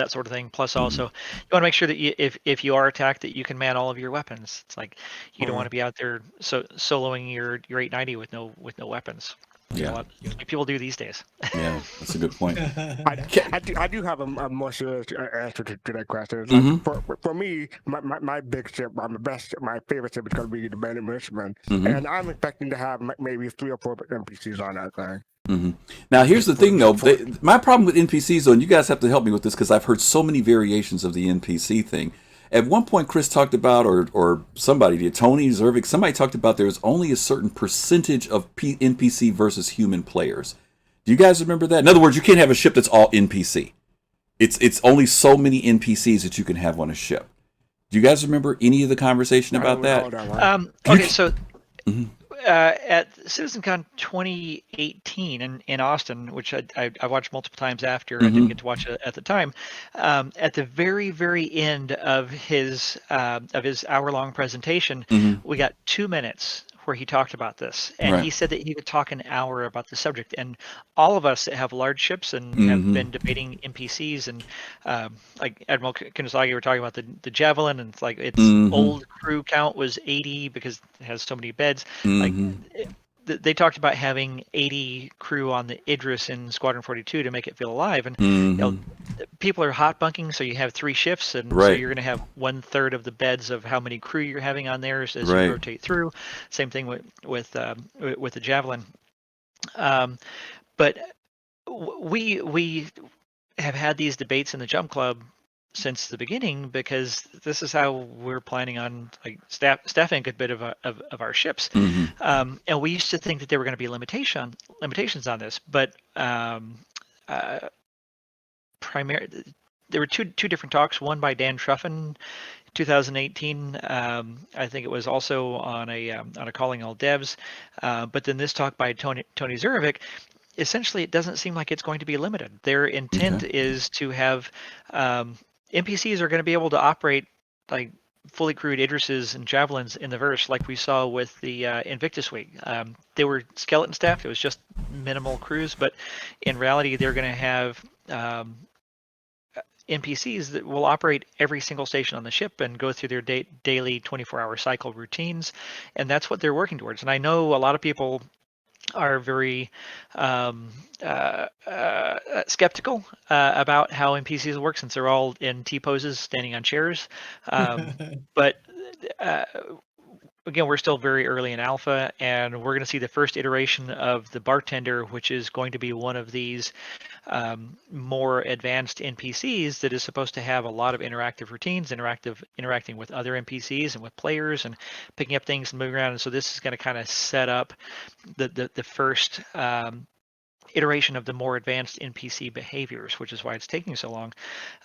[SPEAKER 2] sort of thing. Plus, also, you want to make sure that if you are attacked, that you can man all of your weapons. It's like you don't want to be out there soloing your 890 with no weapons.
[SPEAKER 1] Yeah.
[SPEAKER 2] Like people do these days.
[SPEAKER 1] Yeah, that's a good point.
[SPEAKER 3] I do have a more serious answer to that question. Like for me, my big ship, my favorite ship is going to be the Banner Merchantman, and I'm expecting to have maybe 3 or 4 NPCs on that thing.
[SPEAKER 1] Mm-hmm. Now, here's the thing, though. My problem with NPCs, though, and you guys have to help me with this because I've heard so many variations of the NPC thing. At one point, Chris talked about, or somebody did, Tony, Zervik, somebody talked about there's only a certain percentage of NPC versus human players. Do you guys remember that? In other words, you can't have a ship that's all NPC. It's only so many NPCs that you can have on a ship. Do you guys remember any of the conversation about that?
[SPEAKER 2] Okay, so at CitizenCon 2018 in Austin, which I watched multiple times after, I didn't get to watch it at the time. At the very, very end of his hour-long presentation, we got 2 minutes where he talked about this, and he said that he could talk an hour about the subject. And all of us that have large ships and have been debating NPCs, and like Admiral Kunisagi were talking about the Javelin, and it's like its old crew count was 80 because it has so many beds. Like they talked about having 80 crew on the Idris in Squadron 42 to make it feel alive, and people are hot bunking, so you have 3 shifts, and so you're going to have 1/3 of the beds of how many crew you're having on there as you rotate through. Same thing with the Javelin. But we have had these debates in the Jump Club since the beginning, because this is how we're planning on like staffing a good bit of our ships. And we used to think that there were going to be limitations on this, but there were two different talks. One by Dan Truffin, 2018. I think it was also on a Calling All Devs. But then this talk by Tony Zurevich. Essentially, it doesn't seem like it's going to be limited. Their intent is to have NPCs are going to be able to operate like fully crewed Idrises and Javelins in the verse, like we saw with the Invictus Week. They were skeleton staffed. It was just minimal crews, but in reality, they're going to have NPCs that will operate every single station on the ship and go through their daily 24-hour cycle routines, and that's what they're working towards. And I know a lot of people are very skeptical about how NPCs work, since they're all in T poses, standing on chairs. But again, we're still very early in alpha, and we're going to see the first iteration of the bartender, which is going to be one of these more advanced NPCs that is supposed to have a lot of interactive routines, interacting with other NPCs and with players, and picking up things and moving around. And so this is going to kind of set up the first iteration of the more advanced NPC behaviors, which is why it's taking so long.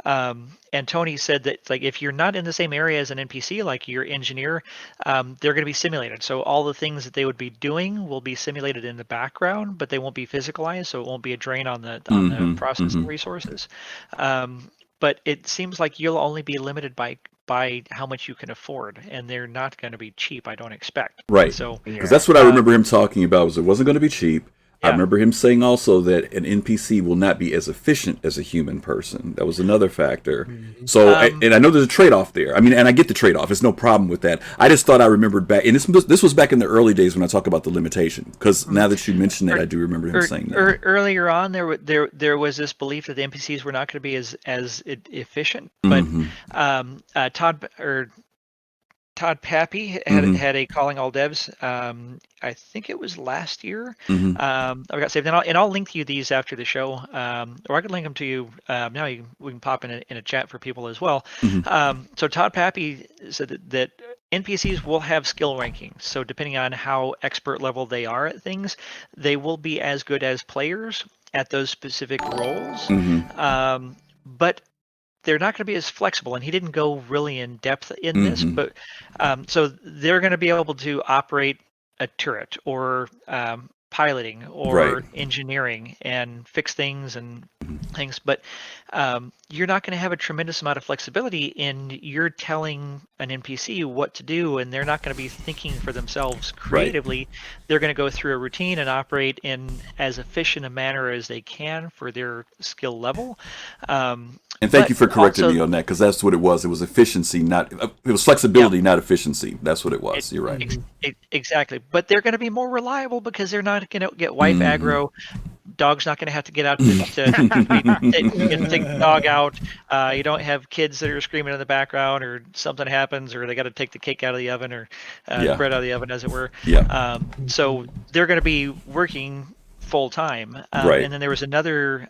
[SPEAKER 2] And Tony said that like if you're not in the same area as an NPC, like your engineer, they're going to be simulated. So all the things that they would be doing will be simulated in the background, but they won't be physicalized, so it won't be a drain on the processing resources. But it seems like you'll only be limited by how much you can afford, and they're not going to be cheap, I don't expect.
[SPEAKER 1] Right.
[SPEAKER 2] So
[SPEAKER 1] because that's what I remember him talking about, was it wasn't going to be cheap. I remember him saying also that an NPC will not be as efficient as a human person. That was another factor. So, and I know there's a trade-off there. I mean, and I get the trade-off. There's no problem with that. I just thought I remembered back, and this was back in the early days when I talk about the limitation. Because now that you mentioned that, I do remember him saying that.
[SPEAKER 2] Earlier on, there was this belief that the NPCs were not going to be as efficient. But Todd Pappy had a Calling All Devs. I think it was last year. I got saved, and I'll link you these after the show, or I could link them to you now. We can pop in a chat for people as well. So Todd Pappy said that NPCs will have skill rankings. So depending on how expert level they are at things, they will be as good as players at those specific roles. But they're not going to be as flexible, and he didn't go really in depth in this, but so they're going to be able to operate a turret or piloting or engineering and fix things and things, but you're not going to have a tremendous amount of flexibility in you're telling an NPC what to do, and they're not going to be thinking for themselves creatively. They're going to go through a routine and operate in as efficient a manner as they can for their skill level.
[SPEAKER 1] And thank you for correcting me on that, because that's what it was. It was efficiency, not it was flexibility, not efficiency. That's what it was. You're right.
[SPEAKER 2] Exactly. But they're going to be more reliable because they're not going to get wife aggro. Dog's not going to have to get out to take the dog out. You don't have kids that are screaming in the background, or something happens, or they got to take the cake out of the oven, or the bread out of the oven, as it were. So they're going to be working full time. And then there was another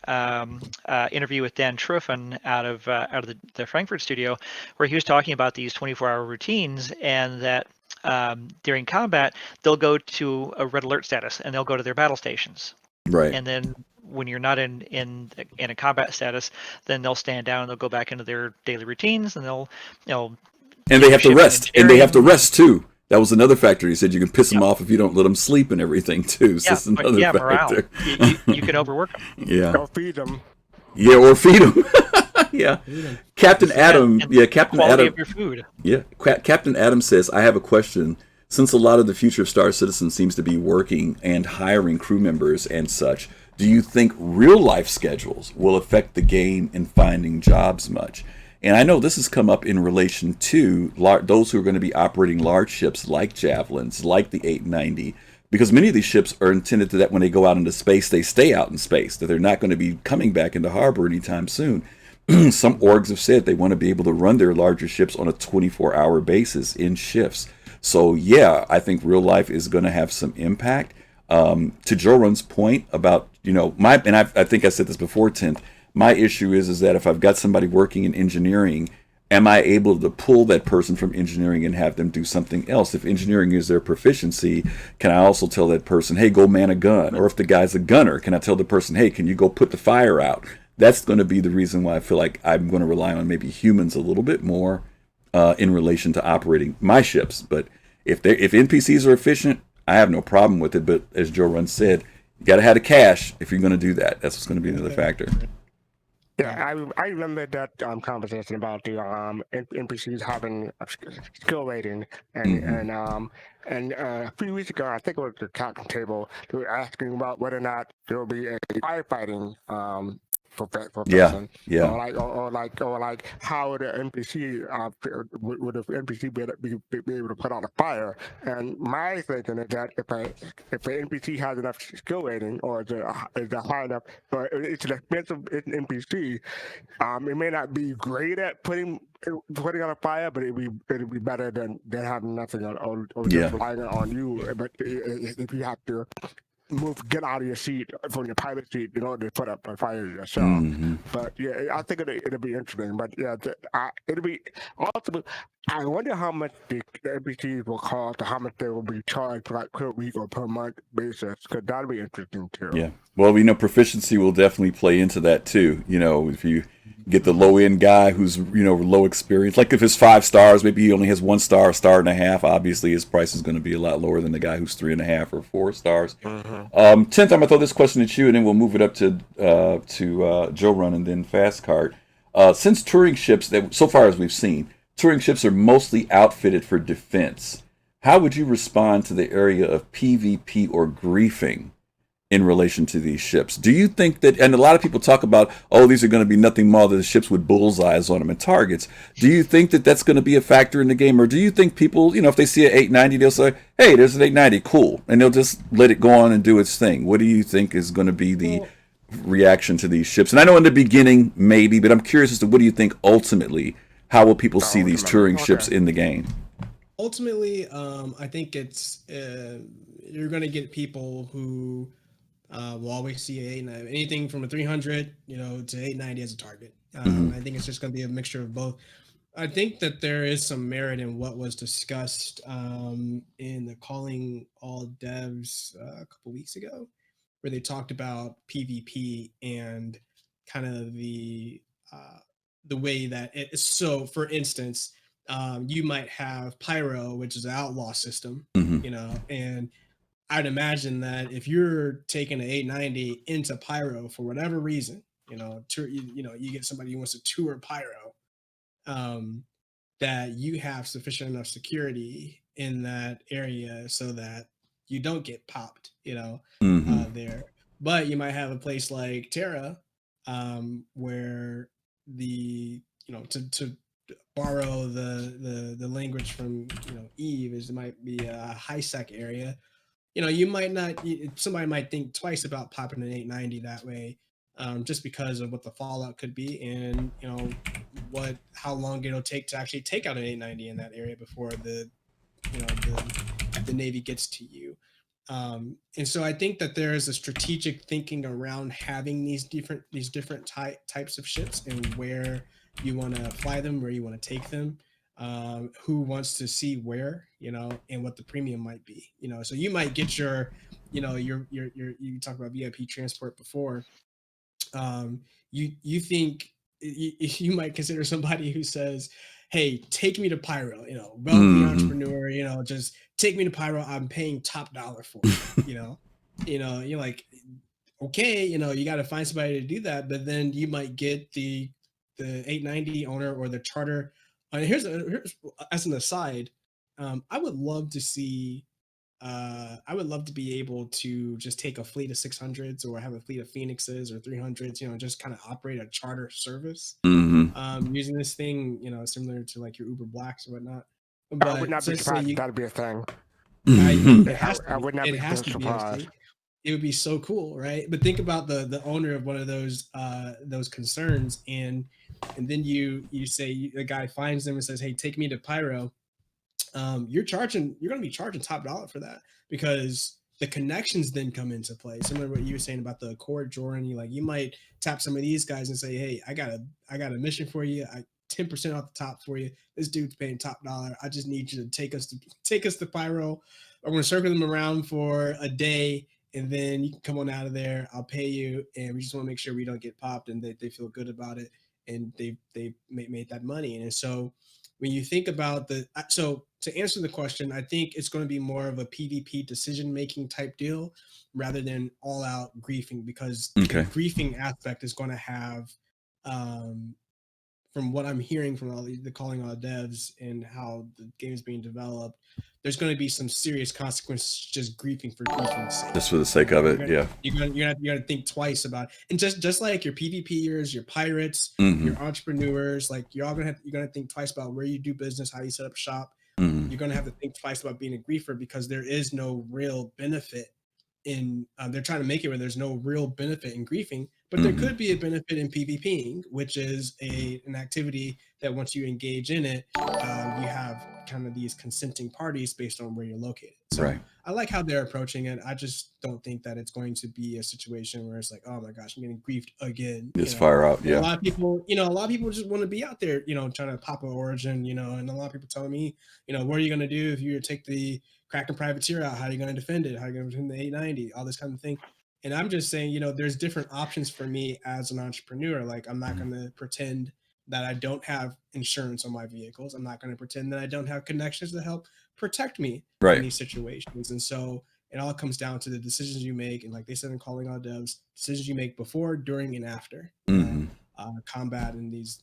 [SPEAKER 2] interview with Dan Truffen out of the Frankfurt studio, where he was talking about these 24-hour routines, and that during combat they'll go to a red alert status and they'll go to their battle stations. And then when you're not in a combat status, then they'll stand down and they'll go back into their daily routines, and they'll
[SPEAKER 1] and they have to rest, and they have to rest too. That was another factor. He said you can piss them off if you don't let them sleep and everything too. So that's another factor.
[SPEAKER 2] You can overwork them.
[SPEAKER 3] Or feed them.
[SPEAKER 1] Or feed them. Captain Adam. Captain Adam.
[SPEAKER 2] Of your food.
[SPEAKER 1] Captain Adam says, I have a question. Since a lot of the future of Star Citizen seems to be working and hiring crew members and such, do you think real life schedules will affect the game in finding jobs much? And I know this has come up in relation to those who are going to be operating large ships like Javelins, like the 890, because many of these ships are intended to that when they go out into space, they stay out in space, that they're not going to be coming back into harbor anytime soon. Some orgs have said they want to be able to run their larger ships on a 24-hour basis in shifts. So yeah, I think real life is going to have some impact. To Jorunn's point about, I think I said this before, Tenth, my issue is that if I've got somebody working in engineering, am I able to pull that person from engineering and have them do something else? If engineering is their proficiency, can I also tell that person, hey, go man a gun? Or if the guy's a gunner, can I tell the person, hey, can you go put the fire out? That's going to be the reason why I feel like I'm going to rely on maybe humans a little bit more in relation to operating my ships. But if NPCs are efficient, I have no problem with it. But as Jorunn said, you got to have the cash if you're going to do that. That's what's going to be another factor.
[SPEAKER 3] Yeah, I remember that conversation about the NPCs having a skill rating, and a few weeks ago, I think it was the captain table, they were asking about whether or not there will be a firefighting profession. Or like how would an NPC would an NPC be able to put out a fire? And my thinking is that if an NPC has enough skill rating, or is a high enough, or it's an expensive NPC, it may not be great at putting on a fire, but it'd be better than having nothing or just relying on you. But if you have to get out of your seat from your pilot seat in order to put up a fire yourself. But yeah, I think it'll be interesting. But yeah, it'll be also. I wonder how much the NPCs will cost, or how much they will be charged per week or per month basis, because that'll be interesting too.
[SPEAKER 1] Yeah. Well, proficiency will definitely play into that too. If you get the low end guy who's low experience, like if it's 5 stars, maybe he only has 1 star, 1.5 stars. Obviously, his price is going to be a lot lower than the guy who's 3.5 or 4 stars. Tenth, I'm gonna throw this question at you, and then we'll move it up to Jorunn and then fastcart. Since touring ships, that so far as we've seen, touring ships are mostly outfitted for defense. How would you respond to the area of PvP or griefing? in relation to these ships. Do you think that, and a lot of people talk about, oh, these are going to be nothing more than ships with bullseyes on them and targets. Do you think that that's going to be a factor in the game? Or do you think people, if they see an 890, they'll say, hey, there's an 890, cool. And they'll just let it go on and do its thing. What do you think is going to be the reaction to these ships? And I know in the beginning, maybe, but I'm curious as to what do you think ultimately, how will people see these touring ships in the game?
[SPEAKER 4] Ultimately, I think it's, you're going to get people who will always see 890, anything from a 300, to 890 as a target. I think it's just going to be a mixture of both. I think that there is some merit in what was discussed in the Calling All Devs a couple weeks ago, where they talked about PvP and kind of the way that it's. So, for instance, you might have Pyro, which is an outlaw system, and I'd imagine that if you're taking an 890 into Pyro for whatever reason, you get somebody who wants to tour Pyro, that you have sufficient enough security in that area so that you don't get popped, there. But you might have a place like Terra, where the to borrow the language from Eve, is it might be a high sec area. You might not, somebody might think twice about popping an 890 that way, just because of what the fallout could be, and how long it'll take to actually take out an 890 in that area before the Navy gets to you. And so I think that there is a strategic thinking around having these different types of ships, and where you want to fly them, where you want to take them, who wants to see where, and what the premium might be. So you might get your you talked about VIP transport before. You think you might consider somebody who says, hey, take me to Pyro, wealthy entrepreneur, just take me to Pyro. I'm paying top dollar for it. You're like, okay, you got to find somebody to do that. But then you might get the 890 owner or the charter. Here's as an aside, I would love to see. I would love to be able to just take a fleet of 600s or have a fleet of Phoenixes or 300s, just kind of operate a charter service, using this thing, similar to like your Uber Blacks or whatnot. But
[SPEAKER 3] I would not be surprised if that'd be a thing.
[SPEAKER 4] I
[SPEAKER 3] would not be surprised.
[SPEAKER 4] It would be so cool, right? But think about the owner of one of those concerns, and then you say, the guy finds them and says, hey, take me to Pyro. You're going to be charging top dollar for that, because the connections then come into play. Similar to what you were saying about the Accord, Jorunn. You might tap some of these guys and say, hey, I got a mission for you. 10% off the top for you. This dude's paying top dollar. I just need you to take us to Pyro. I'm going to circle them around for a day, and then you can come on out of there. I'll pay you, and we just want to make sure we don't get popped, and they feel good about it, and they made that money. And so when you think about so to answer the question, I think it's going to be more of a PvP decision-making type deal rather than all-out griefing, because the griefing aspect is going to have, from what I'm hearing from all the Calling All Devs and how the game is being developed, there's going to be some serious consequences just griefing for griefing's sake.
[SPEAKER 1] Just for the sake of it, yeah.
[SPEAKER 4] You're gonna think twice about it. And just like your PvPers, your pirates, your entrepreneurs, like you're gonna think twice about where you do business, how you set up shop. You're gonna have to think twice about being a griefer, because there is no real benefit in. They're trying to make it where there's no real benefit in griefing, but there could be a benefit in PvPing, which is an activity that once you engage in it, you have kind of these consenting parties based on where you're located. So I like how they're approaching it. I just don't think that it's going to be a situation where it's like, oh my gosh, I'm getting griefed again.
[SPEAKER 1] Just fire out, yeah.
[SPEAKER 4] A lot of people just want to be out there, trying to pop an origin, and a lot of people telling me, what are you going to do if you take the Kraken Privateer out? How are you going to defend it? How are you going to defend the 890? All this kind of thing. And I'm just saying, there's different options for me as an entrepreneur. Like, I'm not going to pretend that I don't have insurance on my vehicles. I'm not going to pretend that I don't have connections to help protect me in these situations. And so it all comes down to the decisions you make. And like they said in Calling All Devs, decisions you make before, during, and after combat and these,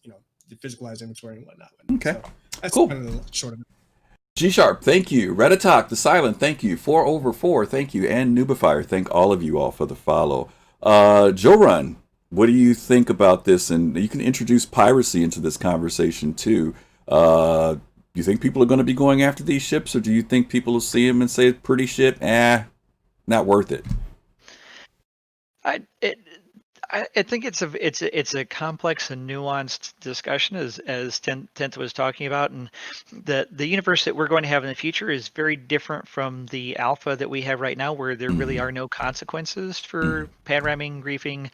[SPEAKER 4] the physicalized inventory and whatnot.
[SPEAKER 1] Okay,
[SPEAKER 4] so that's
[SPEAKER 1] cool.
[SPEAKER 4] kind of the short of it.
[SPEAKER 1] G Sharp, thank you. Retatalk, The Silent, thank you. 4over4, thank you. And Nubifier, thank all of you all for the follow. Jorunn, what do you think about this? And you can introduce piracy into this conversation too. Do you think people are going to be going after these ships, or do you think people will see them and say, pretty ship, not worth it?
[SPEAKER 2] I it, I think it's a complex and nuanced discussion as Tenth was talking about, and the universe that we're going to have in the future is very different from the alpha that we have right now, where there really are no consequences for panoramming, griefing.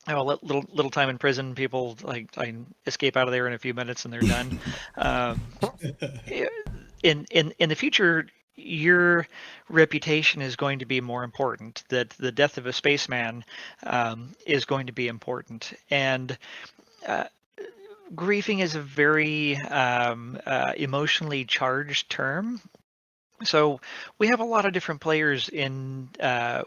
[SPEAKER 2] A little time in prison. People like I escape out of there in a few minutes and they're done. In the future, your reputation is going to be more important. That the death of a spaceman is going to be important, and griefing is a very emotionally charged term. So we have a lot of different players in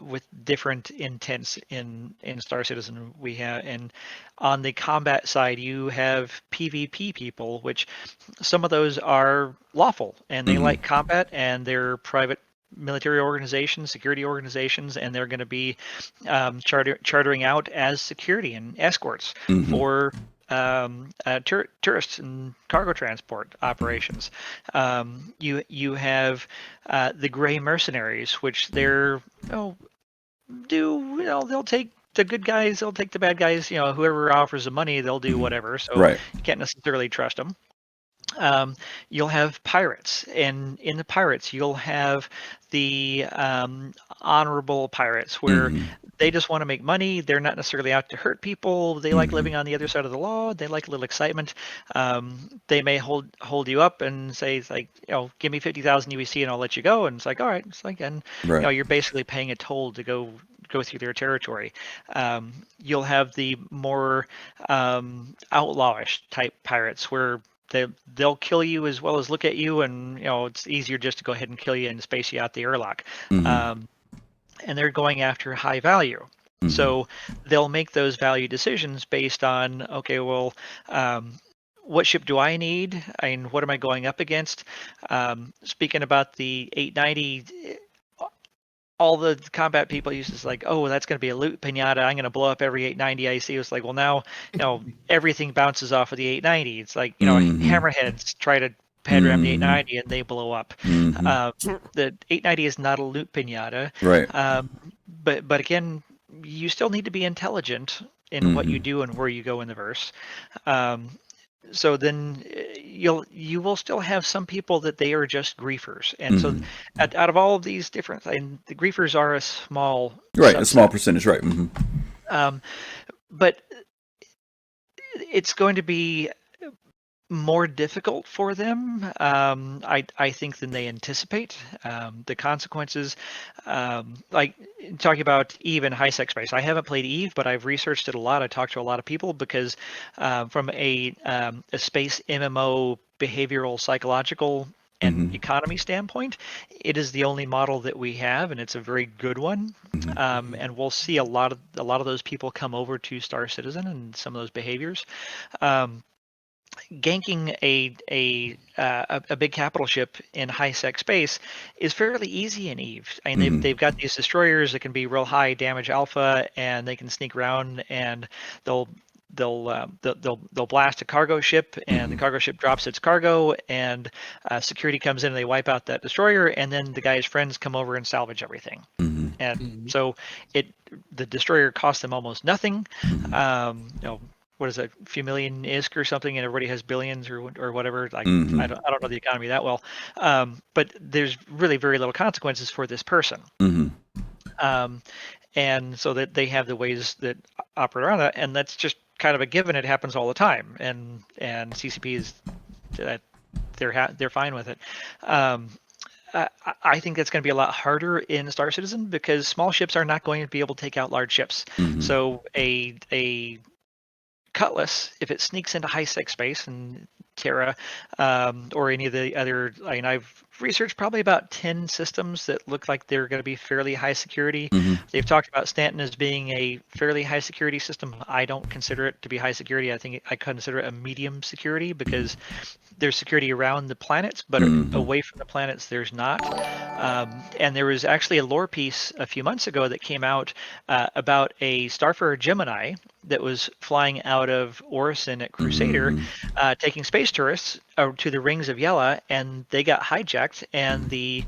[SPEAKER 2] with different intents in Star Citizen. We have, and on the combat side, you have PvP people, which some of those are lawful and they like combat and they're private military organizations, security organizations, and they're going to be chartering out as security and escorts for tourists and cargo transport operations. You have the gray mercenaries, which they're they'll take the good guys, they'll take the bad guys. Whoever offers the money, they'll do whatever. So you can't necessarily trust them. You'll have pirates, and in the pirates, you'll have the honorable pirates, where they just want to make money. They're not necessarily out to hurt people. They like living on the other side of the law. They like a little excitement. They may hold you up and say, it's like, give me 50,000 UEC and I'll let you go. And it's like, all right. It's like, and you're basically paying a toll to go through their territory. You'll have the more outlawish type pirates, where they'll kill you as well as look at you, and it's easier just to go ahead and kill you and space you out the airlock. And they're going after high value. So they'll make those value decisions based on, okay, well, what ship do I need? And what am I going up against? Speaking about the 890, all the combat people used to like, oh, that's going to be a loot pinata. I'm going to blow up every 890 I see. It's like, well, now, everything bounces off of the 890. It's like, hammerheads try to panoram the 890 and they blow up. The 890 is not a loot pinata.
[SPEAKER 1] Right.
[SPEAKER 2] But again, you still need to be intelligent in what you do and where you go in the verse. So then you will still have some people that they are just griefers, and so out of all of these different, and the griefers are a small subset.
[SPEAKER 1] A small percentage, right?
[SPEAKER 2] But it's going to be more difficult for them, I think, than they anticipate. The consequences, like talking about Eve and high sec space. I haven't played Eve, but I've researched it a lot. I talked to a lot of people because from a space MMO behavioral, psychological, and economy standpoint, it is the only model that we have, and it's a very good one. And we'll see a lot of those people come over to Star Citizen and some of those behaviors. Ganking a big capital ship in high sec space is fairly easy in Eve. I mean, they've got these destroyers that can be real high damage alpha, and they can sneak around, and they'll blast a cargo ship, and the cargo ship drops its cargo, and security comes in and they wipe out that destroyer, and then the guy's friends come over and salvage everything. And so the destroyer costs them almost nothing. What is it, a few million ISK or something, and everybody has billions or whatever. Like I don't know the economy that well, but there's really very little consequences for this person. And so that they have the ways that operate around that, and that's just kind of a given. It happens all the time, and CCP is they're fine with it. I think that's going to be a lot harder in Star Citizen because small ships are not going to be able to take out large ships. So a Cutlass, if it sneaks into high-sec space and Terra or any of the other, I mean, I've researched probably about 10 systems that look like they're going to be fairly high security. They've talked about Stanton as being a fairly high security system. I don't consider it to be high security. I think I consider it a medium security because there's security around the planets, but away from the planets, there's not. And there was actually a lore piece a few months ago that came out about a Starfarer Gemini that was flying out of Orison at Crusader, taking space tourists to the rings of Yela, and they got hijacked, and the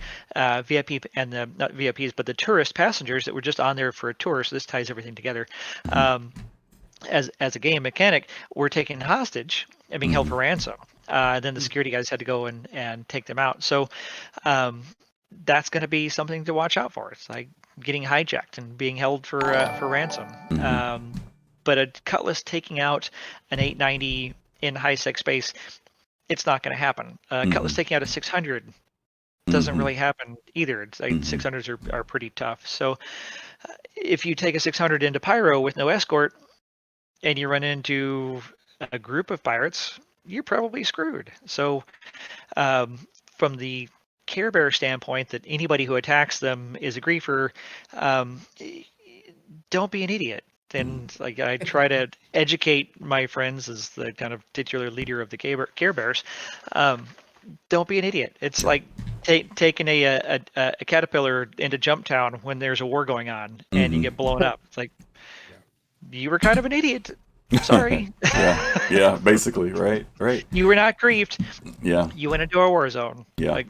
[SPEAKER 2] VIP and the not VIPs, but the tourist passengers that were just on there for a tour. So this ties everything together. As a game mechanic, were taken hostage and being held for ransom. Then the security guys had to go and take them out. So that's going to be something to watch out for. It's like getting hijacked and being held for ransom. But a Cutlass taking out an 890 in high-sec space, it's not going to happen. Cutlass taking out a 600 doesn't really happen either. It's like 600s are pretty tough. So if you take a 600 into Pyro with no escort and you run into a group of pirates, you're probably screwed. So from the Care Bear standpoint, that anybody who attacks them is a griefer, don't be an idiot. And like I try to educate my friends as the kind of titular leader of the Care Bears. Don't be an idiot. It's like taking a caterpillar into Jump Town when there's a war going on and you get blown up. It's like, you were kind of an idiot. Sorry.
[SPEAKER 1] yeah, basically, right.
[SPEAKER 2] You were not griefed.
[SPEAKER 1] Yeah.
[SPEAKER 2] You went into a war zone.
[SPEAKER 1] Yeah.
[SPEAKER 2] Like,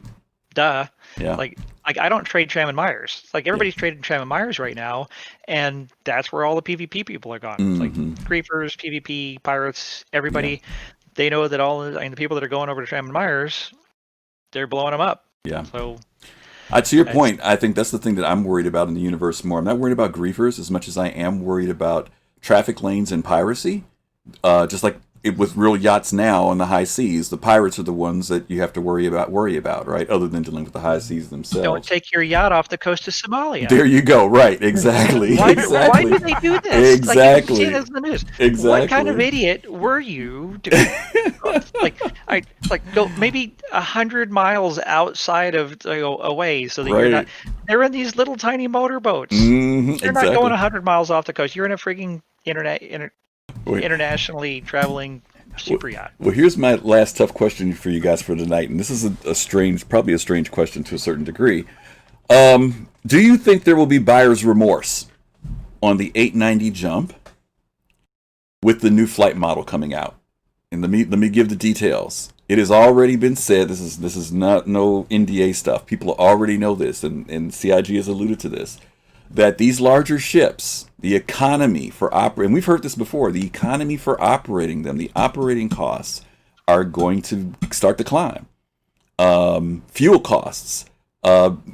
[SPEAKER 2] duh.
[SPEAKER 1] Yeah.
[SPEAKER 2] Like I don't trade Tram and Myers. Like everybody's trading Tram and Myers right now, and that's where all the PvP people are gone. It's like griefers, PvP, pirates, everybody. They know that the people that are going over to Tram and Myers, they're blowing them up.
[SPEAKER 1] Yeah.
[SPEAKER 2] So
[SPEAKER 1] to your point, I think that's the thing that I'm worried about in the universe more. I'm not worried about griefers as much as I am worried about traffic lanes and piracy. Just like with real yachts now on the high seas, the pirates are the ones that you have to worry about, right? Other than dealing with the high seas themselves.
[SPEAKER 2] Don't take your yacht off the coast of Somalia.
[SPEAKER 1] There you go. Right. Exactly.
[SPEAKER 2] Why do they do this?
[SPEAKER 1] Exactly.
[SPEAKER 2] Like, you see this in the news.
[SPEAKER 1] Exactly.
[SPEAKER 2] What kind of idiot were you to go maybe 100 miles outside of away so that you're not. They're in these little tiny motorboats. They're not going 100 miles off the coast. You're in a freaking internationally traveling super yacht.
[SPEAKER 1] Well, here's my last tough question for you guys for tonight, and this is probably a strange question to a certain degree. Do you think there will be buyer's remorse on the 890 jump with the new flight model coming out? And let me give the details. It has already been said. This is not no NDA stuff. People already know this, and CIG has alluded to this. That these larger ships, the economy for operating, we've heard this before, the economy for operating them, the operating costs are going to start to climb. Fuel costs,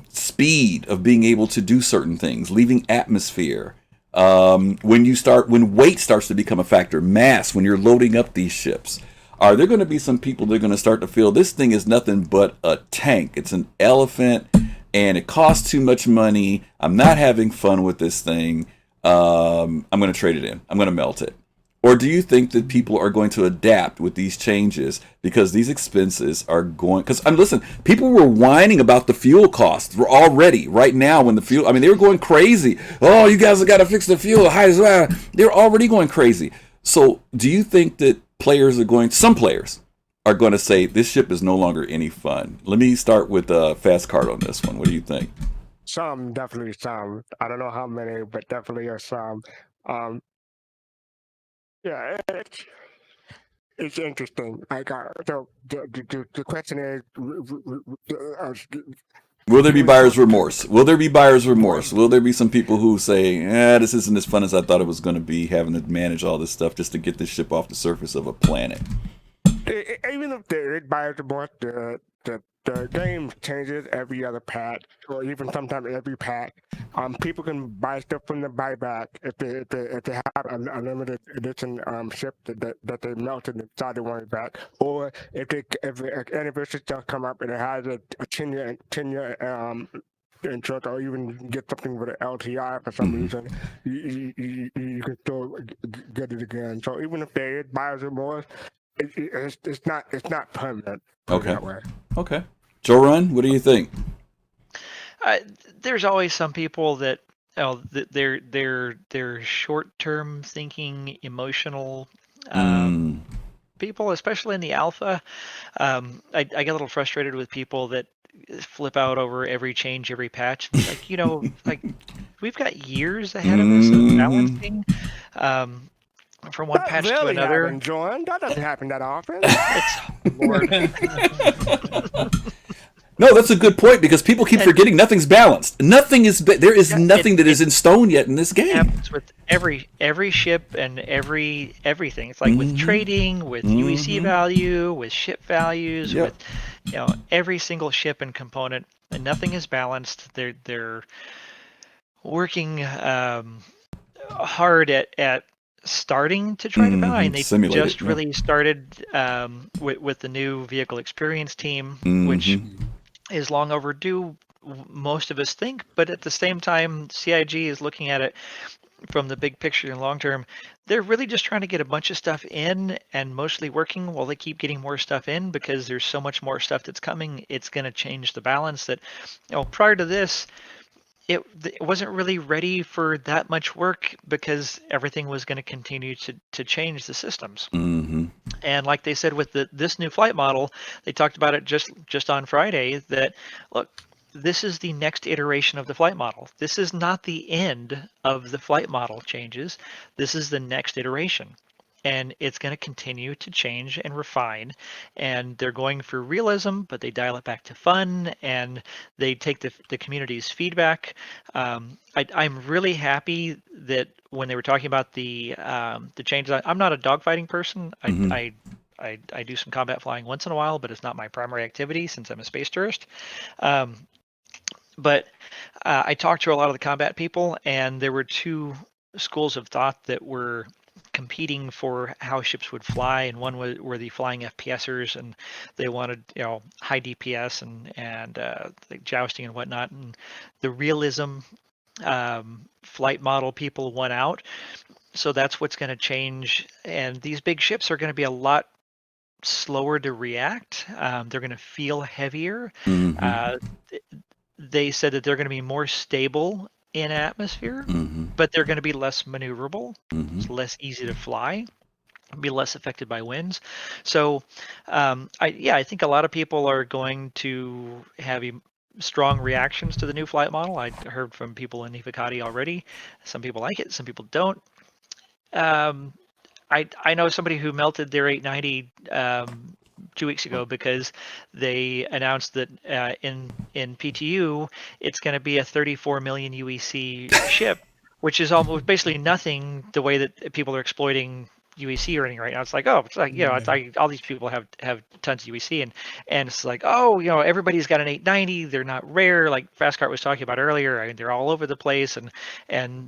[SPEAKER 1] speed of being able to do certain things, leaving atmosphere. When weight starts to become a factor, mass, when you're loading up these ships, are there going to be some people that are going to start to feel this thing is nothing but a tank? It's an elephant. And it costs too much money. I'm not having fun with this thing. I'm going to trade it in. I'm going to melt it. Or do you think that people are going to adapt with these changes because these expenses are going... Because, listen, people were whining about the fuel costs. We're already, right now, when the fuel... they were going crazy. Oh, you guys have got to fix the fuel. They're already going crazy. So do you think that some players are going to say this ship is no longer any fun? Let me start with fastcart on this one. What do you think?
[SPEAKER 3] Definitely some. I don't know how many, but definitely are some. It's interesting. So the question is,
[SPEAKER 1] will there be buyer's remorse? Will there be some people who say, this isn't as fun as I thought it was going to be, having to manage all this stuff just to get this ship off the surface of a planet?
[SPEAKER 3] Even if there is buyer's remorse, the game changes every other patch, or even sometimes every patch. People can buy stuff from the buyback if they have a limited edition ship that they melted and decided they wanted back, or if an anniversary stuff come up and it has a 10-year insurance or even get something with an LTI for some reason, you can still get it again. So even if there is buyer's remorse, it's not permanent.
[SPEAKER 1] Okay.
[SPEAKER 3] That way.
[SPEAKER 1] Okay. Jorunn, what do you think?
[SPEAKER 2] There's always some people that they're short-term thinking, emotional people, especially in the alpha. I get a little frustrated with people that flip out over every change, every patch. It's like, like we've got years ahead of us of balancing from one
[SPEAKER 3] That
[SPEAKER 2] patch
[SPEAKER 3] really
[SPEAKER 2] to another.
[SPEAKER 3] happened, Jorunn. That doesn't happen that often.
[SPEAKER 2] It's Lord.
[SPEAKER 1] No, that's a good point because people keep forgetting nothing's balanced. Nothing is. There is nothing that is in stone yet in this game.
[SPEAKER 2] Happens with every ship and everything. It's like with trading, with UEC value, with ship values, with every single ship and component. And nothing is balanced. They're working hard at starting to try to balance. They
[SPEAKER 1] Simulate
[SPEAKER 2] just really started with the new vehicle experience team, which is long overdue, most of us think, but at the same time, CIG is looking at it from the big picture and long term. They're really just trying to get a bunch of stuff in and mostly working while they keep getting more stuff in because there's so much more stuff that's coming. It's going to change the balance that, prior to this, it wasn't really ready for that much work because everything was going to continue to change the systems. And like they said with this new flight model, they talked about it just on Friday that, look, this is the next iteration of the flight model. This is not the end of the flight model changes. This is the next iteration. And it's going to continue to change and refine. And they're going for realism, but they dial it back to fun, and they take the community's feedback. I'm really happy that when they were talking about the changes, I'm not a dogfighting person. I do some combat flying once in a while, but it's not my primary activity since I'm a space tourist. But I talked to a lot of the combat people, and there were two schools of thought that were competing for how ships would fly, and one were the flying FPSers, and they wanted high DPS and like jousting and whatnot, and the realism flight model people won out. So that's what's going to change, and these big ships are going to be a lot slower to react. They're going to feel heavier. They said that they're going to be more stable in atmosphere, but they're going to be less maneuverable. It's less easy to fly, be less affected by winds. So I think a lot of people are going to have strong reactions to the new flight model. I heard from people in Ifakati already. Some people like it, some people don't. I know somebody who melted their 890 2 weeks ago because they announced that in PTU it's going to be a 34 million UEC ship, which is almost basically nothing the way that people are exploiting UEC earning right now. It's like, it's like all these people have tons of UEC, and it's like, everybody's got an 890. They're not rare, like fastcart was talking about earlier. I mean, they're all over the place, and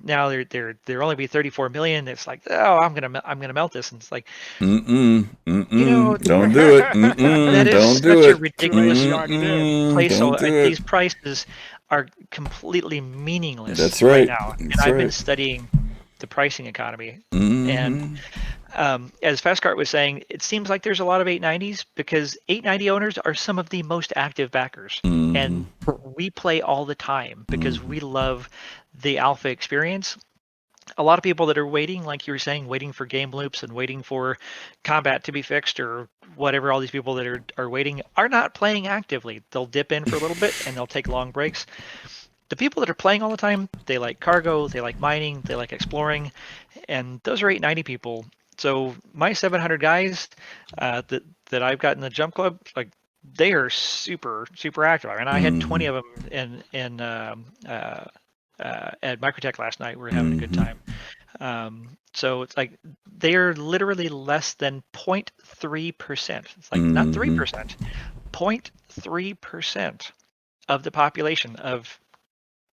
[SPEAKER 2] now they're only be 34 million. It's like, I'm gonna melt this, and it's like,
[SPEAKER 1] don't do it.
[SPEAKER 2] That is
[SPEAKER 1] don't
[SPEAKER 2] such
[SPEAKER 1] do
[SPEAKER 2] a ridiculous place. So
[SPEAKER 1] do
[SPEAKER 2] these prices are completely meaningless.
[SPEAKER 1] That's right
[SPEAKER 2] now. And
[SPEAKER 1] That's
[SPEAKER 2] I've
[SPEAKER 1] right.
[SPEAKER 2] been studying the pricing economy, and as Fastcart was saying, it seems like there's a lot of 890s because 890 owners are some of the most active backers, and we play all the time because we love the alpha experience. A lot of people that are waiting, like you were saying, waiting for game loops and waiting for combat to be fixed or whatever, all these people that are waiting are not playing actively. They'll dip in for a little bit and they'll take long breaks. The people that are playing all the time, they like cargo, they like mining, they like exploring, and those are 890 people. So my 700 guys that I've got in the jump club, like they are super active. I mean, I had 20 of them in at Microtech last night. We were having a good time. So it's like they're literally less than 0.3%. It's like not 3%, 0.3% of the population of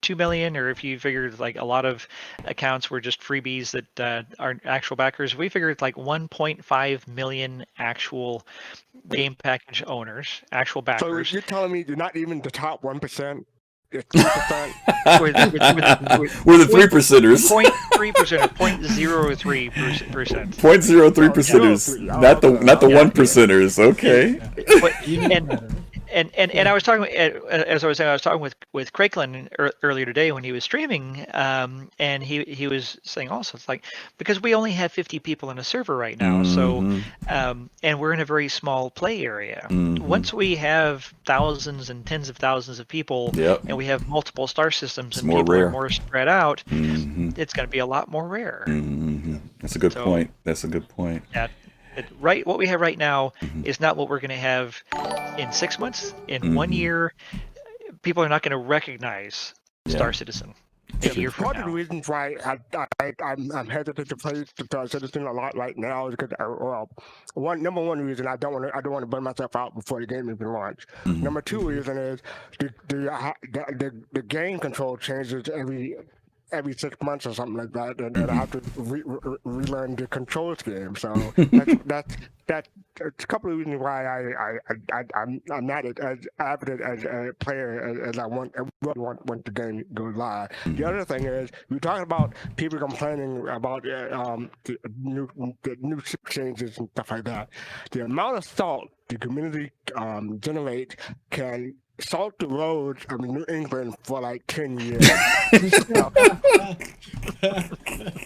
[SPEAKER 2] 2 million, or if you figured like a lot of accounts were just freebies that aren't actual backers, we figured it's like 1.5 million actual game package owners, actual backers.
[SPEAKER 3] So you're telling me you're not even the top 1% it's 3%.
[SPEAKER 2] We're
[SPEAKER 1] the 3%ers.
[SPEAKER 2] 0.3%, 0.03%.
[SPEAKER 1] 0.03%ers, not the 1%ers. Okay.
[SPEAKER 2] And I was talking, as I was saying, I was talking with Craiglin earlier today when he was streaming, and he was saying also, it's like, because we only have 50 people in a server right now, so and we're in a very small play area. Once we have thousands and tens of thousands of people, and we have multiple star systems, and people are more spread out, it's going to be a lot more rare.
[SPEAKER 1] That's a good point. That's a good point.
[SPEAKER 2] Right, what we have right now is not what we're going to have in 6 months. In 1 year, people are not going to recognize Star Citizen a year from
[SPEAKER 3] Part
[SPEAKER 2] now.
[SPEAKER 3] of the reasons why I'm hesitant to play Star Citizen a lot right now is because, number one reason I don't want to burn myself out before the game even launched. Number two reason is the game control changes every 6 months or something like that, and I have to relearn the control scheme. So that's a couple of reasons why I'm not as avid as a player as I want the game goes live. The other thing is, we're talking about people complaining about the new ship changes and stuff like that. The amount of salt the community generates can salt the roads of New England for like 10 years.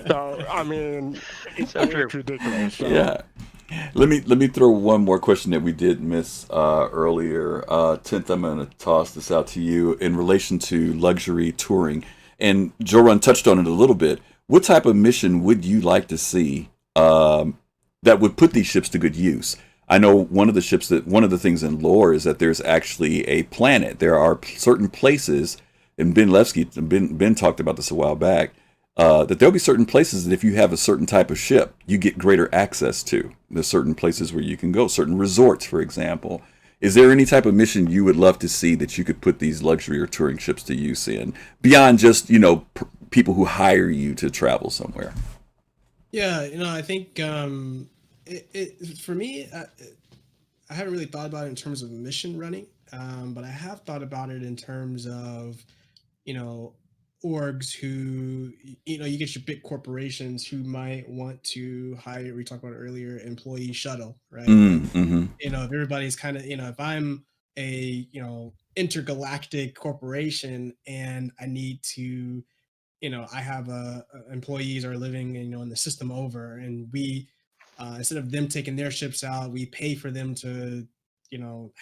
[SPEAKER 3] So I mean, it's ridiculous. So.
[SPEAKER 1] Yeah. Let me throw one more question that we did miss earlier. Tenth, I'm going to toss this out to you in relation to luxury touring. And Jorunn touched on it a little bit. What type of mission would you like to see that would put these ships to good use? I know one of the things in lore is that there's actually a planet. There are certain places, and Ben talked about this a while back, that there'll be certain places that if you have a certain type of ship, you get greater access to. There's certain places where you can go, certain resorts, for example. Is there any type of mission you would love to see that you could put these luxury or touring ships to use in, beyond just, people who hire you to travel somewhere?
[SPEAKER 4] Yeah, I think for me, I haven't really thought about it in terms of mission running, but I have thought about it in terms of, orgs who, you get your big corporations who might want to hire, we talked about it earlier, employee shuttle, right? If everybody's kind of, if I'm a, intergalactic corporation and I need to, I have employees are living, in the system over, and we, instead of them taking their ships out, we pay for them to,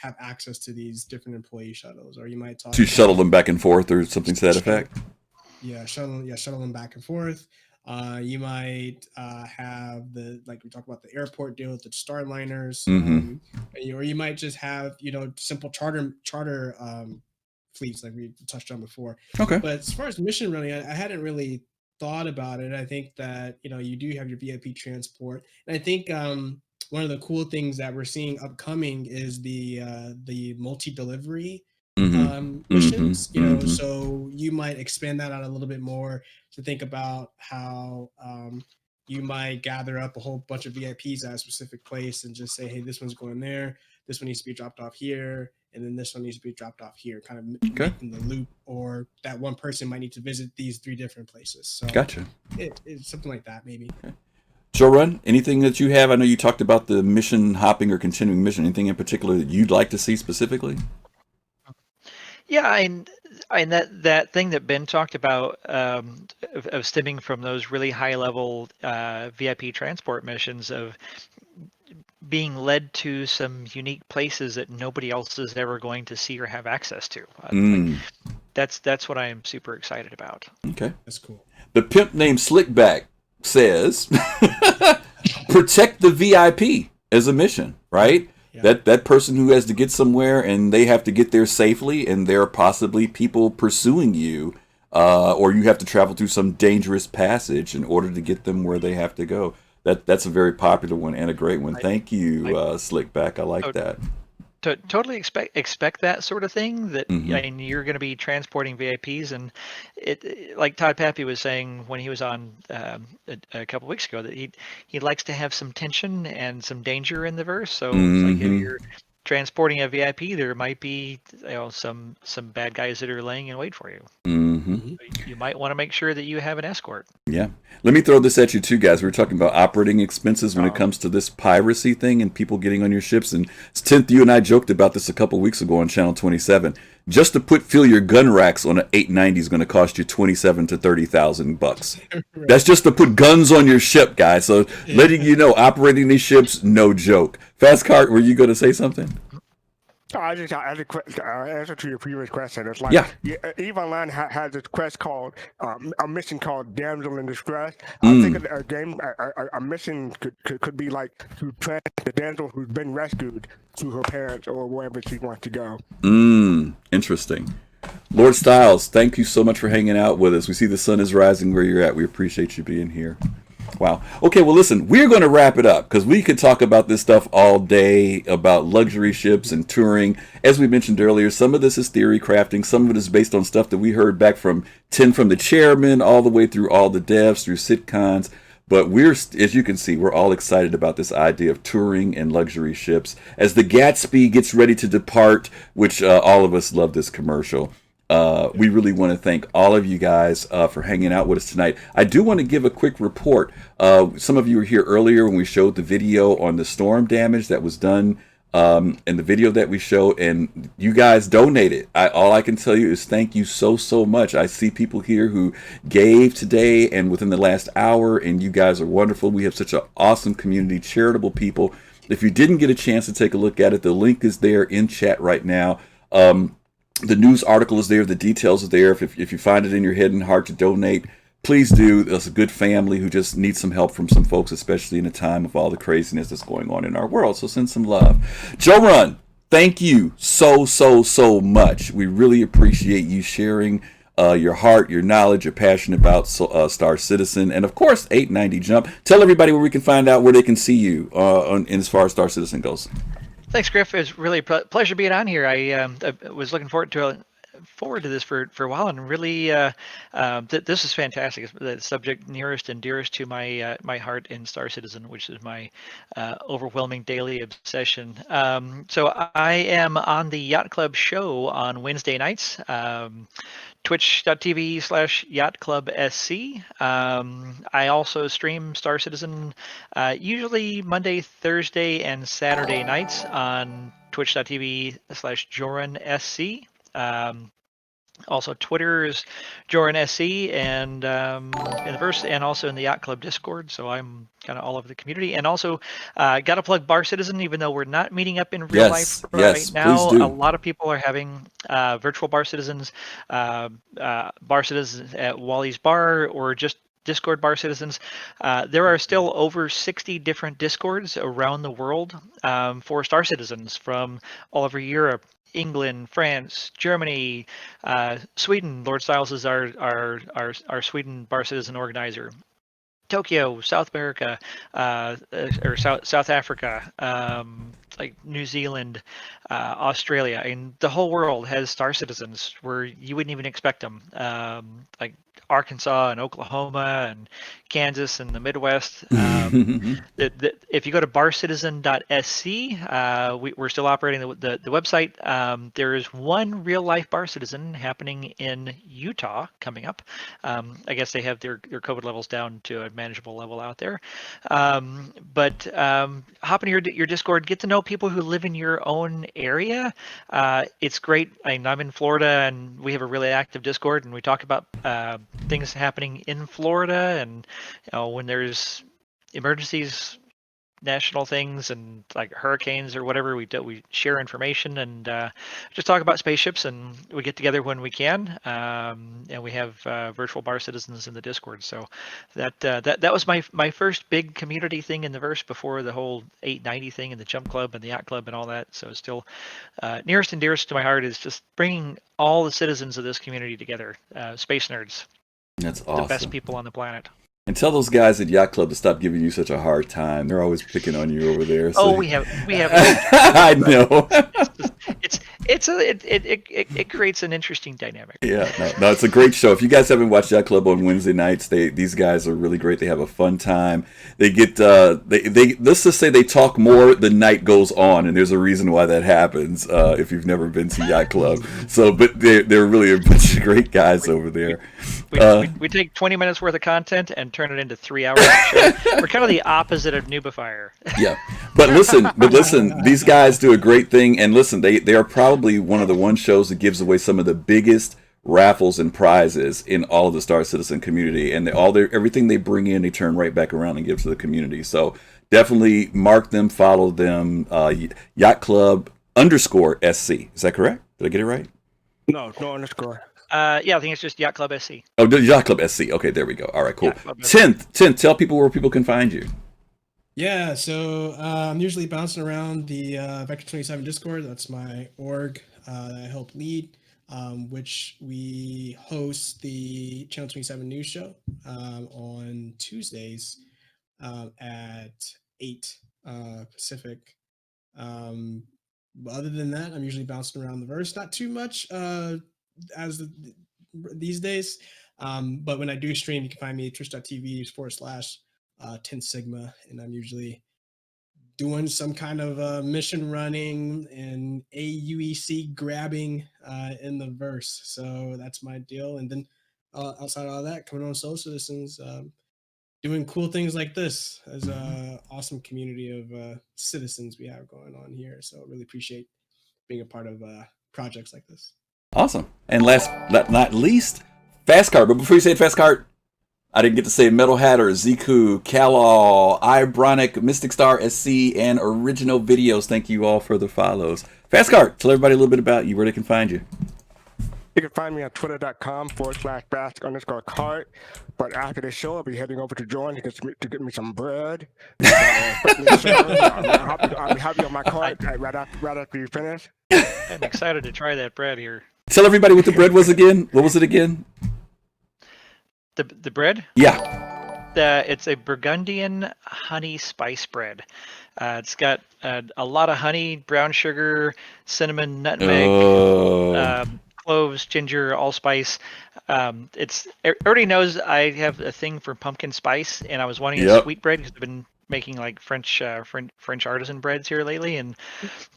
[SPEAKER 4] have access to these different employee shuttles. Or you might talk
[SPEAKER 1] to shuttle them back and forth or something to that effect.
[SPEAKER 4] Yeah, shuttle them back and forth. You might have like we talked about the airport deal with the Starliners, or you might just have simple charter fleets like we touched on before.
[SPEAKER 1] Okay.
[SPEAKER 4] But as far as mission running, I hadn't really thought about it. I think that you do have your VIP transport, and I think one of the cool things that we're seeing upcoming is the multi-delivery missions. So you might expand that out a little bit more to think about how you might gather up a whole bunch of VIPs at a specific place and just say, hey, this one's going there, this one needs to be dropped off here, and then this one needs to be dropped off here, kind of making the loop, or that one person might need to visit these 3 different places. So
[SPEAKER 1] gotcha.
[SPEAKER 4] It's something like that, maybe.
[SPEAKER 1] Okay. Jorunn, anything that you have? I know you talked about the mission hopping or continuing mission. Anything in particular that you'd like to see specifically?
[SPEAKER 2] Yeah, and that thing that Ben talked about of stemming from those really high level VIP transport missions, of being led to some unique places that nobody else is ever going to see or have access to. That's what I am super excited about.
[SPEAKER 1] Okay,
[SPEAKER 4] that's cool.
[SPEAKER 1] The pimp named Slickback says, protect the VIP as a mission, right? Yeah. That person who has to get somewhere and they have to get there safely, and there are possibly people pursuing you, or you have to travel through some dangerous passage in order to get them where they have to go. That's a very popular one and a great one. Thank you, Slickback. I like that.
[SPEAKER 2] Totally expect that sort of thing. That you're going to be transporting VIPs, and it, like Todd Pappy was saying when he was on a couple weeks ago, that he likes to have some tension and some danger in the verse. So it's like transporting a VIP, there might be some bad guys that are laying in wait for you.
[SPEAKER 1] Mm-hmm.
[SPEAKER 2] You might want to make sure that you have an escort.
[SPEAKER 1] Yeah. Let me throw this at you too, guys. We were talking about operating expenses when it comes to this piracy thing and people getting on your ships. And Tenth, you and I joked about this a couple weeks ago on Channel 27. Just to fill your gun racks on an 890 is going to cost you $27,000 to $30,000. That's just to put guns on your ship, guys. So letting you know, operating these ships, no joke. Fastcart, were you going to say something?
[SPEAKER 3] I just as a answer to your previous question. It's like EVE Online has this quest called a mission called Damsel in Distress. I think a game, a mission could be like to track the damsel who's been rescued to her parents or wherever she wants to go.
[SPEAKER 1] Interesting. Lord Styles, thank you so much for hanging out with us. We see the sun is rising where you're at. We appreciate you being here. Wow. Okay, well, listen, we're going to wrap it up because we could talk about this stuff all day about luxury ships and touring. As we mentioned earlier, some of this is theory crafting. Some of it is based on stuff that we heard back from the chairman, all the way through all the devs, through sitcoms. But as you can see, we're all excited about this idea of touring and luxury ships. As the Gatsby gets ready to depart, which all of us love this commercial. We really want to thank all of you guys for hanging out with us tonight. I do want to give a quick report. Some of you were here earlier when we showed the video on the storm damage that was done in the video that we showed, and you guys donated. All I can tell you is thank you so much. I see people here who gave today and within the last hour, and you guys are wonderful. We have such an awesome community, charitable people. If you didn't get a chance to take a look at it, the link is there in chat right now. The news article is there. The details are there. If you find it in your head and heart to donate, please do. There's a good family who just needs some help from some folks, especially in a time of all the craziness that's going on in our world. So send some love. Jorunn, thank you so much. We really appreciate you sharing your heart, your knowledge, your passion about Star Citizen, and of course 890 Jump. Tell everybody where we can find out where they can see you in as far as Star Citizen goes.
[SPEAKER 2] Thanks, Griff. It's really a pleasure being on here. I was looking forward to this for a while, and really this is fantastic. It's the subject nearest and dearest to my heart in Star Citizen, which is my overwhelming daily obsession. So I am on the Yacht Club show on Wednesday nights. Twitch.tv/YachtClubSC. I also stream Star Citizen usually Monday, Thursday, and Saturday nights on Twitch.tv/JorunSC. Also, Twitter is JorunSC, and in the verse, and also in the Yacht Club Discord. So I'm kind of all over the community, and also got to plug Bar Citizen, even though we're not meeting up in real life right now. A lot of people are having virtual Bar Citizens, Bar Citizens at Wally's Bar, or just Discord Bar Citizens. There are still over 60 different Discords around the world for Star Citizens from all over Europe, England, France, Germany, Sweden. Lord Styles is our Sweden Bar Citizen organizer. Tokyo, South America, or South Africa, like New Zealand, Australia, and the whole world has Star Citizens where you wouldn't even expect them. Like Arkansas and Oklahoma and Kansas and the Midwest. If you go to barcitizen.sc, we're still operating the website. There is one real life Bar Citizen happening in Utah coming up. I guess they have their COVID levels down to a manageable level out there. But hop into your Discord, get to know people who live in your own area. It's great. I'm in Florida, and we have a really active Discord, and we talk about things happening in Florida, and when there's emergencies, national things, and like hurricanes or whatever, we share information and just talk about spaceships, and we get together when we can, and we have virtual Bar Citizens in the Discord. So that was my first big community thing in the verse before the whole 890 thing and the Jump Club and the Yacht Club and all that. So it's still nearest and dearest to my heart is just bringing all the citizens of this community together, space nerds.
[SPEAKER 1] That's awesome.
[SPEAKER 2] The best people on the planet.
[SPEAKER 1] And tell those guys at Yacht Club to stop giving you such a hard time. They're always picking on you over there. So.
[SPEAKER 2] Oh, we have.
[SPEAKER 1] I know.
[SPEAKER 2] it creates an interesting dynamic.
[SPEAKER 1] Yeah, no, it's a great show. If you guys haven't watched Yacht Club on Wednesday nights, these guys are really great. They have a fun time. They get they let's just say they talk more the night goes on, and there's a reason why that happens. If you've never been to Yacht Club, but they're really a bunch of great guys over there.
[SPEAKER 2] We take 20 minutes worth of content and turn it into 3 hours of show. We're kind of the opposite of Noobifier.
[SPEAKER 1] Yeah, but listen, these guys do a great thing, and listen, they are probably one of the shows that gives away some of the biggest raffles and prizes in all of the Star Citizen community, and everything they bring in, they turn right back around and give to the community. So definitely mark them, follow them. Yacht Club _SC. Is that correct? Did I get it right?
[SPEAKER 3] No underscore.
[SPEAKER 2] Yeah, I think it's just Yacht Club SC.
[SPEAKER 1] Oh, Yacht Club SC. Okay, there we go. All right, cool. Tenth, tell people where people can find you.
[SPEAKER 4] Yeah, so I'm usually bouncing around the Vector 27 Discord. That's my org that I help lead, which we host the Channel 27 news show on Tuesdays at 8 Pacific. Other than that, I'm usually bouncing around the verse. Not too much these days, but when I do stream, you can find me at twitch.tv/TenthSigma, and I'm usually doing some kind of mission running and AUEC grabbing in the verse. So that's my deal. And then outside of all that, coming on Soul Citizens, doing cool things like this as an awesome community of citizens we have going on here. So really appreciate being a part of projects like this.
[SPEAKER 1] Awesome. And last but not least, fastcart. But before you say fastcart, I didn't get to say Metal Hatter, Ziku, Calal, Ibronic, Mystic Star SC, and Original Videos. Thank you all for the follows. Fastcart, tell everybody a little bit about you, where they can find you.
[SPEAKER 3] You can find me on twitter.com/fast_cart. But after the show, I'll be heading over to Jorunn to get me some bread. I'll be happy on my cart right after you finish.
[SPEAKER 2] I'm excited to try that bread here.
[SPEAKER 1] Tell everybody what the bread was again. What was it again?
[SPEAKER 2] The bread?
[SPEAKER 1] Yeah.
[SPEAKER 2] It's a Burgundian honey spice bread. It's got a lot of honey, brown sugar, cinnamon, nutmeg, cloves, ginger, allspice. Everybody knows I have a thing for pumpkin spice, and I was wanting a sweet bread because I've been making like French artisan breads here lately, and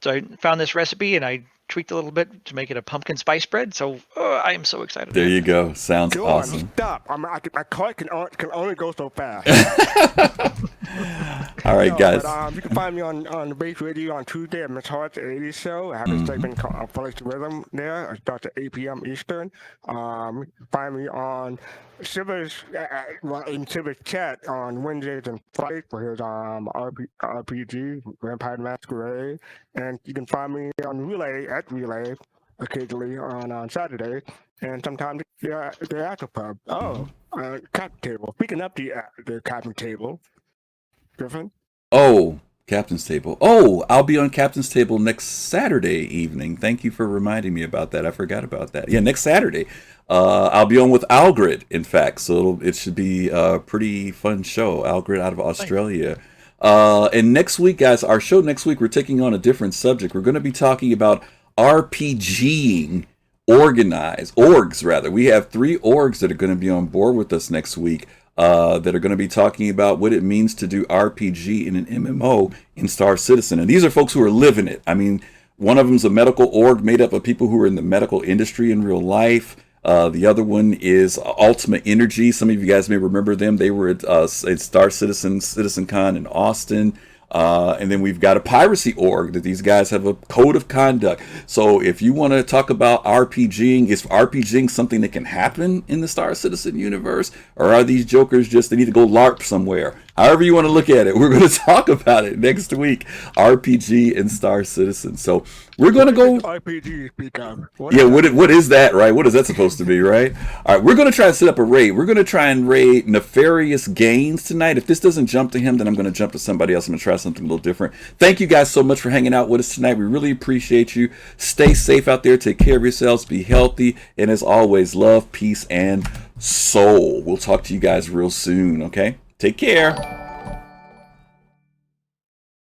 [SPEAKER 2] so I found this recipe and I tweaked a little bit to make it a pumpkin spice bread. So I am so excited.
[SPEAKER 1] There you go. Sounds awesome.
[SPEAKER 3] Stop! My cart can only go so fast.
[SPEAKER 1] All right, guys.
[SPEAKER 3] But, you can find me on the Base Radio on Tuesday at Miss Hart's 80s show. I have a segment called Follows the Rhythm there. It starts at 8 p.m. Eastern. You can find me on Silver's in Silver's chat on Wednesdays and Fridays for his RPG, Vampire Masquerade. And you can find me on Relay occasionally on Saturday, and sometimes the after pub. Captain Table. Speaking of the Captain Table, Griffin.
[SPEAKER 1] Oh, Captain's Table. Oh, I'll be on Captain's Table next Saturday evening. Thank you for reminding me about that. I forgot about that. Yeah, next Saturday. I'll be on with Algrid, in fact, so it should be a pretty fun show. Algrid out of Australia. And next week, guys, our show next week, we're taking on a different subject. We're going to be talking about RPGing orgs, rather. We have 3 orgs that are going to be on board with us next week that are going to be talking about what it means to do RPG in an MMO in Star Citizen. And these are folks who are living it. I mean, one of them's a medical org made up of people who are in the medical industry in real life. The other one is Ultimate Energy. Some of you guys may remember them. They were at Star Citizen, CitizenCon in Austin. And then we've got a piracy org that these guys have a code of conduct. So if you want to talk about RPGing, is RPGing something that can happen in the Star Citizen universe? Or are these jokers just, they need to go LARP somewhere? However you want to look at it, we're going to talk about it next week. RPG and Star Citizen. So we're going to go...
[SPEAKER 3] RPG speak of.
[SPEAKER 1] Yeah, what is that, right? What is that supposed to be, right? All right, we're going to try to set up a raid. We're going to try and raid Nefarious Gains tonight. If this doesn't jump to him, then I'm going to jump to somebody else. I'm going to try something a little different. Thank you guys so much for hanging out with us tonight. We really appreciate you. Stay safe out there. Take care of yourselves. Be healthy. And as always, love, peace, and soul. We'll talk to you guys real soon, okay? Take care.